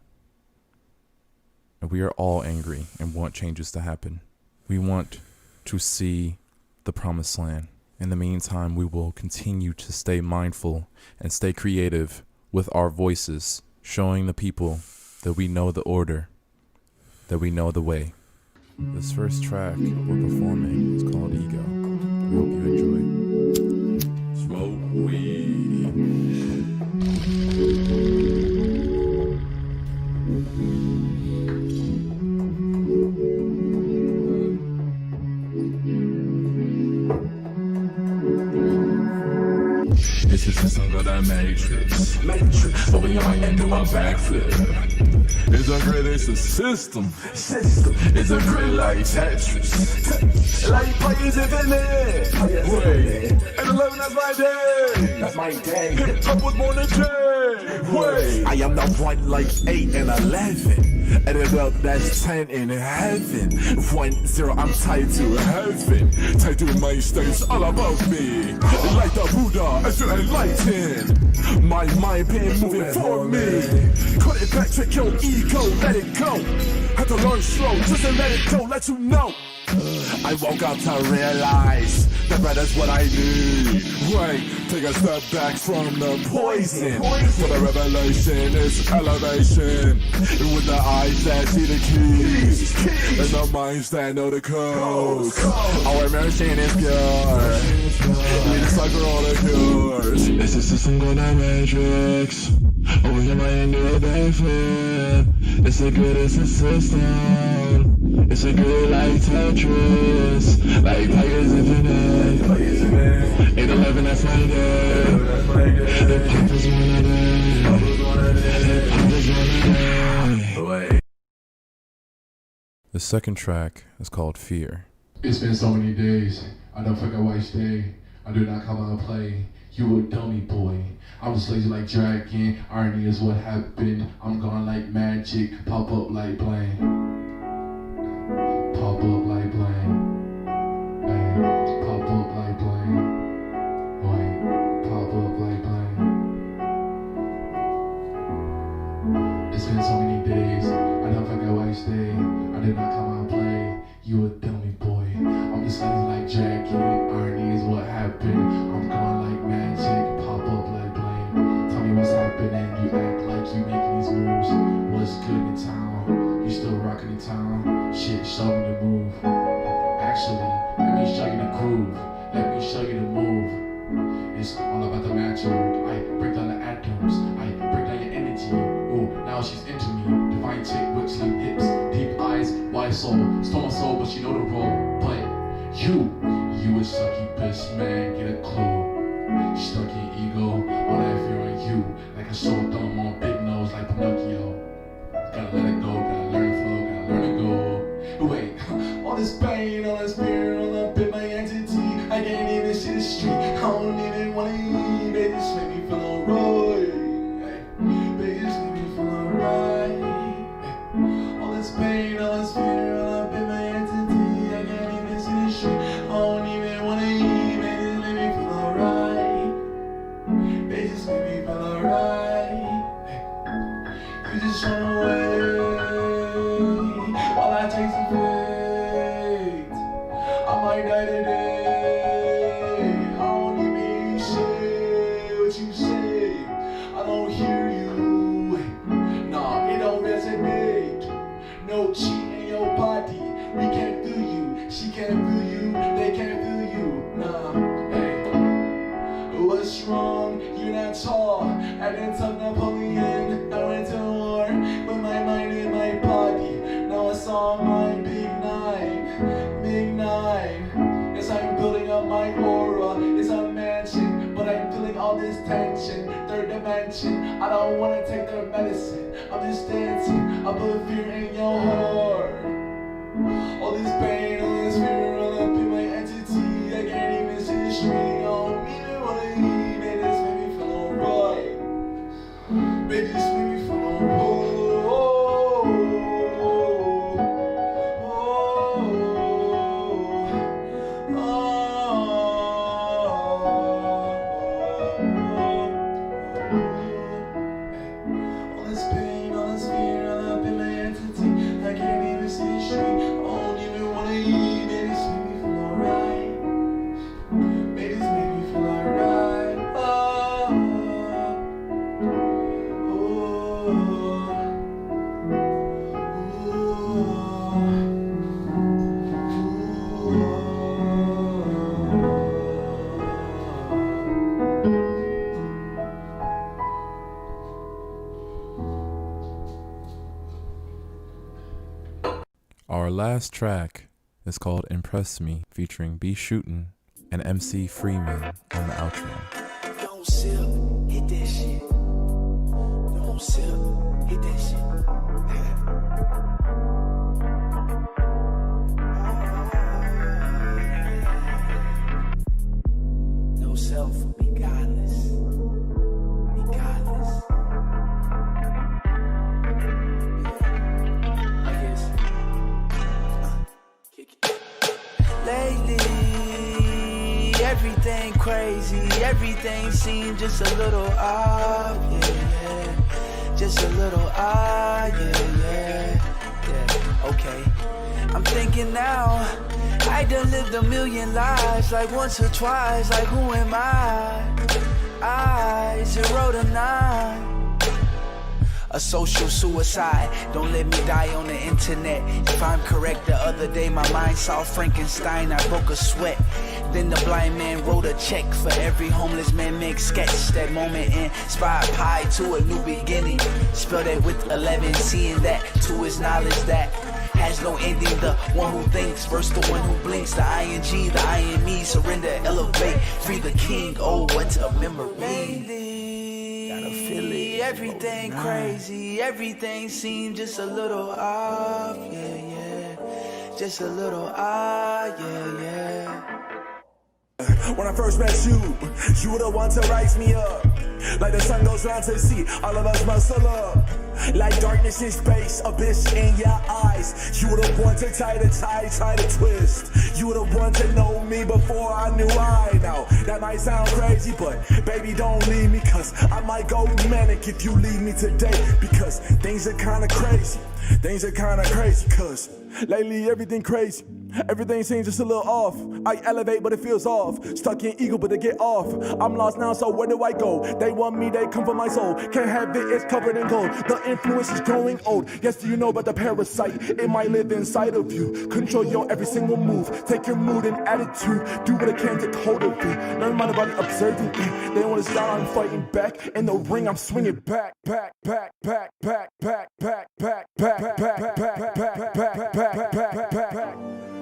And we are all angry and want changes to happen. We want to see the promised land. In the meantime, we will continue to stay mindful and stay creative with our voices, showing the people that we know the order, that we know the way. This first track we're performing is called Ego. We hope you enjoy. Smoke weed. This is the song of the Matrix. But we might end up a backflip. It's a grid, it's a system. It's a grid like Tetris. Like players infinite. Wait. And 11, that's my day. That's my day. Hip hop was born in J. Wait. I am the one like 8 and 11. Added up, that's 10 in heaven. 1, 0, I'm tied to heaven. Tied to my states all about me. Like the Buddha, I feel enlightened. My mind been moving for me. Cut it back, check your ego, let it go. Had to learn slow, just to let it go, let you know. I woke up to realize that that's what I need. Wait, take a step back from the poison. For the revelation is elevation. And with the eyes that see the keys, and the minds that know the codes. Our immersion is pure. We decipher all the cures. It's a system called the Matrix. Over here, my end of a backflip. It's a good, it's a system. It's a good like Tetris, like players infinite. 8-11, that's my day. Hip hop is one of them. Hip hop is one of them. The second track is called Fear. It's been so many days, I don't forget why I stay. I do not come out and play. You a dummy boy. I was lazy like dragon. Irony is what happened. I'm gone like magic. Pop up like bling. Pop up like bling. Hey, pop up like bling. Wait, pop up like bling. It's been so many days. I don't forget why I stay. I did not come out and play. You a dummy boy. I'm just lazy like dragon. Irony is what happened. I'm gone like magic. Pop up like bling. Tell me what's happening. You act like you making these moves. What's good in town? You still rocking in town? Shit, show me the move. Actually, let me show you the groove. Let me show you the move. It's all about the magic. I break down the atoms. I break down your energy. Oh, now she's into me. Divine chick with slim hips, deep eyes, wide soul. Stole my soul, but she know the role. But you a sucky bitch, man. Get a clue. Stuck in ego, all that fear on you. Like a short thumb on big nose, like Pinocchio. Gotta let it go, gotta learn to flow, gotta learn to go. Wait, all this pain, all this fear, all up in my entity. I can't even see the street, I don't even wanna eat. They just make me feel alright. They just make me feel alright. All this pain, all this fear, all up in my entity. I can't even see the street, I don't even wanna eat. They just make me feel alright. They just make me feel alright. You just run away while I take some fate. I might die today. I don't even strong, you're not tall. I didn't talk Napoleon, I went to war with my mind in my body. Now I saw my big nine, big nine. Yes, I'm building up my aura, it's a mansion, but I'm feeling all this tension. Third dimension, I don't wanna take their medicine, I'm just dancing, I put fear in your heart. All this pain, all this fear, all up in my entity, I can't even see the street, I don't even wanna eat, man, this make me feel alright. Baby, this make me feel alright. Our last track is called Impress Me, featuring B Shootin' and MC Freeman on the outro. Don't sip, hit that shit. Don't sip, hit that shit. No self, be godless. Be godless. I guess. Kick it. Lately, everything crazy, everything seems just a little odd, yeah. Just a little odd, yeah. Okay. I'm thinking now, I done lived a million lives, like once or twice, like who am I? 0 to 9. A social suicide, don't let me die on the internet. If I'm correct, the other day my mind saw Frankenstein, I broke a sweat. Then the blind man wrote a check for every homeless man make sketch. That moment inspired Pi to a new beginning. Spell that with 11, seeing that to his knowledge that has no ending. The one who thinks versus the one who blinks. The ING, the IME, surrender, elevate, free the king. Oh, what a memory. Gotta feel it. Everything crazy, everything seems just a little off, yeah. Just a little odd, yeah. When I first met you were the one to rise me up. Like the sun goes round to see all of us muscle up. Like darkness in space, abyss in your eyes. You were the one to tie the tie, try to twist. You were the one to know me before I knew I know. That might sound crazy, but baby, don't leave me, cause I might go manic if you leave me today. Because things are kinda crazy. Things are kinda crazy, cause lately everything crazy. Everything seems just a little off. I elevate, but it feels off. Stuck in ego, but to get off. I'm lost now, so where do I go? They want me, they come for my soul. Can't have it, it's covered in gold. The influence is growing old. Yes, do you know about the parasite? It might live inside of you. Control your every single move. Take your mood and attitude. Do what I can, take hold of it. Learn my body, observing it. They want to start, I'm fighting back. In the ring, I'm swinging back.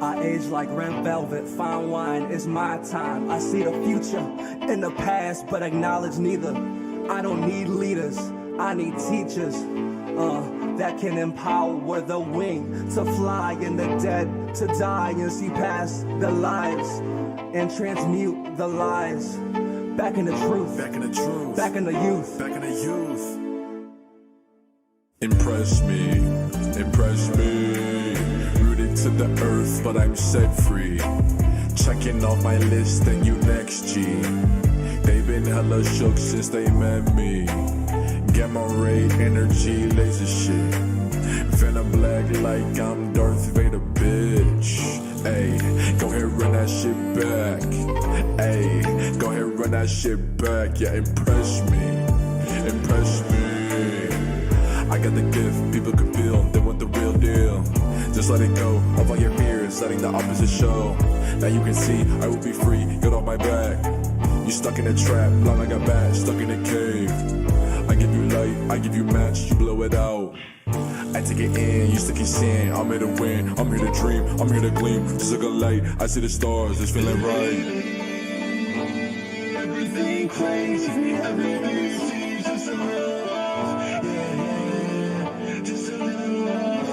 I age like red velvet, fine wine is my time. I see the future in the past, but acknowledge neither. I don't need leaders, I need teachers that can empower the wing to fly and the dead to die and see past the lives and transmute the lies back in the truth, back in the truth, back in the youth, back in the youth. Impress me, impress me. Rooted to the earth, but I'm set free. Checking off my list, and you next, G. They've been hella shook since they met me. Gamma ray energy, laser shit. Venom black like I'm Darth Vader, bitch. Ayy, go ahead, run that shit back. Ayy, go ahead, run that shit back. Yeah, impress me, impress me. I got the gift, people can feel, they want the real deal. Just let it go, of all your fears, letting the opposite show. Now you can see, I will be free, get off my back. You stuck in a trap, blind like a bat, stuck in a cave. I give you light, I give you match, you blow it out. I take it in, you stick it in. I'm here to win, I'm here to dream, I'm here to gleam. Just like a light, I see the stars, it's feeling right. Everything crazy, everything seems just a little off. Yeah, just a little off.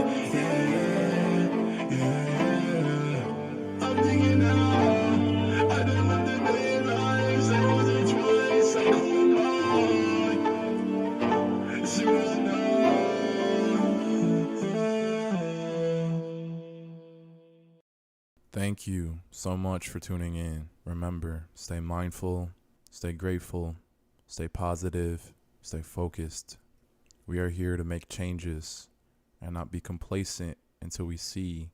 Yeah. I'm thinking now, I don't want to realize I wasn't twice, I couldn't lie. It's right now. Thank you so much for tuning in. Remember, stay mindful, stay grateful, stay positive, stay focused. We are here to make changes and not be complacent until we see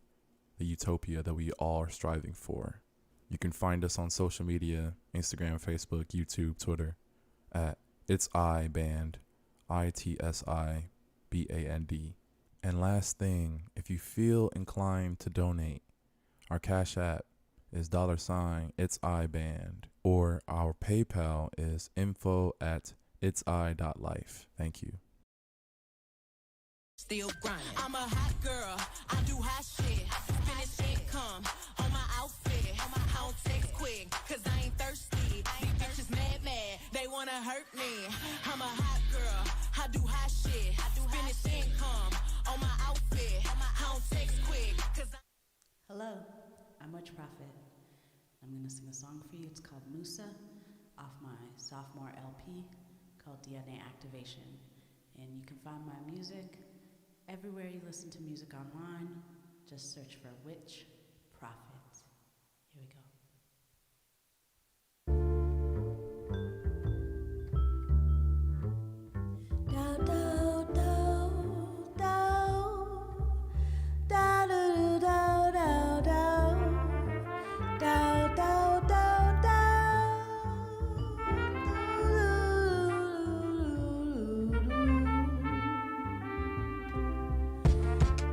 the utopia that we all are striving for. You can find us on social media, Instagram, Facebook, YouTube, Twitter, at It's I Band, ITSIBAND. And last thing, if you feel inclined to donate, our Cash App is $ItsIBand, or our PayPal is info@itsi.life. Thank you. Still grinding. I'm a hot girl. I do hot shit. Finish income on my outfit. I don't text quick, cause I ain't thirsty. These bitches mad. They wanna hurt me. I'm a hot girl. I do hot shit. Finish income on my outfit. I don't text quick, cause Hello, I'm Much Prophet. I'm going to sing a song for you. It's called Musa, off my sophomore LP called DNA Activation. And you can find my music everywhere you listen to music online. Just search for Witch Prophet. Here we go.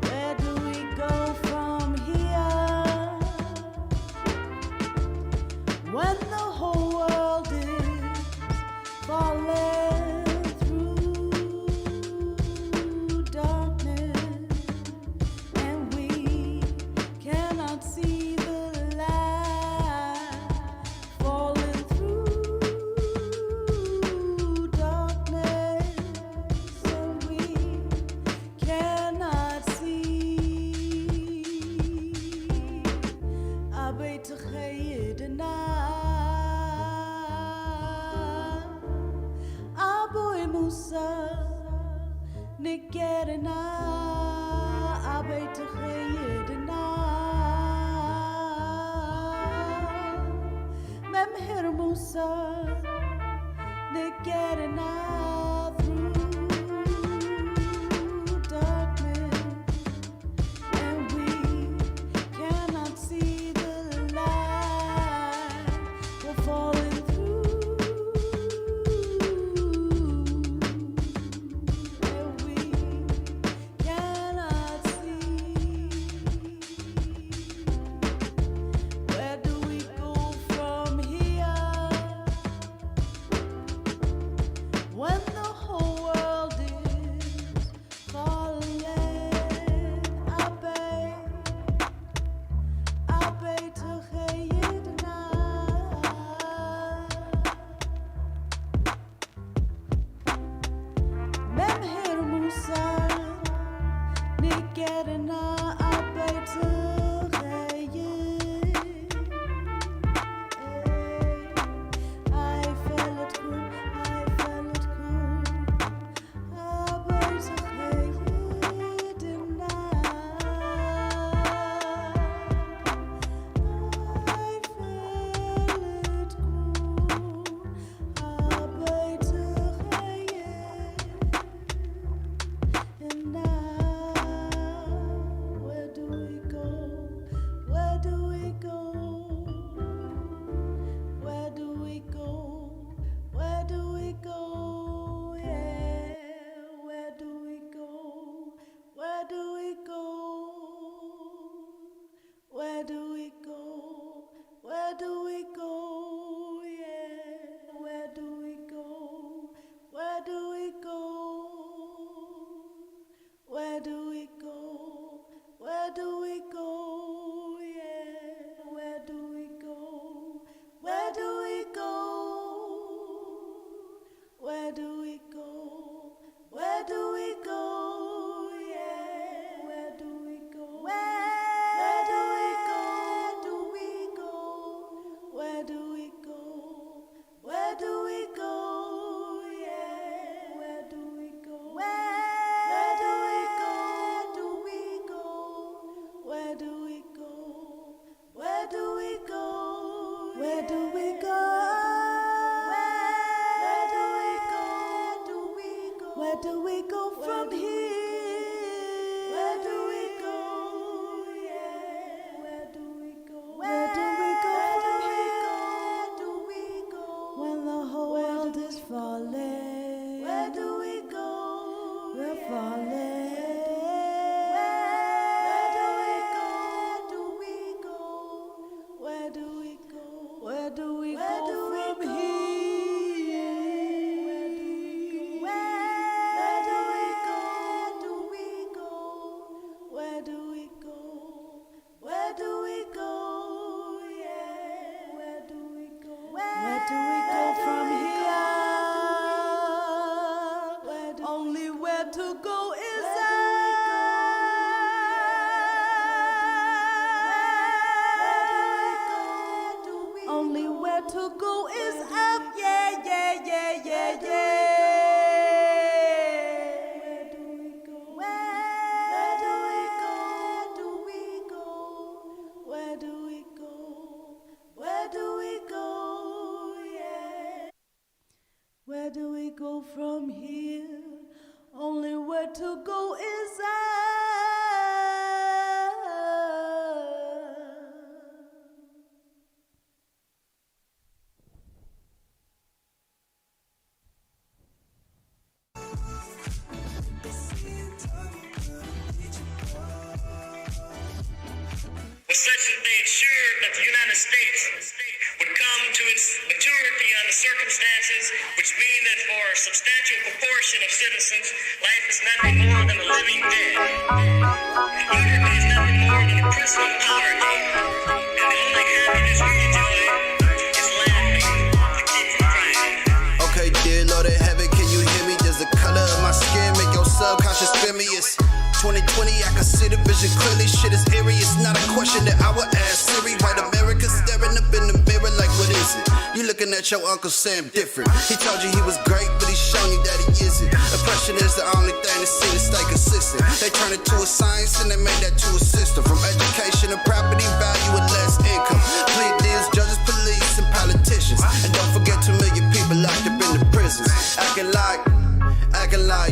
Where do we go from here? When the whole world is falling through darkness, and we cannot see the light, falling through darkness, and we cannot see. أبيت خيدنا أبوي موسى نكرنا أبيت خيدنا ممهر موسى نكرنا through darkness, and we cannot see the light. We're falling through, and we cannot see. Where do we go from here? Where do we go from here? Where do we go? Yeah. Where do we go? Where do we go from here? Where do we go? When the whole world is falling. Where do we go? We're falling. Where do we go? Where do we go? Where do we go from here? Where do we go? Where do we go? Where do we go? Yeah. Where do we go? Where do we go from here? Only where to go is up. Only where to go is up. Yeah, yeah, yeah, yeah, yeah. Where do we go? Where do we go? Where do we go? Where do we go? Yeah. Where do we go from here? Only where to go is up. Was such that they ensured that the United States would come to its maturity under circumstances which mean that for a substantial proportion of citizens, life is nothing more than a living dead. And usually is nothing more than a prison of poverty. And the only happiness we enjoy is laughing to keep from crying. Okay, dear Lord in heaven, can you hear me? Does the color of my skin make your subconscious feel me? It's 2020, I can see the vision clearly. Shit is eerie, it's not a question that I would ask Siri. White America staring up in the mirror like, what is it? You looking at your Uncle Sam different. He told you he was great, but he's shown you that he isn't. Oppression is the only thing to see to stay consistent. They turned it to a science and they made that to a system. From education to property value and less income. Plea deals, judges, police, and politicians. And don't forget 2 million people locked up in the prisons. Acting like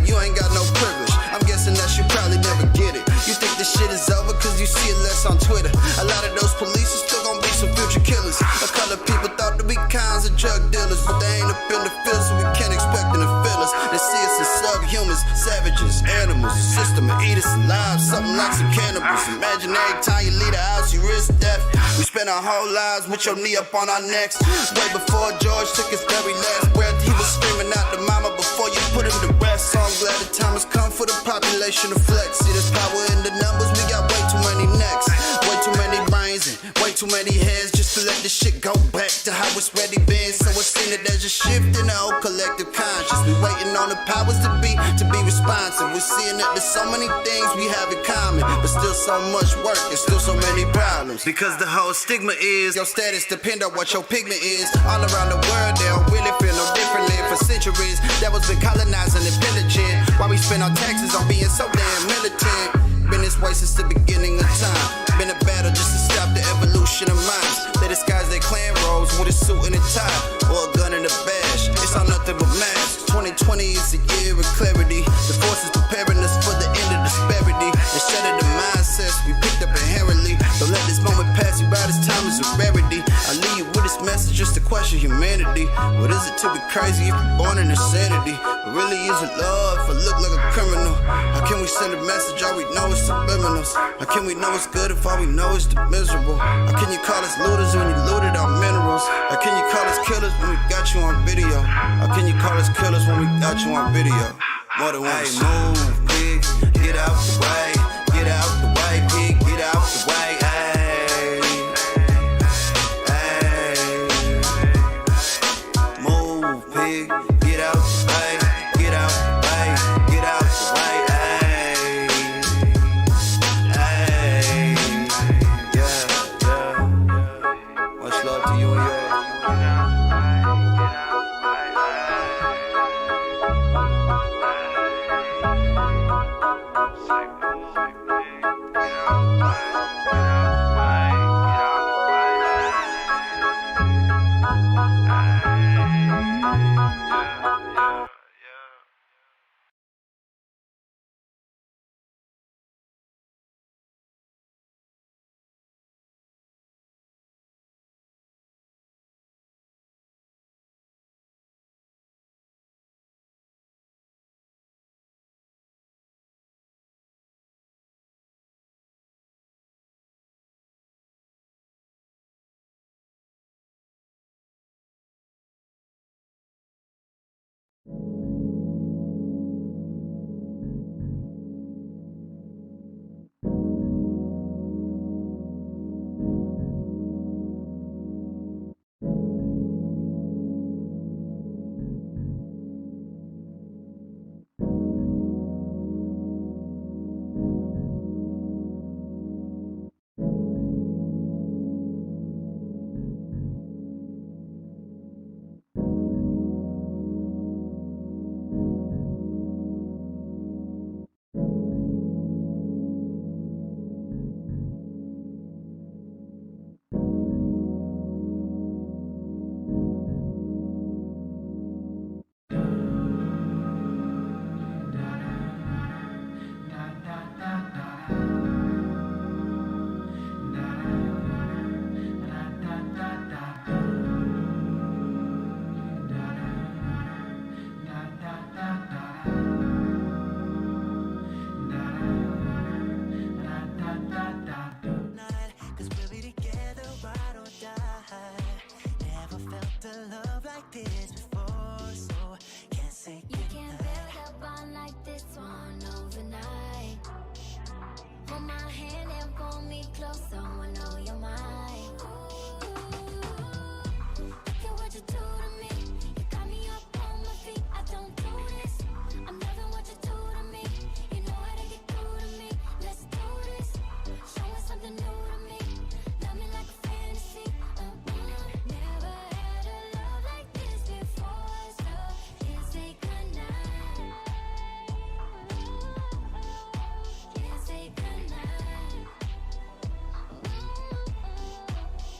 you ain't got no privilege. I'm guessing that you probably never get it. You think this shit is over cause you see it less on Twitter. A lot of those police are still gonna be some future killers. A color people thought to be kinds of drug dealers, but they ain't up in the field, so we can't expect them to feel us. They see us as subhumans, savages, animals, a system of eat us alive, something like some cannibals. Imagine every time you leave the house, you risk death. We spend our whole lives with your knee up on our necks. Way before George took his very last breath, he was screaming out to mama before you put him to rest. So I'm glad the time has come for the population to flex. See, there's power in the numbers, we got way too many necks, way too many brains and way too many heads just to let this shit go back to how it's ready been. So it's seen that there's a shift in the whole collective conscious. We waiting on the powers to be responsive. We're seeing that there's so many things we have in common, but still so much work and still so many problems. Because the whole stigma is your status depend on what your pigment is. All around the world, they don't really feel no differently. For centuries, that was been colonizing and pillaging. Why we spend our taxes on being so damn militant? Been this way since the beginning of time. Been a battle just to stop the evolution of minds. They disguise their clan roles with a suit and a tie, or a gun and a badge. It's all nothing but masks. 2020 is a year of clarity. The force is preparing us for the end of disparity. Instead of the mindsets we picked up inherently. Don't let this moment pass you by, this time is a rarity. I leave you with this message just to question humanity. What is it to be crazy if you're born in insanity? But really is it love if I look like a criminal? How can we send a message all we know is subliminals? How can we know it's good if all we know is the miserable? How can you call us looters when you looted our minerals? How can you call us killers when we got you on video? How can you call us killers when we got you on video? More than once. Hey, move, pig, get out the way. Get out the way, pig, get out the way. Hey, hey. Move, pig, get out the way. Get out the way, get out the way. Hey, hey, yeah, yeah. Much love to you and yours. Yeah. close, so I know you're mine. Look at what you do to me. You got me up on my feet. I don't do this. I'm loving what you do to me. You know how to get through to me. Let's do this. Show me something new to me. Love me like a fantasy. Never had a love like this before. So can't say goodnight. Can't say goodnight.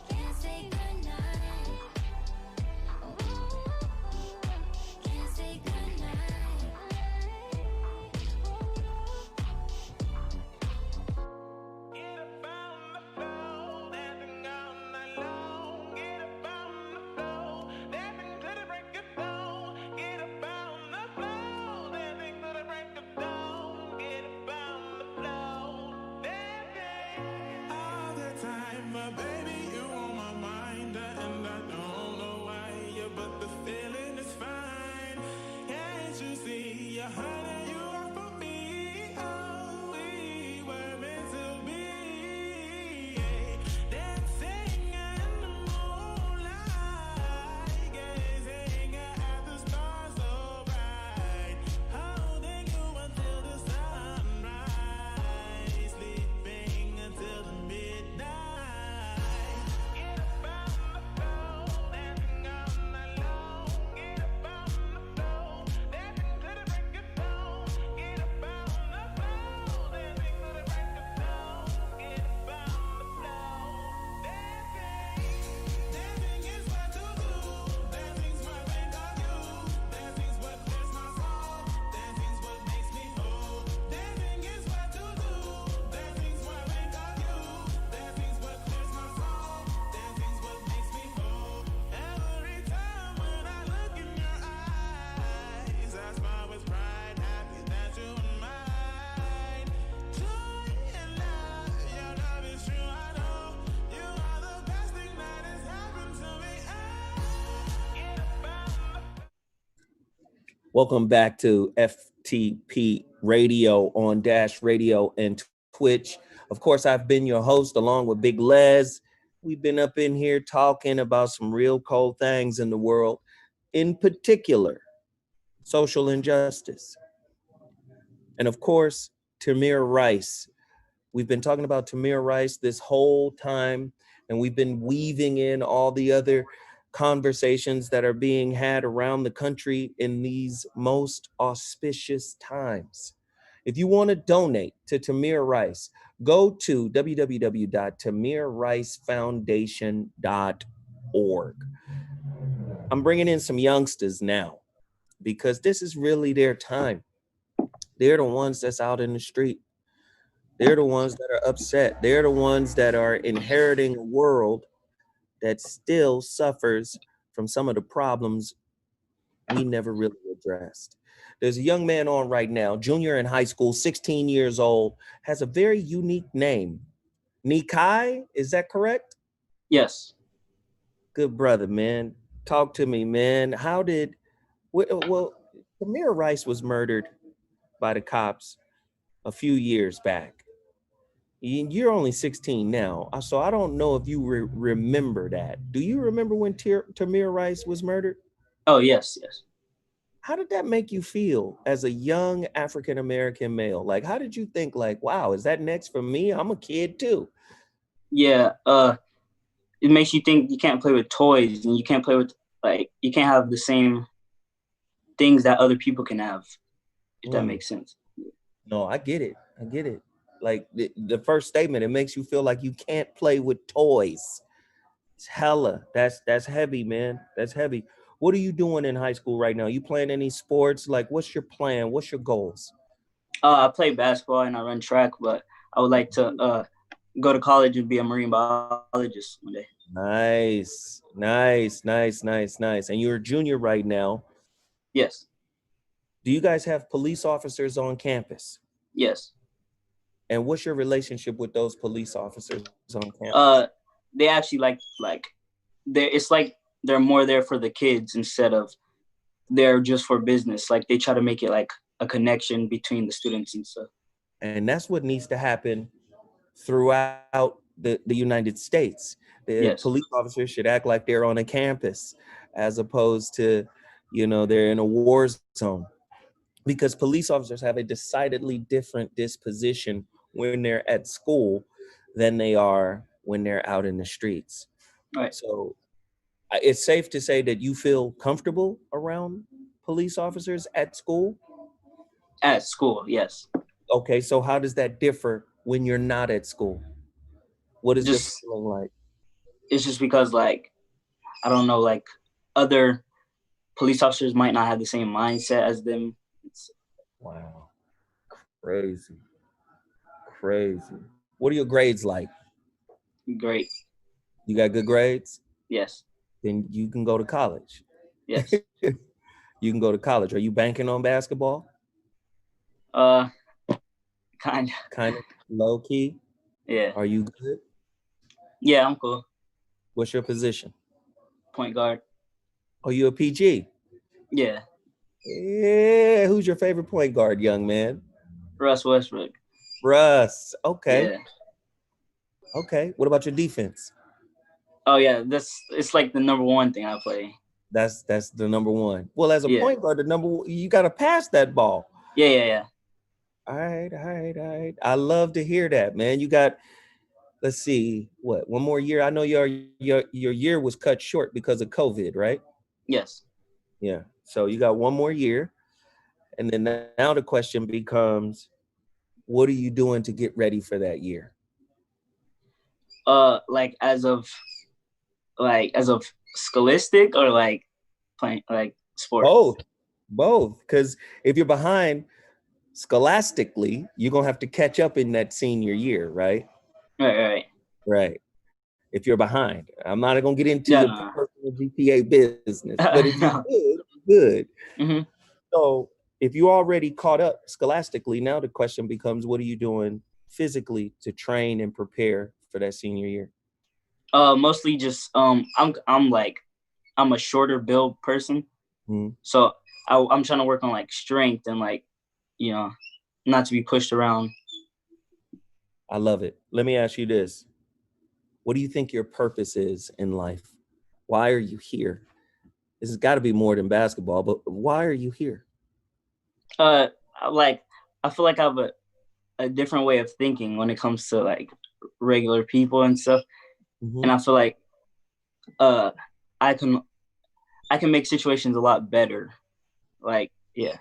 Can't say goodnight. Can't say goodnight. Get up on the floor, dancing all night long. Get up on the floor, dancing to the break of dawn. Get up on the floor, dancing to the break of dawn. Get up on the floor, dancing All the time, but baby, you on my mind, and I don't know why, yeah, but the feeling is fine. Can't you see, yeah, honey, you are for me. Oh, we were meant to be, dancing in the moonlight, gazing at the stars so bright, holding you until the sunrise, sleeping until the midnight. Get up on the floor, dancing all night long. Get up on the floor, dancing to the break of dawn. Get up on the floor, dancing to the break of dawn. Get up on the floor, dancing. Dancing is what to do. Dancing's what I think of you. Dancing's what clears my soul. Dancing's what makes me whole. Dancing is what to do. Dancing's what I think of you. Dancing's what clears my soul. Dancing's what makes me whole. Every time when I look in your eyes, I smile with pride, happy that you're mine. Joy and love, your love is true, I know. You are the best thing that has happened to me. Get up on the Welcome back to FTP Radio on Dash Radio and Twitch. Of course, I've been your host along with Big Les. We've been up in here talking about some real cold things in the world, in particular, social injustice. And of course, Tamir Rice. We've been talking about Tamir Rice this whole time, and we've been weaving in all the other conversations that are being had around the country in these most auspicious times. If you want to donate to Tamir Rice, go to www.tamirricefoundation.org. I'm bringing in some youngsters now because this is really their time. They're the ones that's out in the street. They're the ones that are upset. They're the ones that are inheriting a world that still suffers from some of the problems we never really addressed. There's a young man on right now, junior in high school, 16 years old, has a very unique name. Nikai, is that correct? Yes. Good brother, man. Talk to me, man. How did, well, Tamir Rice was murdered by the cops a few years back. You're only 16 now, so I don't know if you remember that. Do you remember when Tamir Rice was murdered? Oh, yes, yes. How did that make you feel as a young African-American male? Like, how did you think, like, wow, is that next for me? I'm a kid too. Yeah, it makes you think you can't play with toys and you can't play with, like, you can't have the same things that other people can have, if that makes sense. No, I get it. I get it. Like the first statement, it makes you feel like you can't play with toys. It's hella. That's heavy, man. That's heavy. What are you doing in high school right now? You playing any sports? Like, what's your plan? What's your goals? I play basketball and I run track, but I would like to go to college and be a marine biologist one day. Nice. And you're a junior right now. Yes. Do you guys have police officers on campus? Yes. And what's your relationship with those police officers on campus? They actually like it's like they're more there for the kids instead of they're just for business. Like they try to make it like a connection between the students and stuff. And that's what needs to happen throughout the United States. The Yes. police officers should act like they're on a campus as opposed to, they're in a war zone, because police officers have a decidedly different disposition when they're at school than they are when they're out in the streets. Right. So it's safe to say that you feel comfortable around police officers at school? At school, yes. Okay, so how does that differ when you're not at school? What is the Just feeling like? it's just because like I don't know, like other police officers might not have the same mindset as them. Wow. Crazy. What are your grades like? Great. You got good grades? Yes. Then you can go to college. Yes. You can go to college. Are you banking on basketball? Kind of low key? Yeah. Are you good? Yeah, I'm cool. What's your position? Point guard. Oh, you a PG? Yeah. Yeah. Who's your favorite point guard, young man? Russ Westbrook. Russ. Okay. Yeah. Okay. What about your defense? Oh yeah, it's like the number one thing I play. That's the number one. Well, as a point guard, you got to pass that ball. Yeah. All right. I love to hear that, man. You got, let's see, what, one more year? I know your year was cut short because of COVID, right? Yes. Yeah. So you got one more year. And then now the question becomes, what are you doing to get ready for that year? Like as of scholastic or like playing like sports? Both. Because if you're behind scholastically, you're gonna have to catch up in that senior year, right? Right. If you're behind, I'm not gonna get into your personal GPA business, but if you're good. Mm-hmm. So if you already caught up scholastically, now the question becomes, what are you doing physically to train and prepare for that senior year? Mostly just I'm a shorter build person, so I'm trying to work on like strength and like not to be pushed around. I love it. Let me ask you this: what do you think your purpose is in life? Why are you here? This has got to be more than basketball, but why are you here? I feel like I have a different way of thinking when it comes to like regular people and stuff. And I feel like I can make situations a lot better. Like, yeah.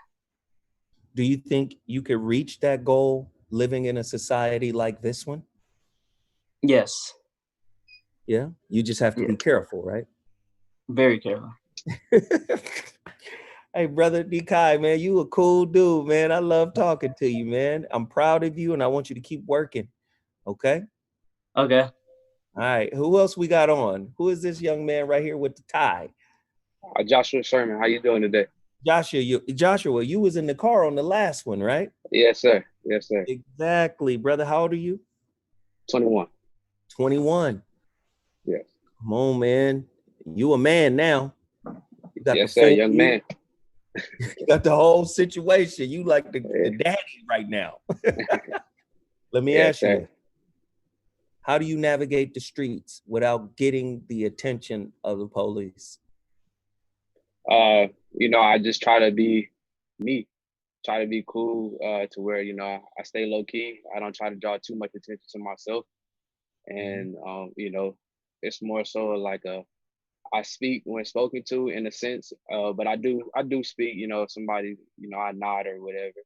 Do you think you could reach that goal living in a society like this one? Yes. Yeah? You just have to be careful, right? Very careful. Hey, brother Nikai, man, you a cool dude, man. I love talking to you, man. I'm proud of you, and I want you to keep working. Okay? Okay. All right. Who else we got on? Who is this young man right here with the tie? Joshua Sherman. How you doing today? Joshua, you was in the car on the last one, right? Yes, sir. Yes, sir. Exactly, brother. How old are you? 21. 21. Yes. Come on, man. You a man now. You got yes, sir. Young man. You got the whole situation. You like the daddy right now. Let me ask you this. How do you navigate the streets without getting the attention of the police? I just try to be me, try to be cool to where, I stay low key. I don't try to draw too much attention to myself. And, it's more so like I speak when spoken to in a sense, but I do speak, if somebody, I nod or whatever.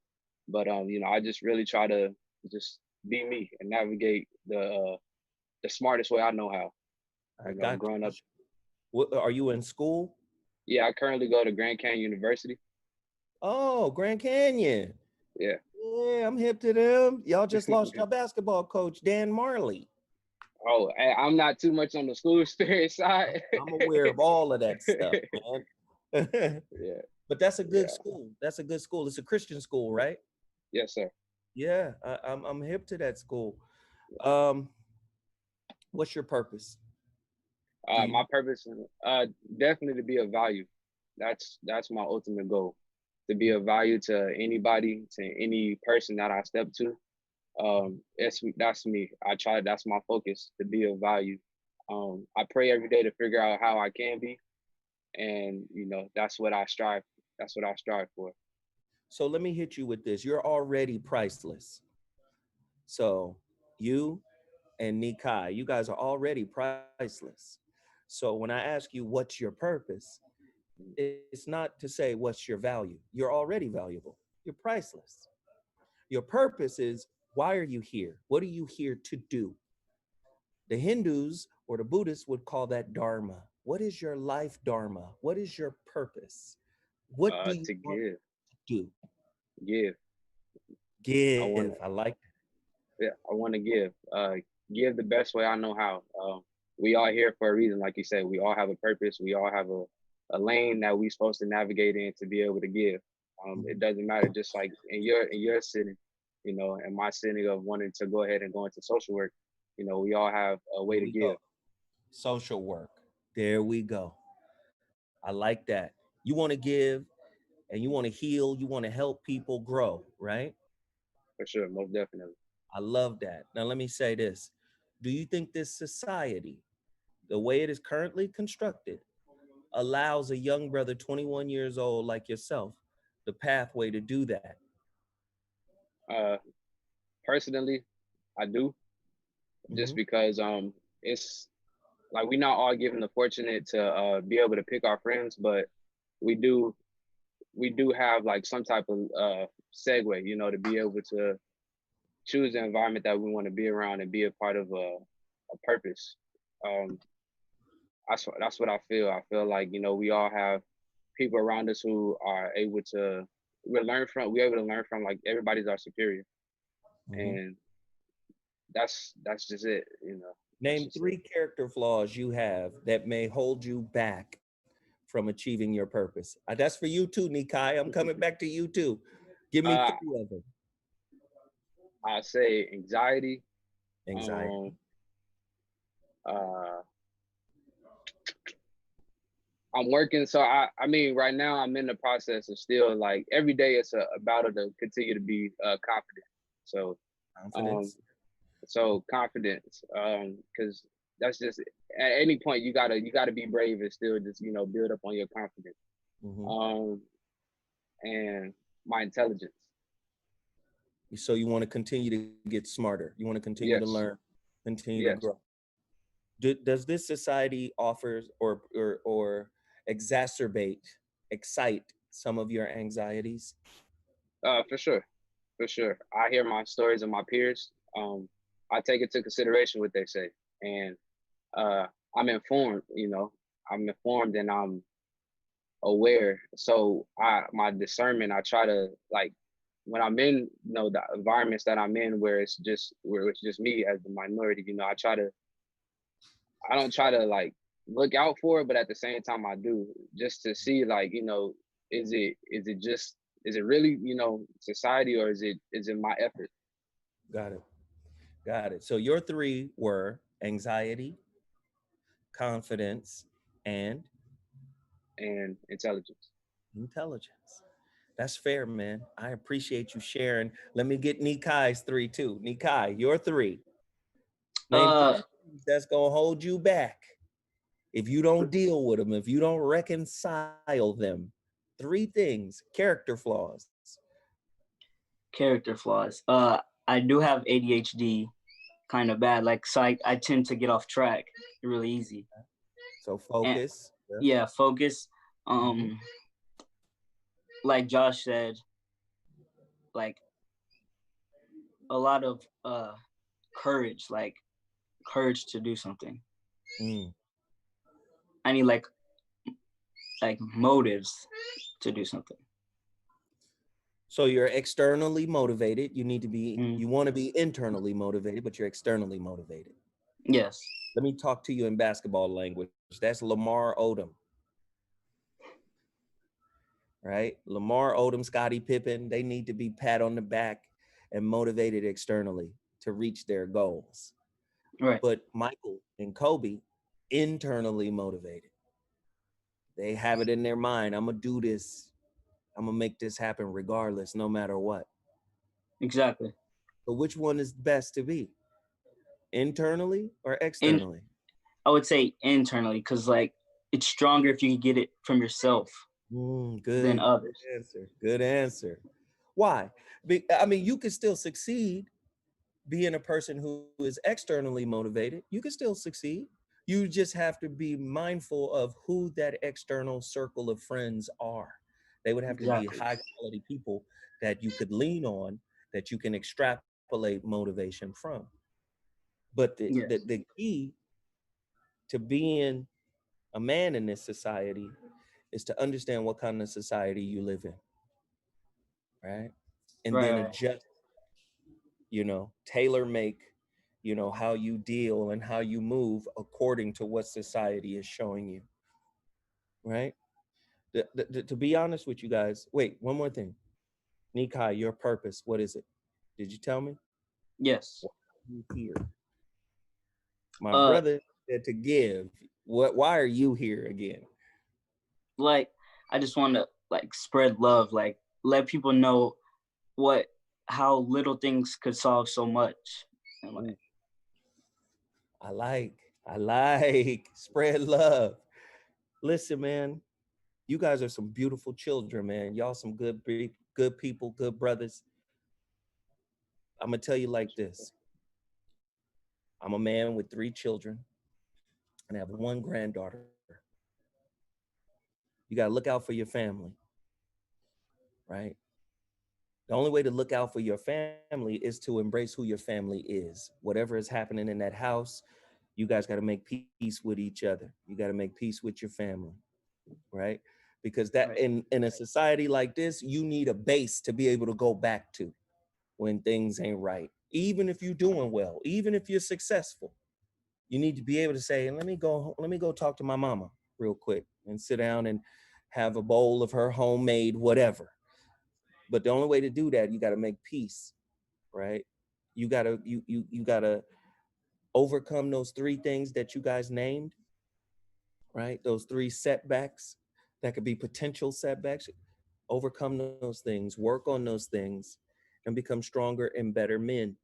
But, I just really try to just be me and navigate the smartest way I know how. I got growing up. What, are you in school? Yeah, I currently go to Grand Canyon University. Oh, Grand Canyon. Yeah. Yeah, I'm hip to them. Y'all just lost your basketball coach, Dan Marley. Oh, I'm not too much on the school spirit side. I'm aware of all of that stuff, man. Yeah. But that's a good school. That's a good school. It's a Christian school, right? Yes, sir. Yeah, I'm hip to that school. What's your purpose? My purpose, definitely to be of value. That's my ultimate goal. To be of value to anybody, to any person that I step to. That's me. That's my focus, to be of value. I pray every day to figure out how I can be, and that's what I strive. That's what I strive for. So let me hit you with this. You're already priceless. So you and Nikai, you guys are already priceless. So when I ask you what's your purpose, it's not to say what's your value. You're already valuable. You're priceless. Your purpose is, why are you here? What are you here to do? The Hindus or the Buddhists would call that dharma. What is your life dharma? What is your purpose? What do you To want give, to do? give. I want Give. to. I like that. Yeah, I want to give. Give the best way I know how. We all here for a reason, like you said. We all have a purpose. We all have a lane that we supposed to navigate in to be able to give. It doesn't matter. Just like in your sitting, and my sitting of wanting to go ahead and go into social work. We all have a way Here to we give. go. Social work. There we go. I like that. You want to give and you want to heal, you want to help people grow, right? For sure, most definitely. I love that. Now, let me say this. Do you think this society, the way it is currently constructed, allows a young brother, 21 years old like yourself, the pathway to do that? Uh, Personally, I do, just Mhm. because it's like we're not all given the fortunate to be able to pick our friends, but we do we do have like some type of segue, to be able to choose the environment that we want to be around and be a part of a purpose. Um, that's what I feel. I feel like we all have people around us who are able to we're able to learn from, like, everybody's our superior, Mhm. and that's just it. That's Name just it. 3 character flaws you have that may hold you back from achieving your purpose. That's for you too, Nikai. I'm coming back to you too. Give me Uh, 3 of them. I say anxiety. Anxiety. Um, uh, I'm working, so I mean, right now I'm in the process of still, like, every day it's a battle to continue to be confident. So, um, Confidence. confidence, because that's just at any point you gotta be brave and still just build up on your confidence. Mhm. Um, and my intelligence. So you want to continue to get smarter. You want to continue to Yes, learn, continue to yes. grow. Does this society offers or exacerbate, excite some of your anxieties? For sure, for sure. I hear my stories of my peers. I take into consideration what they say, and uh, I'm informed. I'm informed and I'm aware. So my discernment, I try to, like, when I'm in the environments that I'm in where it's just me as the minority. I don't try to, like, look out for it, but at the same time I do, just to see, like, is it really society, or is it my effort? Got it. Got it. So your 3 were anxiety, confidence, and And intelligence. intelligence. That's fair, man. I appreciate you sharing. Let me get Nikai's 3 too. Nikai, your 3. Name 3 Uh, things that's gonna hold you back if you don't deal with them, if you don't reconcile them. 3 things, character flaws. Character flaws. I do have ADHD kind of bad. Like, so I tend to get off track really easy. So And focus. Yeah. yeah, focus. Mhm. Like Josh said, like a lot of courage, like courage to do something. Mm. I need like motives to do something. So you're externally motivated. You want to be internally motivated, but you're externally motivated. Yes. Let me talk to you in basketball language. That's Lamar Odom. Right? Lamar Odom, Scottie Pippen, they need to be pat on the back and motivated externally to reach their goals. Right. But Michael and Kobe, internally motivated. They have it in their mind. I'm going to do this. I'm going to make this happen regardless, no matter what. Exactly. But which one is best to be? Internally or In externally? I would say internally, because like it's stronger if you can get it from yourself than Good others. answer. Good answer. Why? I mean, you can still succeed being a person who is externally motivated. You can still succeed. You just have to be mindful of who that external circle of friends are. They would have to be Exactly. high quality people that you could lean on, that you can extrapolate motivation from. But Yes. the key to being a man in this society is to understand what kind of society you live in, right? And Right. then Right. adjust, tailor make, how you deal and how you move according to what society is showing you, right? To be honest with you guys, wait, one more thing. Nikai, your purpose, what is it? Did you tell me? Yes. Why are you here? My Uh, brother said to give. Why are you here again? like I just want to like spread love, like let people know what how little things could solve so much. And like, I like, I like spread love. Listen, man, you guys are some beautiful children, man. Y'all some good people, good brothers. I'm gonna tell you like this. I'm a man with 3 children and I have one granddaughter. You gotta look out for your family, right? The only way to look out for your family is to embrace who your family is. Whatever is happening in that house, you guys got to make peace with each other. You got to make peace with your family, right? Because that right. in a society like this, you need a base to be able to go back to when things ain't right. Even if you're doing well, even if you're successful, you need to be able to say, let me go talk to my mama real quick and sit down and have a bowl of her homemade whatever. But the only way to do that, you got to make peace, right? You gotta overcome those 3 things that you guys named, right? Those 3 setbacks that could be potential setbacks. Overcome those things, work on those things, and become stronger and better men.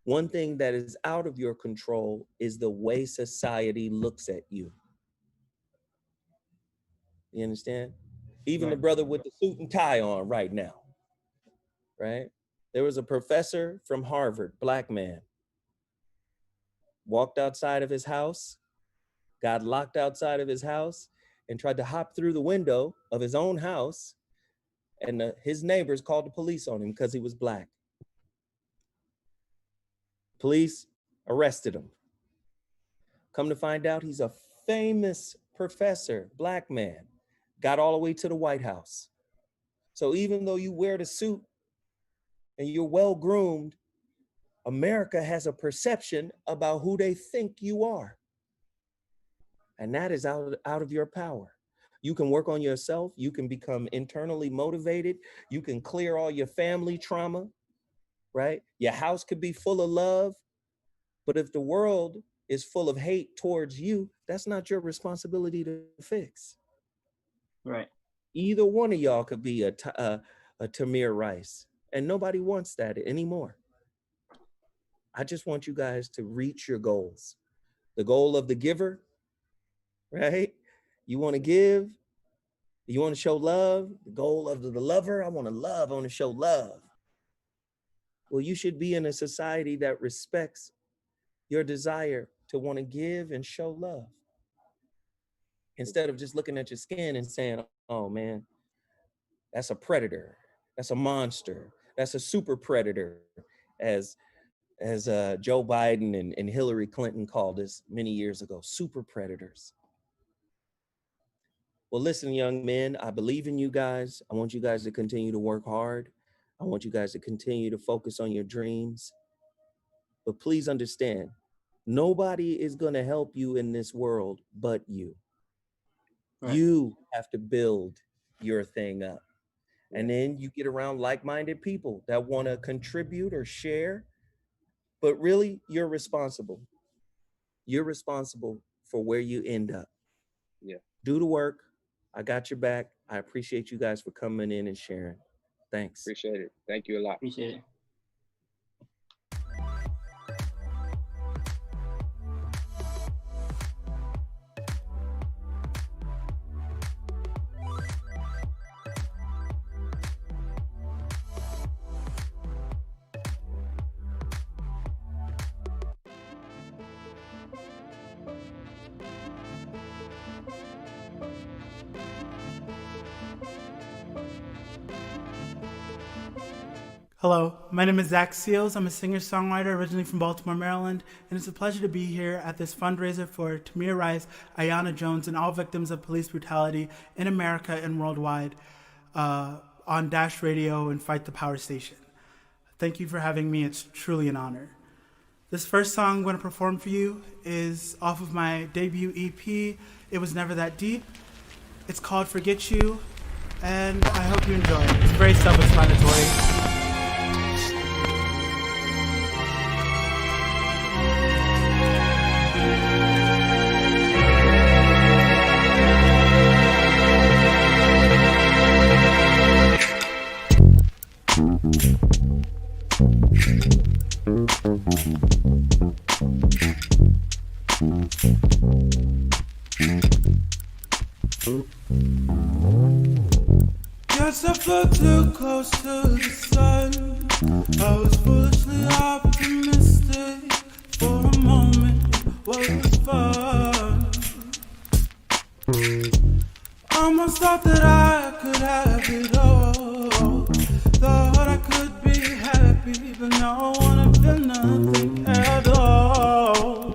One thing that is out of your control is the way society looks at you. You understand? Even the Right. brother with the suit and tie on right now, right? There was a professor from Harvard, black man, walked outside of his house, got locked outside of his house, and tried to hop through the window of his own house. And his neighbors called the police on him because he was black. Police arrested him. Come to find out, he's a famous professor, black man, got all the way to the White House. So even though you wear the suit and you're well groomed, America has a perception about who they think you are. And that is out of your power. You can work on yourself. You can become internally motivated. You can clear all your family trauma, right? Your house could be full of love. But if the world is full of hate towards you, that's not your responsibility to fix. Right. Either one of y'all could be a Tamir Rice. And nobody wants that anymore. I just want you guys to reach your goals. The goal of the giver, right? You want to give, you want to show love. The goal of the lover, I want to love, I want to show love. Well, you should be in a society that respects your desire to want to give and show love. Instead of just looking at your skin and saying, oh man, that's a predator, that's a monster, that's a super predator, as Joe Biden and Hillary Clinton called us many years ago, super predators. Well, listen, young men, I believe in you guys. I want you guys to continue to work hard. I want you guys to continue to focus on your dreams. But please understand, nobody is going to help you in this world but you. Right. You have to build your thing up. And then you get around like-minded people that want to contribute or share, but really you're responsible. You're responsible for where you end up. Yeah. Do the work. I got your back. I appreciate you guys for coming in and sharing. Thanks. Appreciate it. Thank you a lot. Appreciate it. Hello, my name is Zach Seals. I'm a singer-songwriter originally from Baltimore, Maryland, and it's a pleasure to be here at this fundraiser for Tamir Rice, Ayanna Jones, and all victims of police brutality in America and worldwide on Dash Radio and Fight the Power Station. Thank you for having me. It's truly an honor. This first song I'm going to perform for you is off of my debut EP, It Was Never That Deep. It's called Forget You, and I hope you enjoy it. It's very self-explanatory. Guess I flew too close to the sun. I was foolishly optimistic. For a moment, it was fun. Almost thought that I could have it all. Thought I could be happy, but now I wanna feel nothing at all.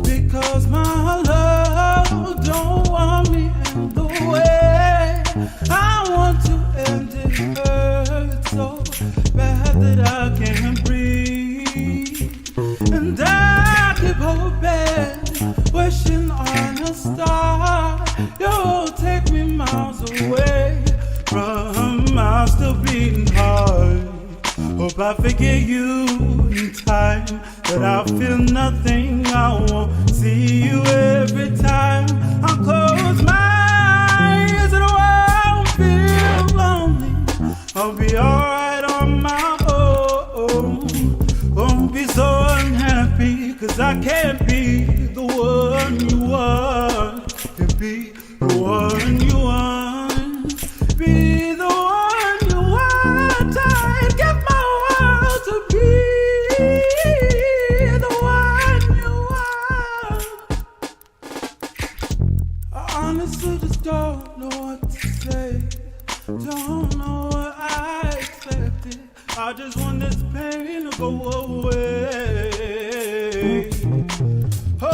Because my love don't want me in the way I want to end it. Hurts so bad that I can't breathe. And I keep hoping, wishing on a star. You'll take me miles away from my still beating heart. Hope I forget you in time, but I'll feel nothing. I won't see you every time I close my eyes and I won't feel lonely. I'll be alright on my own. Won't be so unhappy, cause I can't be the one you want to be. The one you want, be the one you want. I'd give my world to be the one you want. I honestly just don't know what to say. Don't know what I expected. I just want this pain to go away. Oh,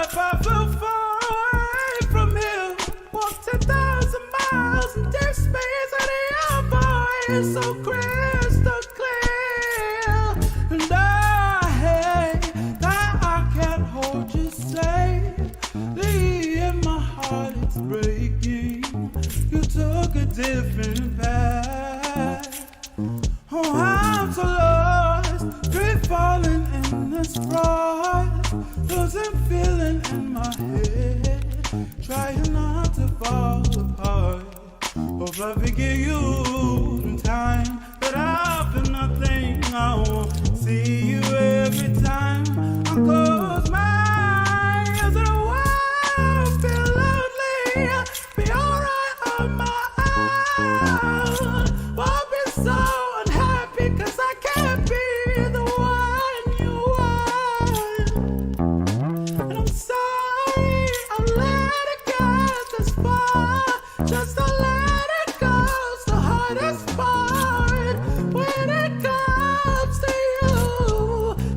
if I feel far from here, walk 10,000 miles in deep space, and your voice so crystal clear. And I hate that I can't hold you safely in my heart, it's breaking. You took a different path. Oh, I'm so lost, free falling in this fraud, losing feeling in my head, trying not to fall apart. Hope I forget you in time, but I feel nothing. I won't see you every time I close my eyes and I won't feel lonely. I'll be alright on my own. Won't be so unhappy, cause I can't be the one you want. And I'm sorry I let it get this far. Just to let it go's the hardest part. When it comes to you,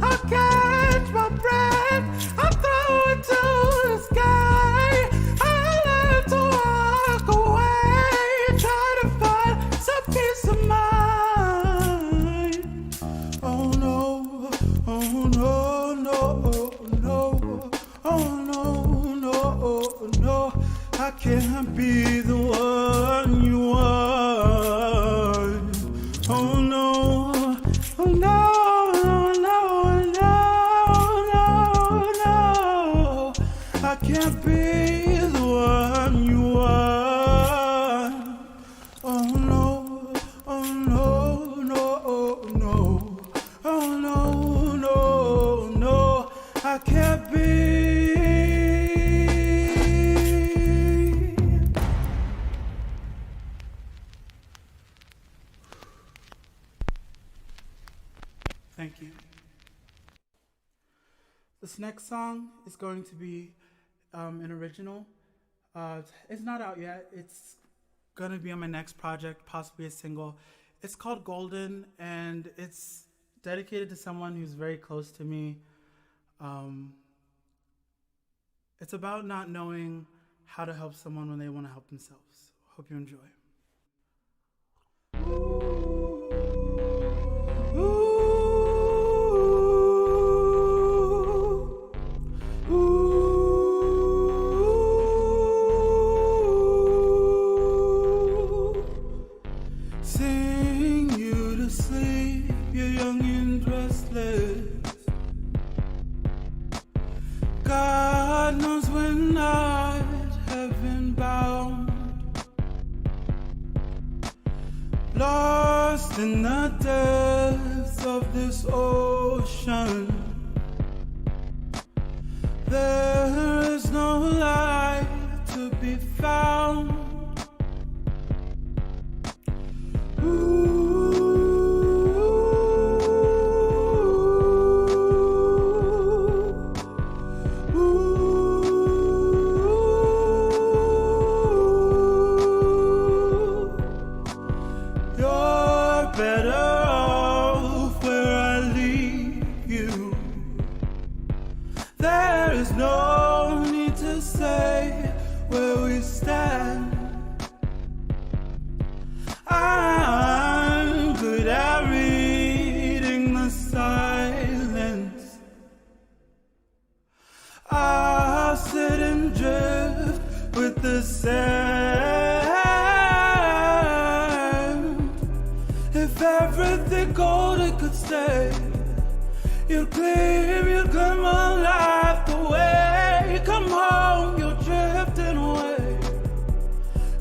I catch my breath, I throw it to the sky. I learn to walk away, try to find some peace of mind. Oh no, oh no, no, no, oh no, no, no, I can't be the one you want. Oh no, oh no, no, no, no, no, I can't be the one you want. Oh no, oh no, no, no, oh no, no, no, I can't be. Thank you. This next song is going to be an original. It's not out yet. It's gonna be on my next project, possibly a single. It's called Golden, and it's dedicated to someone who's very close to me. It's about not knowing how to help someone when they want to help themselves. Hope you enjoy. Sing you to sleep, you're young and restless. God knows when I'd have been bound, lost in the depths of this ocean. There is no light to be found. You'll claim my life away. Come home, you're drifting away.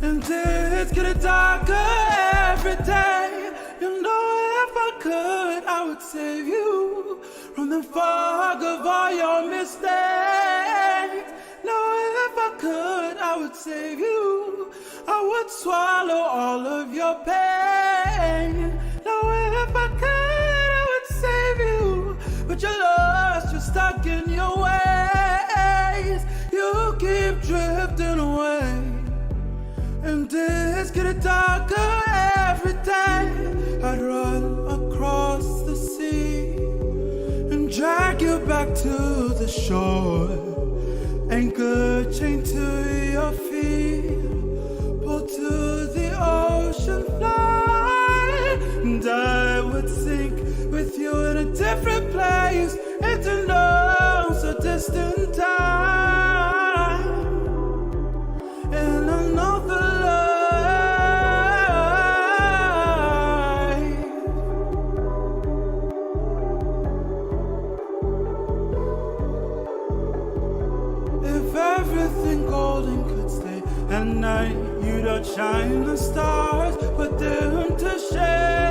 And it's getting darker every day. You know, if I could, I would save you from the fog of all your mistakes. No, if I could, I would save you. I would swallow all of your pain. No, if I could, I would save you. But you're lost, you're stuck in your ways. You keep drifting away. And it's getting darker every day. I'd run across the sea and drag you back to the shore. Anchor chained to your feet, pull to the ocean floor. And I would sink with you in a different place, into no so distant time, in another life. If everything golden could stay at night, you'd outshine the stars, put them to shame.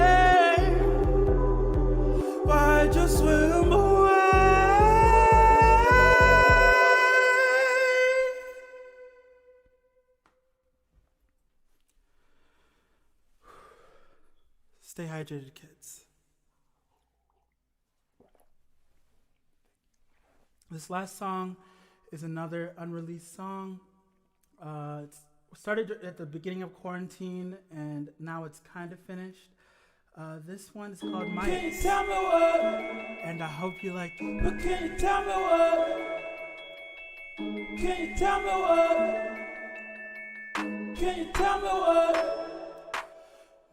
Why just swim away? Stay hydrated, kids. This last song is another unreleased song. It started at the beginning of quarantine, and now it's kind of finished. This one is called My. Can you tell me what? And I hope you like it. But can you tell me what? Can you tell me what? Can you tell me what?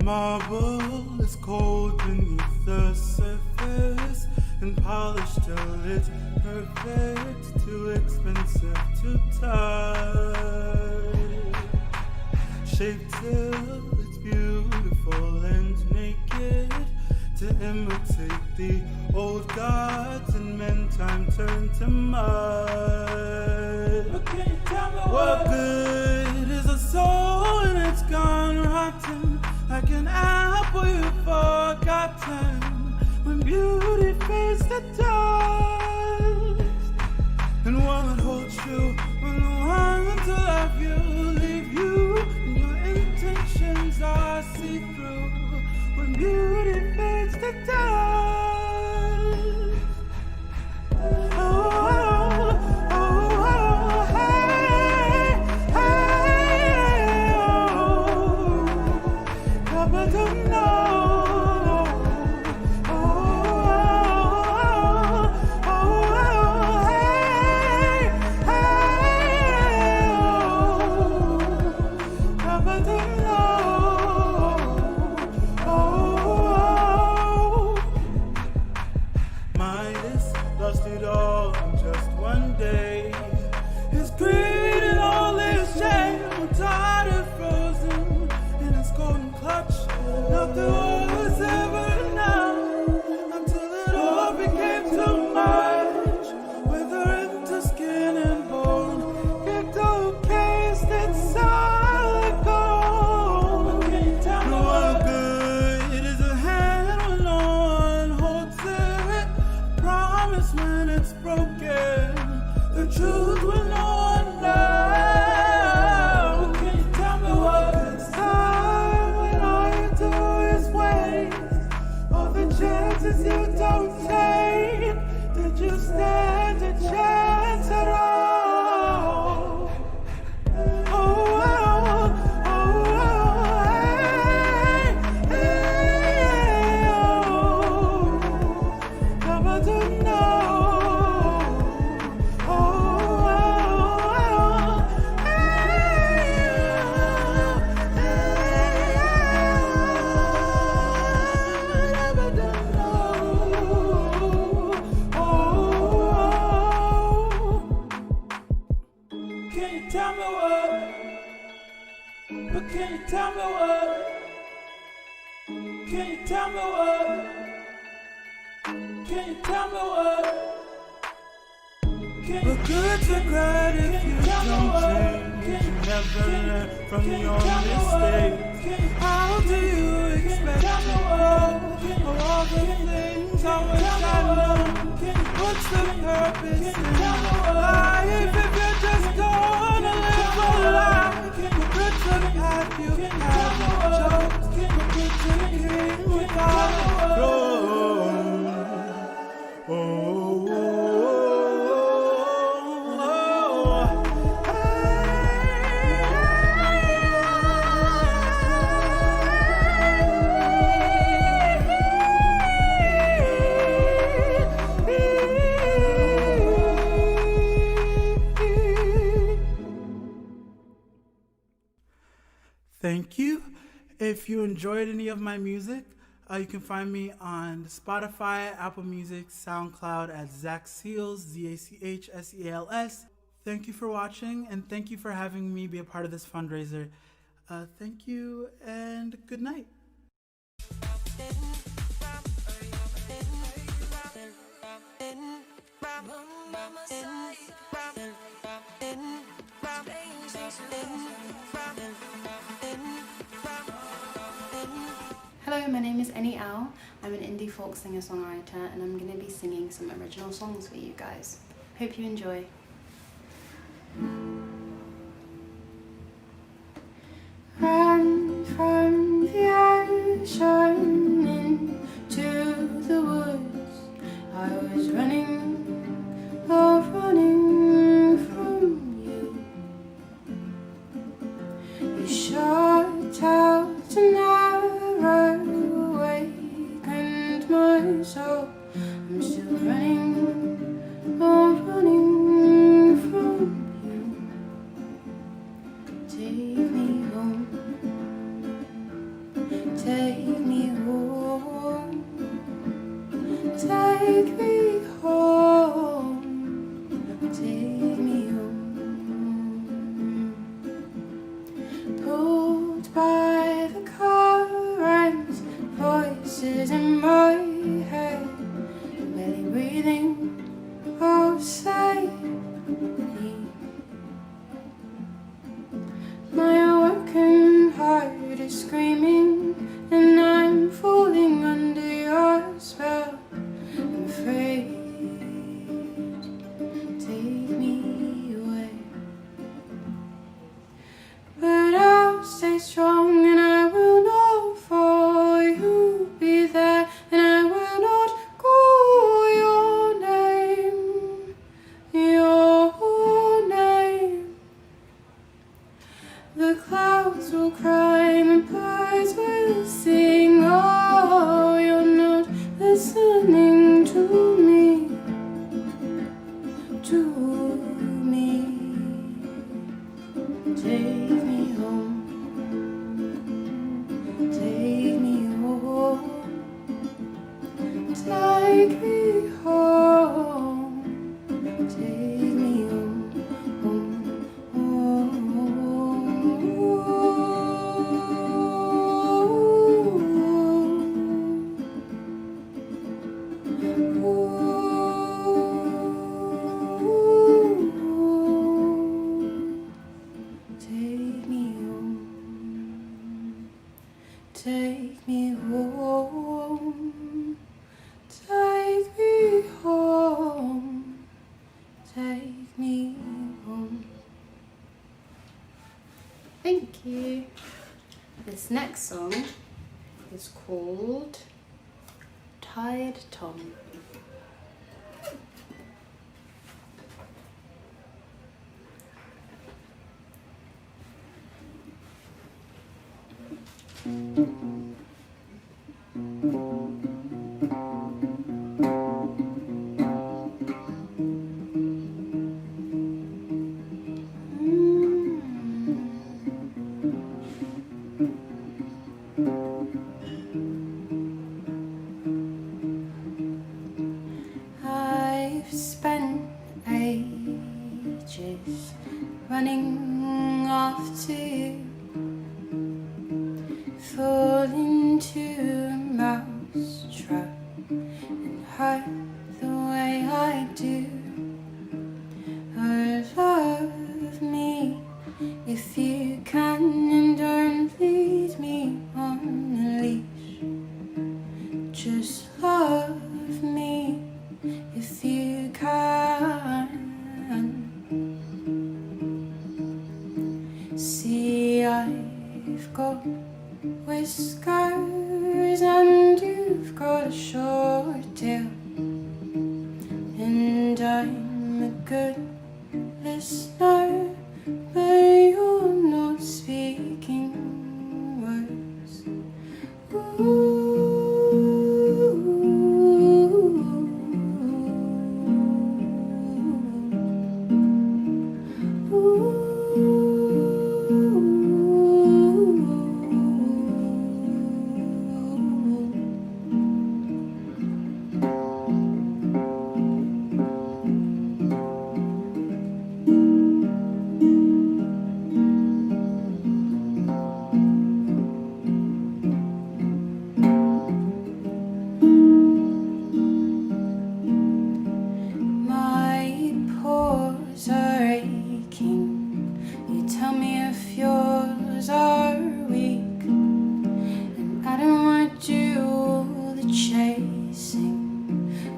Marble is cold beneath the surface and polished till it's perfect, too expensive to touch. Shaped till it's beautiful and naked, to imitate the old gods and men time turned to mud. But can you tell me what good is a soul when it's gone rotten, like an apple you've forgotten, when beauty fades to dust? And what would hold true when the one to love you leave you, and your intentions are see-through, when beauty fades to dust? Oh, oh, oh, oh, hey, hey, oh, but I don't know. Can you tell me what? Can you tell me what? But good to great if you don't change. You never learn from your mistakes. How do you expect to know for all the things I wish I know? What's the purpose in life if you're just gonna live a lie? Good to have you have jokes. Good to king without a throne. Thank you. If you enjoyed any of my music, you can find me on Spotify, Apple Music, SoundCloud at Zach Seals, ZACHSEALS. Thank you for watching, and thank you for having me be a part of this fundraiser. Thank you, and good night. Hello, my name is Annie Al. I'm an indie folk singer-songwriter, and I'm going to be singing some original songs for you guys. Hope you enjoy. Ran from the ocean into the woods. I was running, oh running from you. You shot out an arrow, awakened my soul. I'm still running, oh running from you. Take me home, take me home, take me home, take me home. Pulled by the current, voices in my head, barely breathing, oh save me. My awakened heart is screaming, and I'm falling under your spell. I'm afraid, take me away. But I'll stay strong, and I will not for you be there, and I will not call your name, your name. The clouds will cry and the birds will sing. Oh, you're not listening to me, to me. Take me home, take me home, take me home, take me home, take me home, take me home, take me home, take me home. Thank you. This next song is called Tired Tom. I've spent ages running after you, fall into mousetrap and hurt the way I do. Oh, love me if you can, and don't lead me on a leash. Just love me if you can. See, I've got whiskers and you've got a short tail, and I'm a good listener, but you're not speaking words. My paws are aching. You tell me if yours are weak, and I don't want to do the chasing.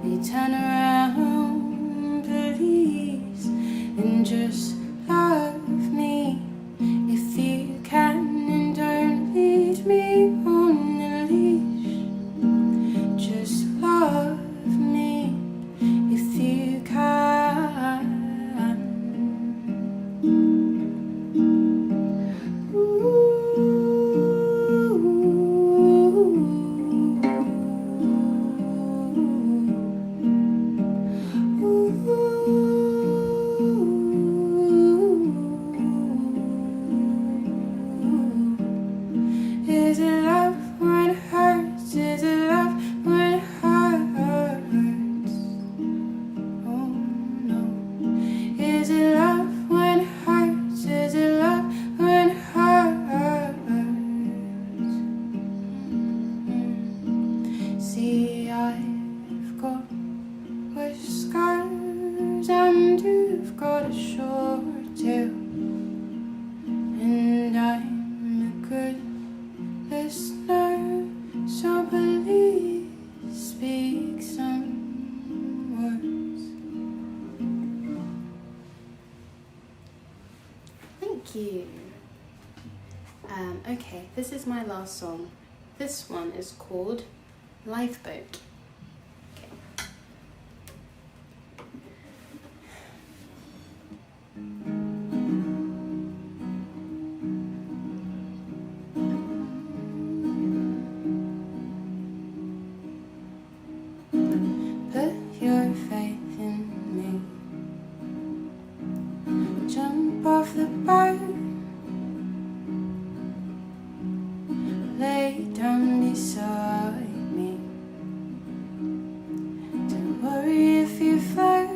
You turn around, please, and just love me if you can, and don't lead me on a leash. Just love me if you can. Is it love when it hurts? Is it love when it hurts? Oh no. Is it love when it hurts? Is it love when it hurts? See, I've got whiskers and you've got a short tail, and I'm a good listener, so please speak some words. Thank you. Okay, this is my last song. This one is called Lifeboat. Put your faith in me. Jump off the boat. Lay down beside me. Don't worry if you float.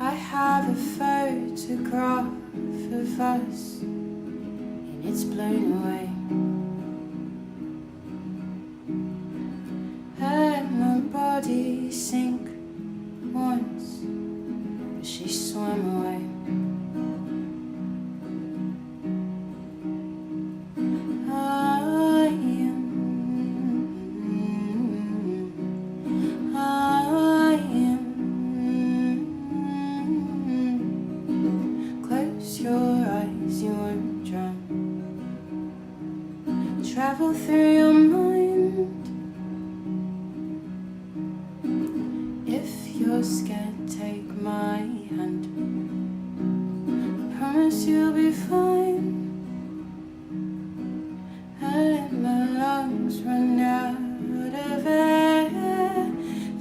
I have a photograph of us, and it's blown away. I let my body sink once, but she swam away. Close your eyes, you won't drown. Travel through your mind. If you're scared, take my hand. I promise you'll be fine. I let my lungs run out of air.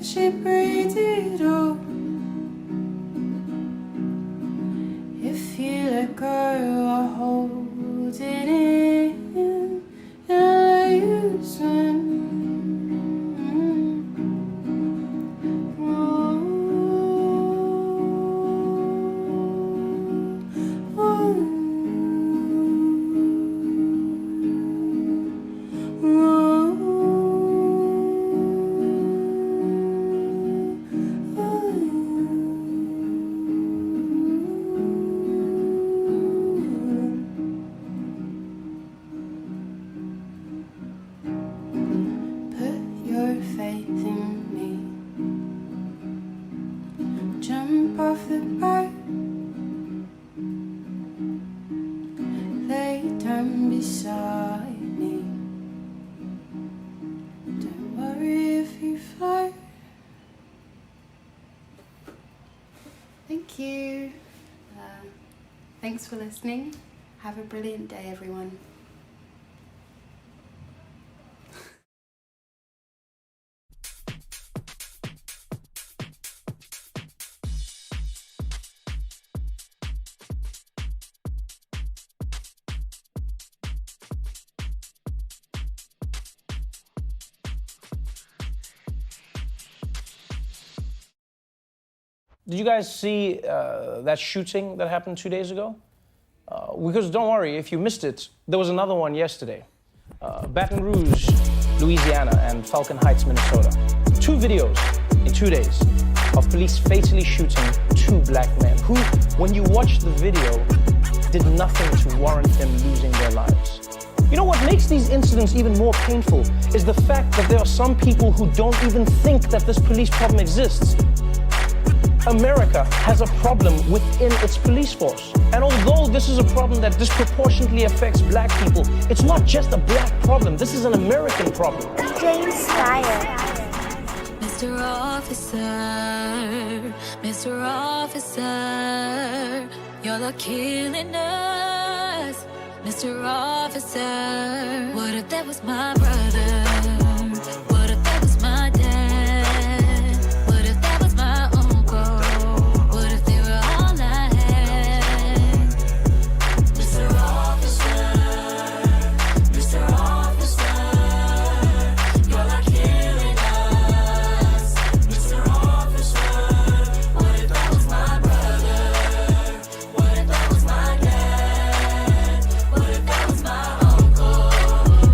She breathed it all. If you let go, I'll hold it in, and I'll let you swim. Oh, oh, thank you. Thanks for listening. Have a brilliant day, everyone. Did you guys see that shooting that happened 2 days ago? Because don't worry, if you missed it, there was another one yesterday. Baton Rouge, Louisiana, and Falcon Heights, Minnesota. 2 videos in 2 days of police fatally shooting 2 black men who, when you watch the video, did nothing to warrant them losing their lives. You know what makes these incidents even more painful is the fact that there are some people who don't even think that this police problem exists. America has a problem within its police force. And although this is a problem that disproportionately affects black people, it's not just a black problem, this is an American problem. James Steyer. Mr. Officer, Mr. Officer, you're killing us. Mr. Officer, what if that was my brother? What if that was my dad? What if that was my uncle? What if they were all I had? Mr. Officer, Mr. Officer, you're killing us. Mr. Officer, what if that was my brother? What if that was my dad? What if that was my uncle?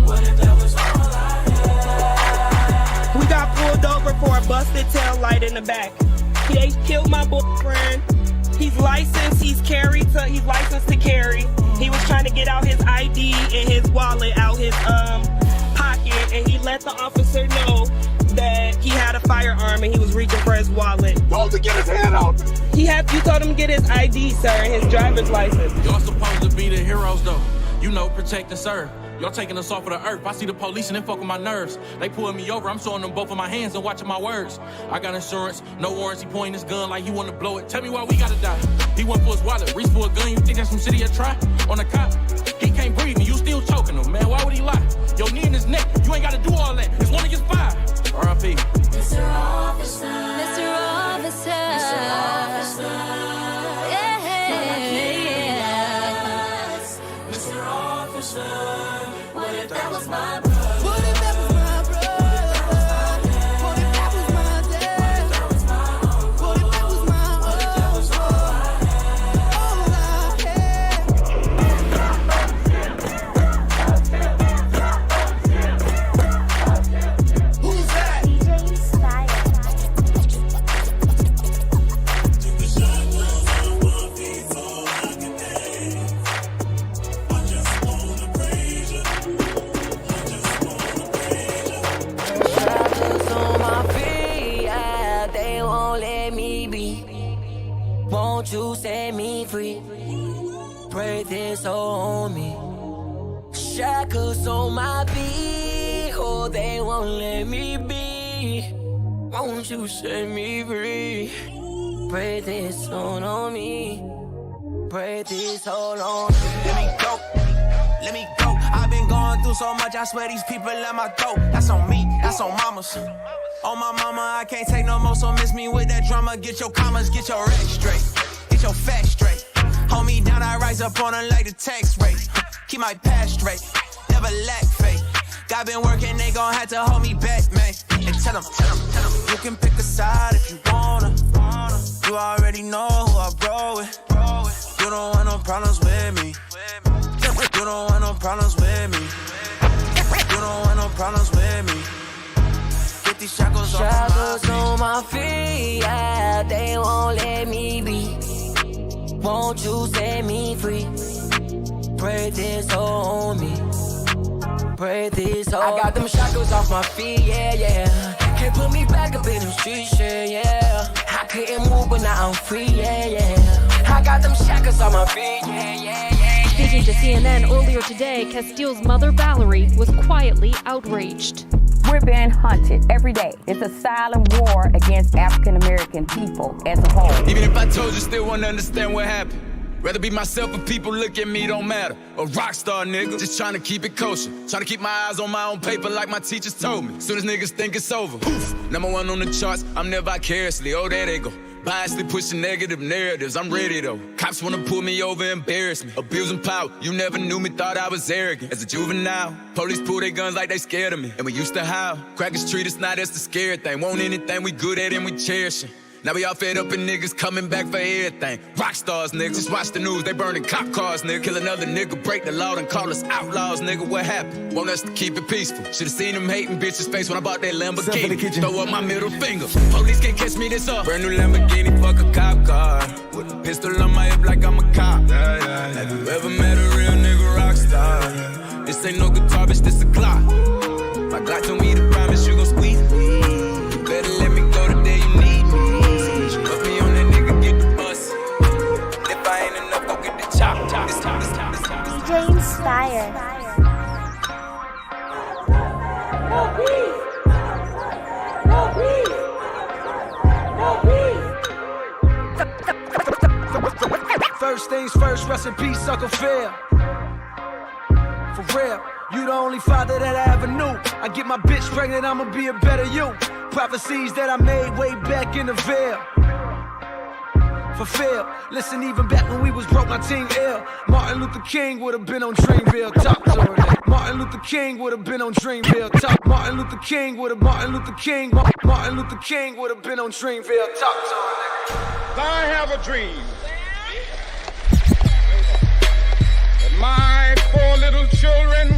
What if that was all I had? We got pulled over for a busted tail light in the back. They killed my boyfriend. He's licensed, he's licensed to carry. He was trying to get out his ID and his wallet out his pocket, and he let the officer know that he had a firearm and he was reaching for his wallet. Told him to get his hand out. You told him to get his ID, sir, and his driver's license. Y'all supposed to be the heroes though. You know, protect and serve. Y'all taking us off of the earth. I see the police and they fuck with my nerves. They pulling me over, I'm showing them both of my hands and watching my words. I got insurance, no warrants, he pointing his gun like he wanna blow it. Tell me why we gotta die. He went for his wallet, reached for a gun, you think that's some shit he'll try? On the cop, he can't breathe and you still choking him, man, why would he lie? Your knee in his neck, you ain't gotta do all that. It's one against 5. R.I.P. Mr. Officer, Mr. Officer, Mr. Officer, yeah, Mr. Officer, what if that was my brother? What if that was my brother? What if that was my dad? What if that was my uncle? What if that was all Who's that? DJ Steyer. Shackles on my feet, yeah, they won't let me be. Won't you set me free? Pray this on me. Shackles on my feet, oh, they won't let me be. Won't you set me free? Pray this on me. Pray this all on me. Let me go. Let me go. I've been going through so much, I swear these people let my throat. That's on me, that's on mamas. On my mama, I can't take no more, so miss me with that drama. Get your commas, get your rec straight. Get your facts straight. Hold me down, I rise up on her like the tax rate. Keep my past straight, never lack faith. God been working, they gon' have to hold me back, man. And tell them, you can pick a side if you wanna. You already know who I roll with. You don't want no problems with me. You don't want no problems with me. You don't want no problems with me. Get these shackles on my feet, yeah, they won't let me be. Won't you set me free? Pray this on me. Pray this on me. I got them shackles off my feet, yeah, yeah. Can't put me back up in them streets, yeah, yeah. I couldn't move, but now I'm free, yeah, yeah. I got them shackles on my feet, yeah, yeah, yeah. Speaking to CNN earlier today, Castile's mother, Valerie, was quietly outraged. We're being hunted every day. It's a silent war against African American people as a whole. Even if I told you, still won't understand what happened. Rather be myself if people look at me, don't matter. A rock star nigga, just trying to keep it kosher. Trying to keep my eyes on my own paper like my teachers told me. Soon as niggas think it's over, poof, #1 on the charts, I'm there vicariously. Oh, there they go. Biasly pushing negative narratives, I'm ready though. Cops wanna pull me over, embarrass me. Abusing power, you never knew me, thought I was arrogant. As a juvenile, police pull their guns like they scared of me. And we used to howl, crackers treat us now, that's the scary thing. Want anything we good at and we cherish it. Now we all fed up and niggas coming back for everything. Rock stars, nigga. Just watch the news, they burning cop cars, nigga. Kill another nigga, break the law and call us outlaws, nigga. What happened? Want us to keep it peaceful. Should've seen them hating bitches' face when I bought that Lamborghini. Throw up my middle finger. Police can't catch me this up. Brand new Lamborghini, fuck a cop car. With a pistol on my hip like I'm a cop. Have you ever met a real nigga rock star? This ain't no guitar, bitch, this a Glock. My Glock told me to promise you gon' squeeze me. You better let me go the day you need me. DJ Inspire. No peace. No peace. No peace. First things first, rest in peace, Uncle Phil. For real, you the only father that I ever knew. I get my bitch pregnant, I'ma be a better you. Prophecies that I made way back in the veil. Fulfill. Listen, even back when we was broke, my team ill. Martin Luther King would have been on Dreamville. Talk to her. Martin Luther King would have been on Dreamville. Talk. Martin Luther King would have. Martin Luther King would have been on Dreamville. Talk to her. I have a dream that my 4 little children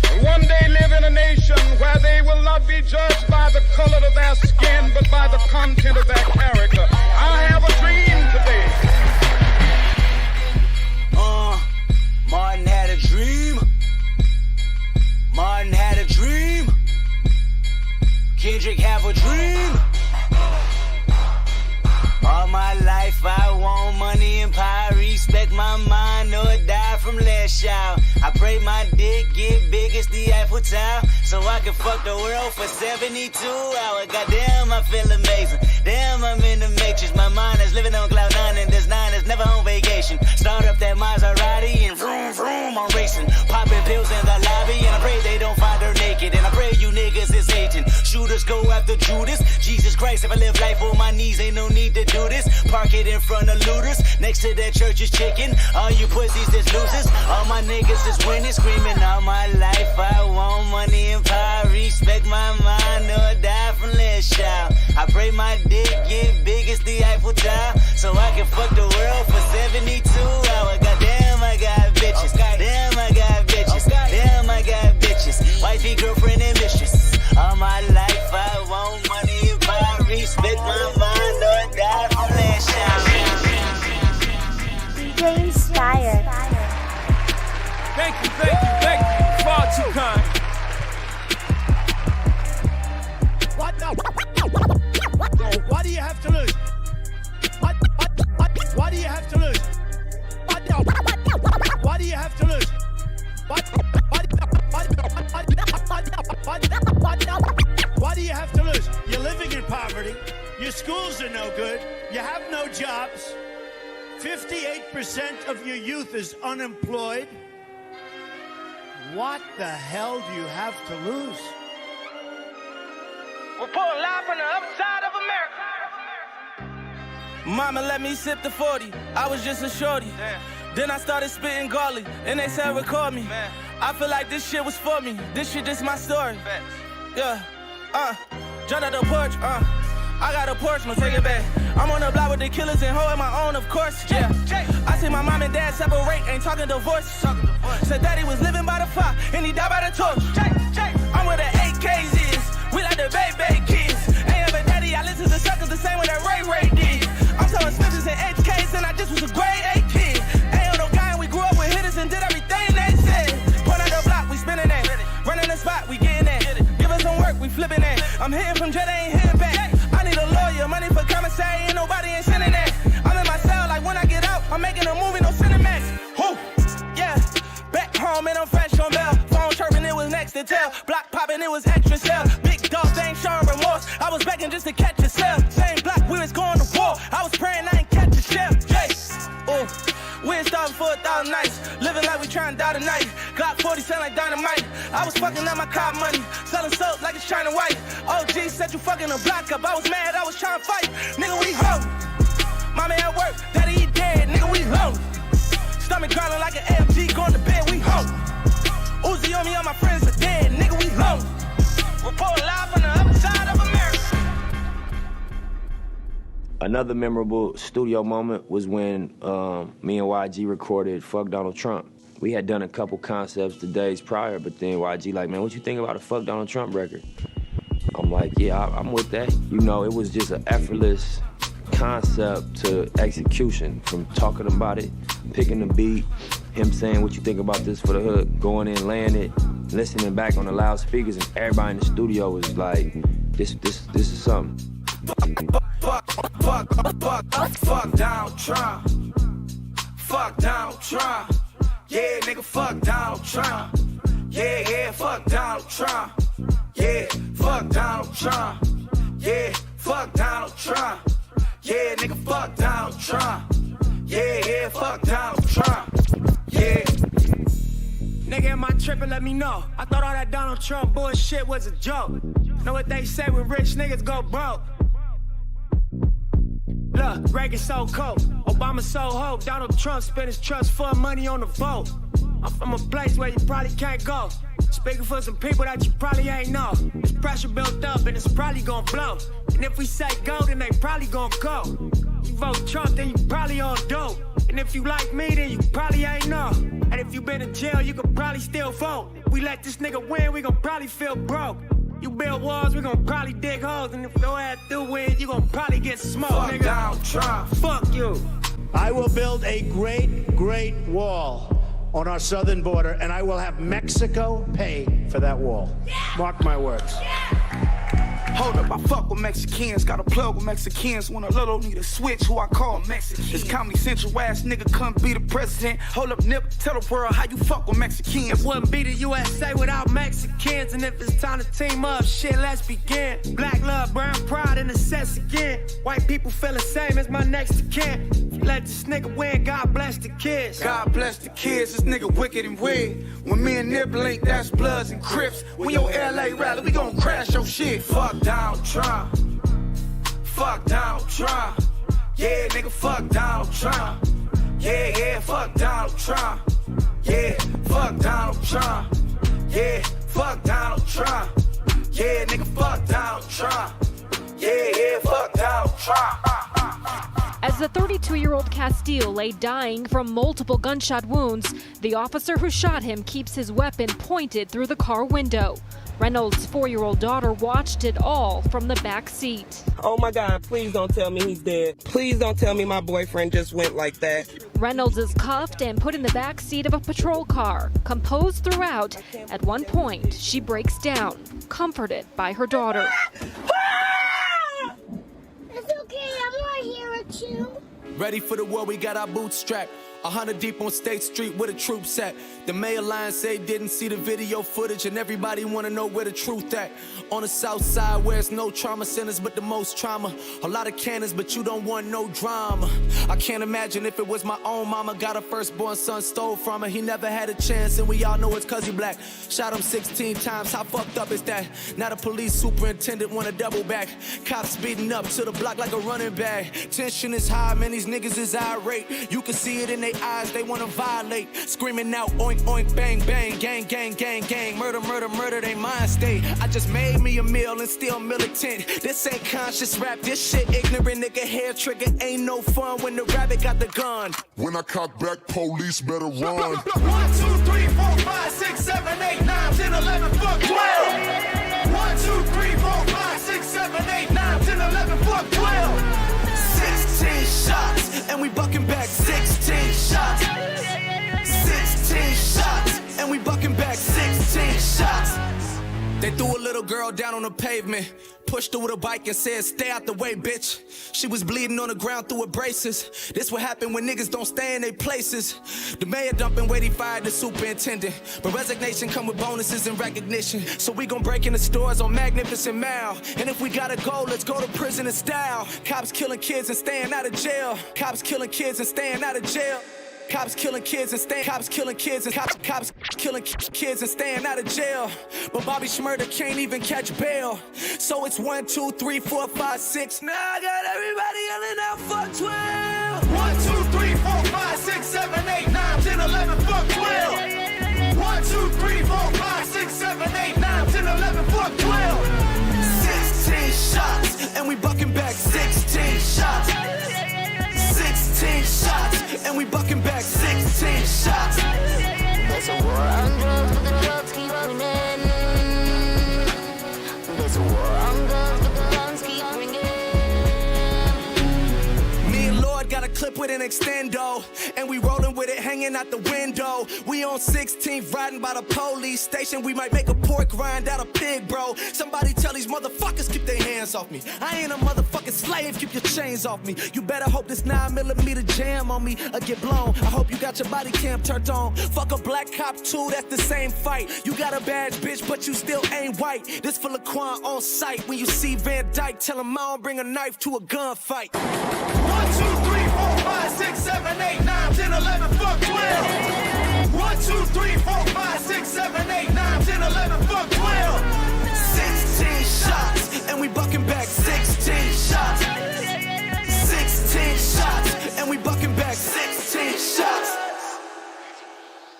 will one day live in a nation where they will not be judged by the color of their skin, but by the content of their character. I have a dream today. Martin had a dream. Martin had a dream. Kendrick have a dream. All my life I want money and power, respect my mind or die from last child. I pray my dick get big as the Eiffel Tower, so I can fuck the world for 72 hours. Goddamn, I feel amazing. Damn, I'm in the matrix. My mind is living on cloud 9 and this 9 is never on vacation. Start up that Maserati and vroom vroom, I'm racing. Popping pills in the lobby and I pray they don't find her naked. And I pray you niggas is hating. Shooters go after Judas. Jesus Christ, if I live life on my knees, ain't no need to do this. Park it in front of looters. Next to that church is chicken. All you pussies is losers. All my niggas is winning, screaming all my life. I want money and power, respect my mind or die from last child. I pray my dick get big as the Eiffel Tower, so I can fuck the world for 72 hours. Goddamn, I got bitches. Damn, I got bitches. Damn, I got bitches. Wifey, girlfriend, and mistress. All my life I want money and power, respect my mind or die from last child. DJ Inspire. Thank you. Far too kind. Why do you have to lose? Why do you have to lose? Why do you have to lose? Why do you have to lose? You're living in poverty. Your schools are no good. You have no jobs. 58% of your youth is unemployed. What the hell do you have to lose? Reporting live from the other side of America. Mama let me sip the 40. I was just a shorty. Damn. Then I started spitting garlic, and they said record me. Man. I feel like this shit was for me. This shit is my story. Facts. Yeah, jumped out the porch, I got a Porsche, no take it back. I'm on the block with the killers and holding my own, of course, yeah. I see my mom and dad separate, ain't talking divorce. Said daddy was living by the fire, and he died by the torch. I'm where the 8Ks is, we like the baby kids. Ain't ever daddy, I listen to suckers the same way that Ray did. I'm selling Smithers and HKs, and I just was a grade 8 kid. Ain't on no guy, and we grew up with hitters and did everything they said. Point out the block, we spinning that. Running the spot, we getting that. Give us some work, we flipping that. I'm hitting from jet, I ain't hitting back. I need a lawyer, money for commissary, and nobody ain't sending that. I'm in my cell, like when I get out, I'm making a movie, no Cinemax. home and I'm fresh on bail. Phone chirping, it was next to tail. Block popping, it was extra sale. Big dog, they ain't showing remorse. I was begging just to catch a cell. Same block, we was going to war. I was praying I ain't catch a shell. Ooh. We ain't starting for 1,000 nights. Living like we trying to die tonight. Glock 40 sound like dynamite. I was fucking up my car money. Selling soap like it's China white. OG said you fucking a block up. I was mad, I was trying to fight. Nigga, we home. Mommy at work, daddy he dead. Nigga, we home. Stomach growling like an AMG. Going to bed, we home. Uzi on me, all my friends are dead. Nigga, we home. Report live on the other side of America. Another memorable studio moment was when me and YG recorded Fuck Donald Trump. We had done a couple concepts the days prior, but then YG like, man, what you think about a Fuck Donald Trump record? I'm like, yeah, I'm with that. You know, it was just an effortless concept to execution, from talking about it, picking the beat, him saying what you think about this for the hook, going in, laying it, listening back on the loudspeakers, and everybody in the studio was like, this is something. Fuck Donald Trump. Fuck Donald Trump. Yeah, nigga, fuck Donald Trump. Yeah, fuck Donald Trump. Yeah, fuck Donald Trump. Yeah, fuck Donald Trump. Yeah, nigga, fuck Donald Trump. Yeah, fuck Donald Trump. Yeah. Nigga, am I tripping? Let me know. I thought all that Donald Trump bullshit was a joke. Know what they say when rich niggas go broke? Look, Reagan so cold, Obama so hope, Donald Trump spent his trust fund money on the vote. I'm from a place where you probably can't go. Speaking for some people that you probably ain't know. There's pressure built up and it's probably gonna blow. And if we say go, then they probably gonna go. You vote Trump, then you probably on dope. And if you like me, then you probably ain't know. And if you been in jail, you could probably still vote. If we let this nigga win, we gon' probably feel broke. You build walls, we gon' probably dig holes. And if your ass do win, you gon' probably get smoked, fuck nigga. Donald Trump. Fuck you. I will build a great wall on our southern border, and I will have Mexico pay for that wall. Mark my words. Hold up, I fuck with Mexicans, got a plug with Mexicans. When a little need a switch, who I call Mexican. This Comedy Central ass nigga couldn't be the president. Hold up, Nip, tell the world how you fuck with Mexicans. It wouldn't be the USA without Mexicans. And if it's time to team up, shit, let's begin. Black love, brown pride, and assess again. White people feel the same as my next of kin. Let this nigga win, God bless the kids. God bless the kids, this nigga wicked and weird. When me and Nip link, that's Bloods and Crips. When your LA rally, we gon' crash your shit. Fuck Donald Trump. Fuck Donald Trump. Yeah, nigga, fuck Donald Trump. Yeah, fuck Donald Trump. Yeah, fuck Donald Trump. Yeah, fuck Donald Trump. Yeah, nigga, fuck Donald Trump. Yeah, fuck Donald Trump. As the 32-year-old Castile lay dying from multiple gunshot wounds, the officer who shot him keeps his weapon pointed through the car window. Reynolds' 4-year-old daughter watched it all from the back seat. Oh my God, please don't tell me he's dead. Please don't tell me my boyfriend just went like that. Reynolds is cuffed and put in the back seat of a patrol car. Composed throughout, at one point, she breaks down, comforted by her daughter. It's okay, I'm right here with you. Ready for the war, we got our boots strapped. 100 deep on State Street where the troops at. The mayor line say didn't see the video footage, and everybody wanna know where the truth at. On the south side where it's no trauma centers but the most trauma. A lot of cannons but you don't want no drama. I can't imagine if it was my own mama. Got her firstborn son stole from her. He never had a chance and we all know it's cause he black. Shot him 16 times, how fucked up is that? Now the police superintendent wanna double back. Cops speeding up to the block like a running back. Tension is high, man, these niggas is irate. You can see it in their eyes, they wanna violate. Screaming out oink oink bang bang, gang gang gang gang. Murder murder murder, they mind state. I just made me a meal and still militant. This ain't conscious rap, this shit ignorant. Nigga hair trigger ain't no fun when the rabbit got the gun. When I cock back, police better run. 1, 2, 3, 4, 5, 6, 7, 8, 9, 10, 11, fuck 12. 1, 2, 3, 4, 5, 6, 7, 8, 9, 10, 11, fuck 12. 16 shots and we bucking back 16 shots. 16 shots and we bucking back 16 shots. They threw a little girl down on the pavement, pushed her with a bike and said, stay out the way, bitch. She was bleeding on the ground through her braces. This what happen when niggas don't stay in their places. The mayor dumping weight, he fired the superintendent. But resignation come with bonuses and recognition. So we gon' break in the stores on Magnificent Mile. And if we gotta go, let's go to prison in style. Cops killing kids and staying out of jail. Cops killing kids and staying out of jail. Cops killing kids and staying. Cops killing kids and cops killing kids and staying out of jail. But Bobby Shmurda can't even catch bail. So it's 1, 2, 3, 4, 5, 6. Now I got everybody yelling out fuck 12. 1, 2, 3, 4, 5, 6, 7, 8, 9, 10, 11, fuck 12. 1, 2, 3, 4, 5, 6, 7, 8, 9, 10, 11, fuck 12. 16 shots and we bucking back 16 shots. 16 shots, and we bucking back 16 shots. There's a war on drugs, but the drugs keep running. There's a war on drugs, but the guns keep ringing. Me and Lord got a clip with an extendo, and we rolling with it hanging out the window. We on 16th riding by the police station. We might make a pork rind out of pig, bro. Somebody tell these motherfuckers keep their hands off me. I ain't a motherfucking slave, keep your chains off me. You better hope this 9mm jam on me or get blown. I hope you got your body cam turned on. Fuck a black cop too, that's the same fight. You got a badge, bitch, but you still ain't white. This for Laquan on sight. When you see Van Dyke, tell him I don't bring a knife to a gunfight. 1, 2, 3, 4, 5, 6, 7, 8, 9, 10, 11, fuck 12. 1, 2, 3, 4, 5, 6, 7, 8, 9, 10, 11, fuck 12. 16 shots, and we bucking back 16 shots. 16 shots, and we bucking back 16 shots.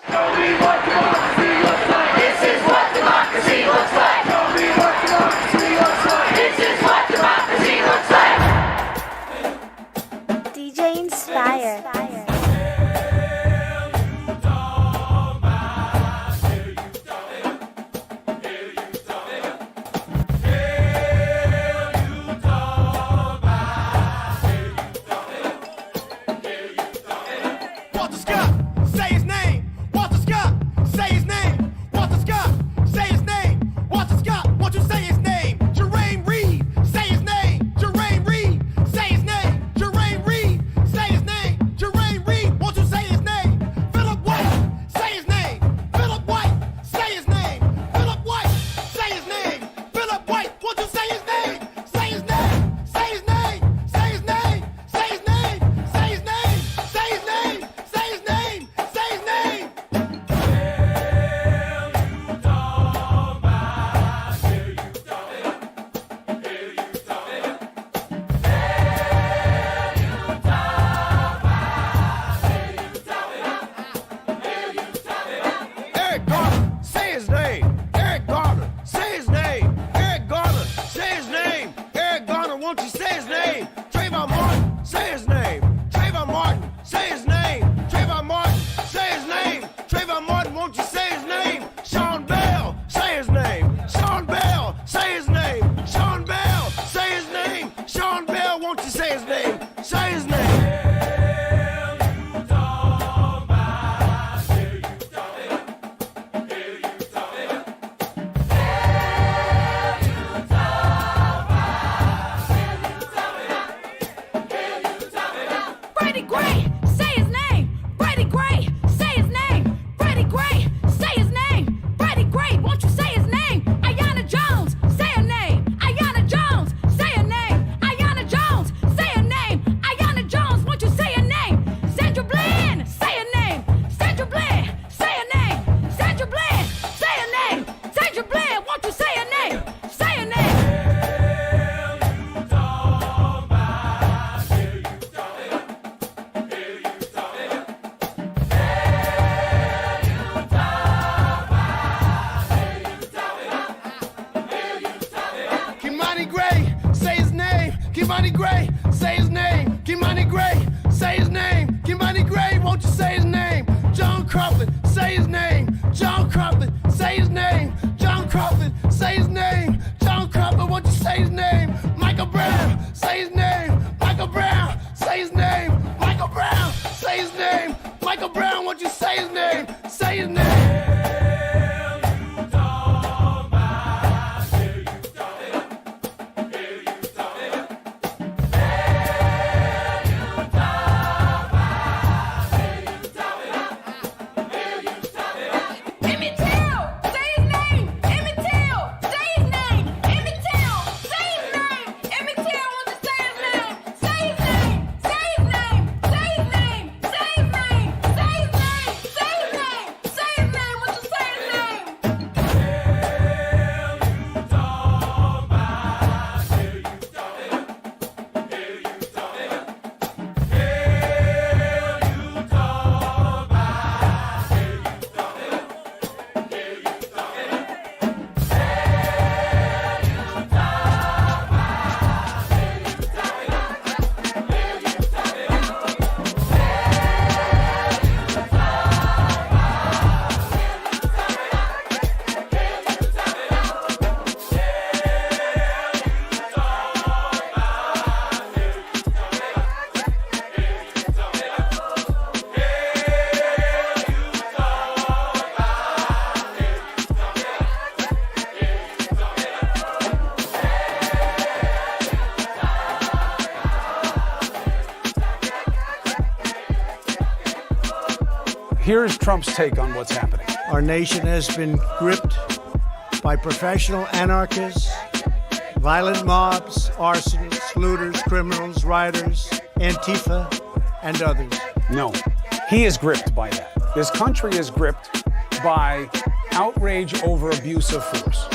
Tell me what democracy looks like. This is what democracy looks like. Tell me what democracy looks like. This is what democracy looks like. DJ Inspire. Kimani Gray, say his name. Kimani Gray, say his name. Kimani Gray, won't you say his name? John Crawford, say his name. John Crawford, say his name. John Crawford, say his name. John Crawford, won't you say his name? Michael Brown, say his name. Michael Brown, say his name. Michael Brown, say his name. Michael Brown, won't you say his name? Say his name. Here's Trump's take on what's happening. Our nation has been gripped by professional anarchists, violent mobs, arsonists, looters, criminals, rioters, Antifa, and others. No, he is gripped by that. This country is gripped by outrage over abuse of force.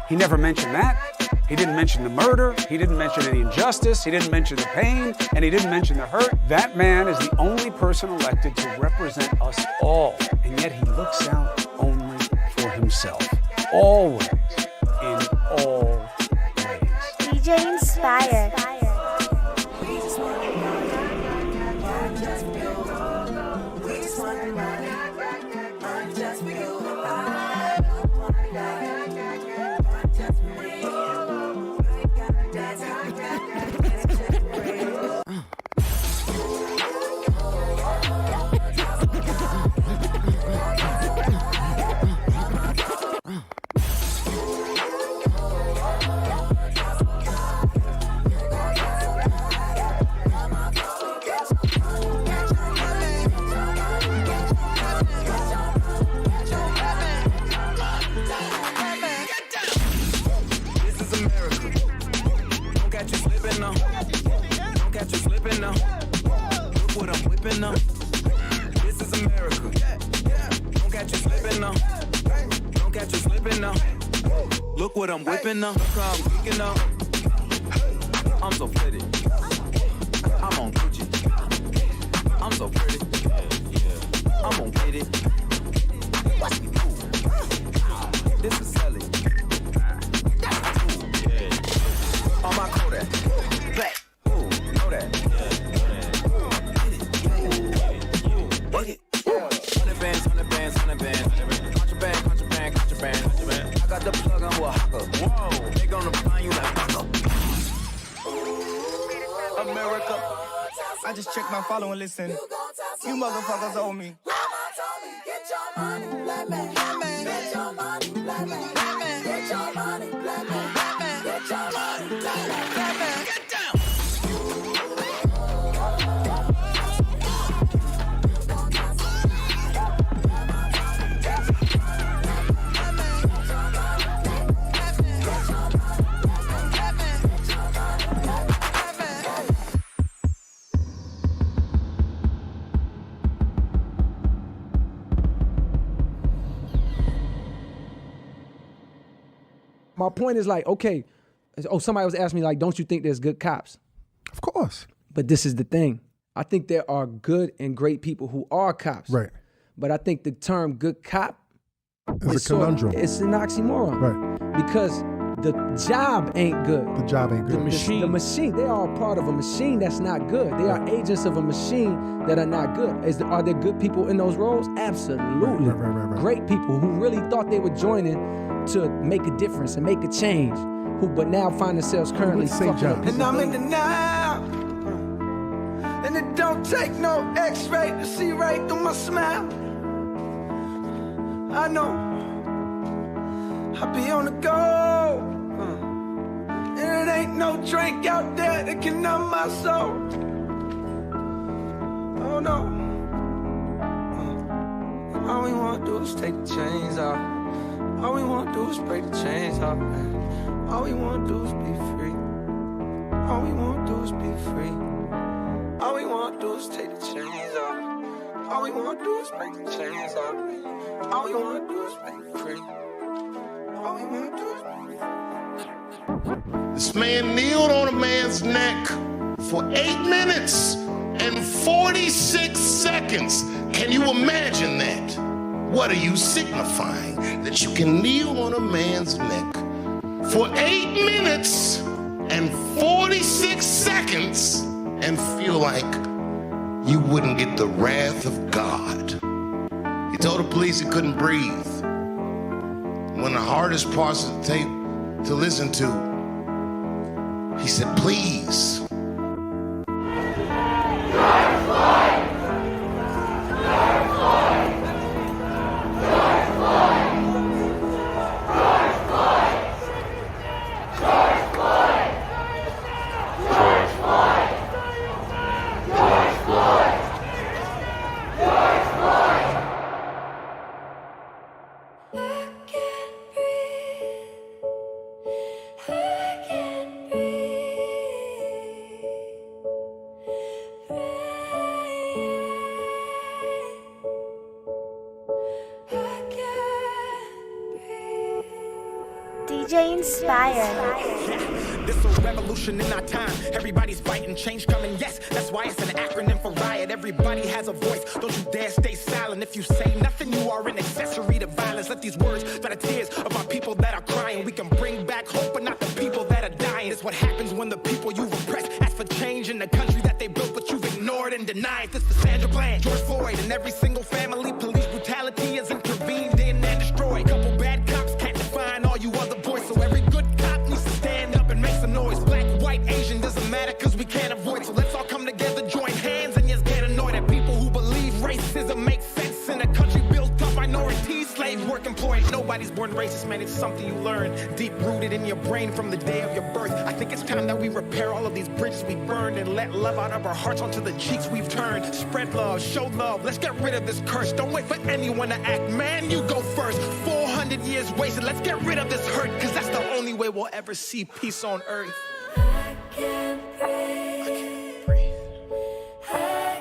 He never mentioned that. He didn't mention the murder. He didn't mention any injustice. He didn't mention the pain, and he didn't mention the hurt. That man is the only person elected to represent us all, and yet he looks out only for himself. Always, in all ways. DJ Inspire. Look what I'm whipping up. Look how I'm geeking up. I'm so pretty. I'm on Gucci. I'm so pretty. I'm on get it. This is Sally. On my Kodak. Black. Ooh, know that. Get it. 100 bands, 100 bands, 100 bands. Contraband, contraband, contraband. I got the plug on who a hawker. Whoa, they gonna find you like Paco. America, I just checked my follow and listen. You motherfuckers owe me. Get your money, black man. Get your money, black man. Get your money, black man. Get your money, black man. Get down. My point is like, okay, somebody was asking me like, don't you think there's good cops? Of course. But this is the thing. I think there are good and great people who are cops. Right. But I think the term good cop It's a conundrum. It's an oxymoron. Right. Because the job ain't good. The job ain't good. The machine, they are a part of a machine that's not good. They are agents of a machine that are not good. Are there good people in those roles? Absolutely. Right. Great people who really thought they were joining to make a difference and make a change, but now find themselves currently fucking up. And I'm in denial. And it don't take no x-ray to see right through my smile. I know I be on the go. And it ain't no drink out there that can numb my soul. Oh no. All we wanna do is take the chains off. All we wanna do is break the chains off, man. All we wanna do is be free. All we wanna do is be free. All we wanna do is take the chains off. All we wanna do is break the chains off. All we wanna do is be free. All we wanna do is be free. This man kneeled on a man's neck for 8 minutes and 46 seconds. Can you imagine that? What are you signifying? That you can kneel on a man's neck for 8 minutes and 46 seconds and feel like you wouldn't get the wrath of God. He told the police he couldn't breathe. One of the hardest parts of the tape to listen to, he said, please. DJ Inspire. This a revolution in our time. Everybody's fighting, change coming, yes. That's why it's an acronym for riot. Everybody has a voice. Don't you dare stay silent. If you say nothing, you are an accessory to violence. Let these words dry the tears of our people that are crying. We can bring back hope, but not the people that are dying. It's what happens when the people you've oppressed ask for change in the country that they built, but you've ignored and denied. This is Sandra Bland, George Floyd, and every single family. Police brutality is intervened in and destroyed. Couple bad cops can't define all you other boys. So every good cop needs to stand up and make some noise. Black, white, Asian, doesn't matter cause we can't avoid. So let's all come together, join hands, and just get annoyed at people who believe racism makes sense in a country built up minorities, slave work employed. Nobody's born racist, man, it's something you learn. Deep rooted in your brain from the day of your birth. I think it's time that we repair all of these bridges we burned and let love out of our hearts onto the cheeks we've turned. Spread love, show love, let's get rid of this curse. Don't wait for anyone to act, man, you go first. 400 years wasted, let's get rid of this hurt, cause that's the only way we'll ever see peace on earth. I can't breathe. I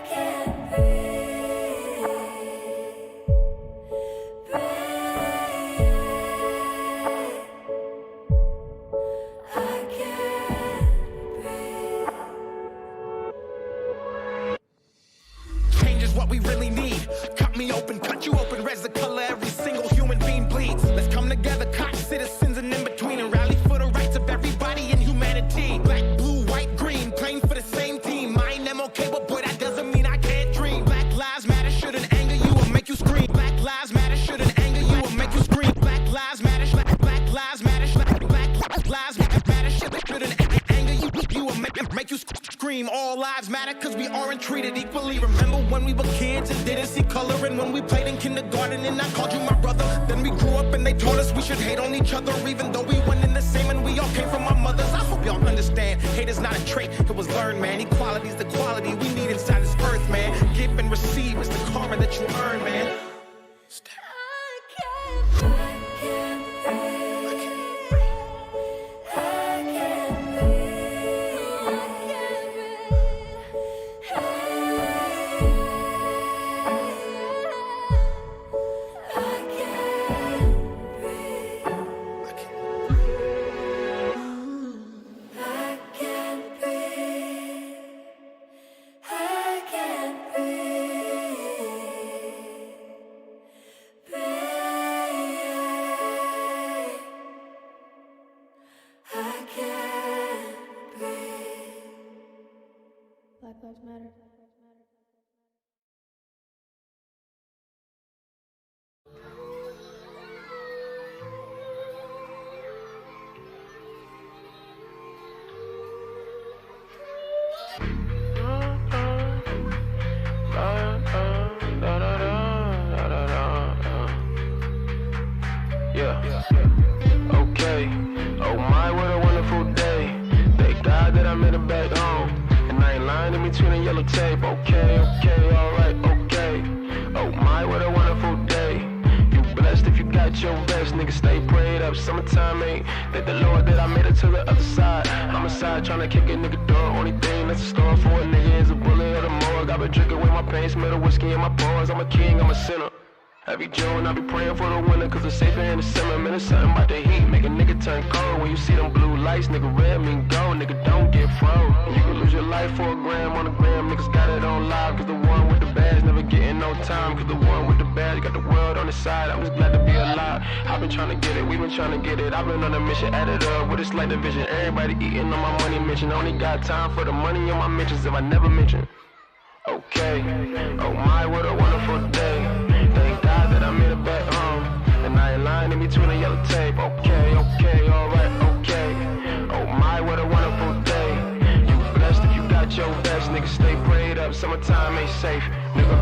can't breathe. I can't breathe. Change is what we really need. Cut me open, cut you open, red's the color every single human being bleeds. Let's come together, cops, citizens, and in between, and rally for the rights of everybody in humanity. Black, blue, white, green, playing for the same team. Mine, I'm okay, but boy, that doesn't mean I can't dream. Black lives matter shouldn't anger you or make you scream. Black lives matter shouldn't anger you or make you scream. Black lives matter, black lives matter, black lives matter shouldn't anger you or make you scream. All lives matter cause we aren't treated equally. Remember when we were kids and didn't see color, and when we played in kindergarten and I called you my brother. Then we grew up and they told us we should hate on each other, even though we went in the same and we all came from our mothers. I hope y'all understand, hate is not a trait, it was learned, man. Equality is the quality we need inside this earth, man. Give and receive is the karma that you earn, man. Black Lives Matter. Okay. Oh my, what a wonderful day. Thank God that I made it back home. And I ain't lying in between the yellow tape. Okay, alright, okay. Oh my, what a wonderful day. You blessed if you got your best. Nigga, stay prayed up. Summertime ain't. Thank the Lord that I made it to the other side. I'm aside trying to kick a nigga door. Only thing that's a store for a nigga is a bullet or the morgue. I've been drinking with my pain, smell the whiskey in my pores. I'm a king, I'm a sinner. Every June I be praying for the winter, cause it's safer in the summer. Man, it's something about the heat, make a nigga turn cold. When you see them blue lights, nigga, red mean go, nigga, don't get froze. You can lose your life for a gram on a gram, niggas got it on live. Cause the one with the badge never getting no time. Cause the one with the badge got the world on his side. I'm just glad to be alive. I've been trying to get it, we've been trying to get it. I've been on a mission, added up with a slight division. Everybody eating on my money mention. Only got time for the money on my mentions if I never mention. Okay, oh my, what a wonderful day. Thank God that I made it back home. And I ain't lying in between the yellow tape. Okay, alright, okay. Oh my, what a wonderful day. You blessed if you got your best. Nigga, stay prayed up, summertime ain't safe, nigga.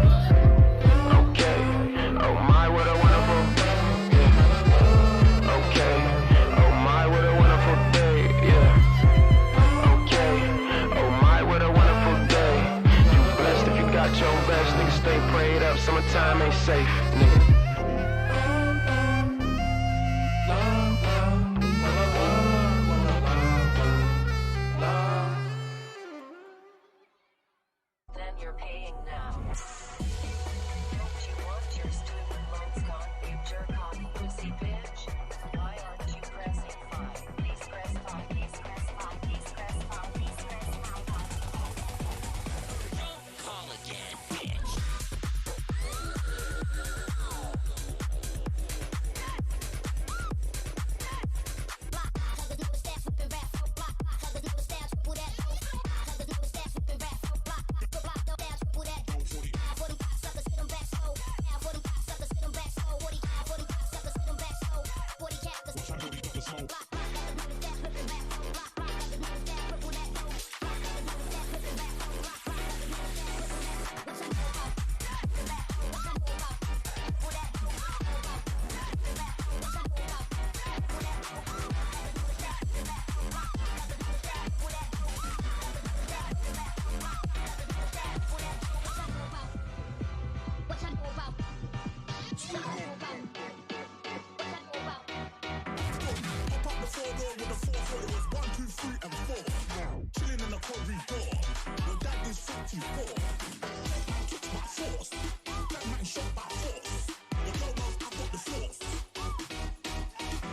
Okay, oh my, what a wonderful day. Yeah. Okay, oh my, what a wonderful day. Yeah. Okay, oh my, what a wonderful day. You blessed if you got your best. Nigga, stay prayed up, summertime ain't safe, nigga.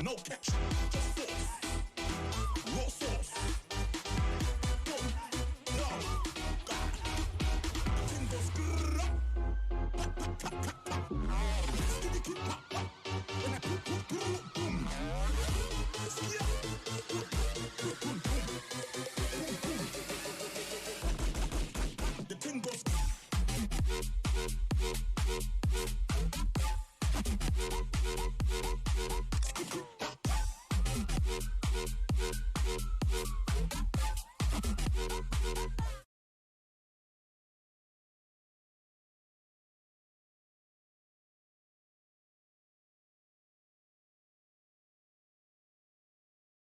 no cap.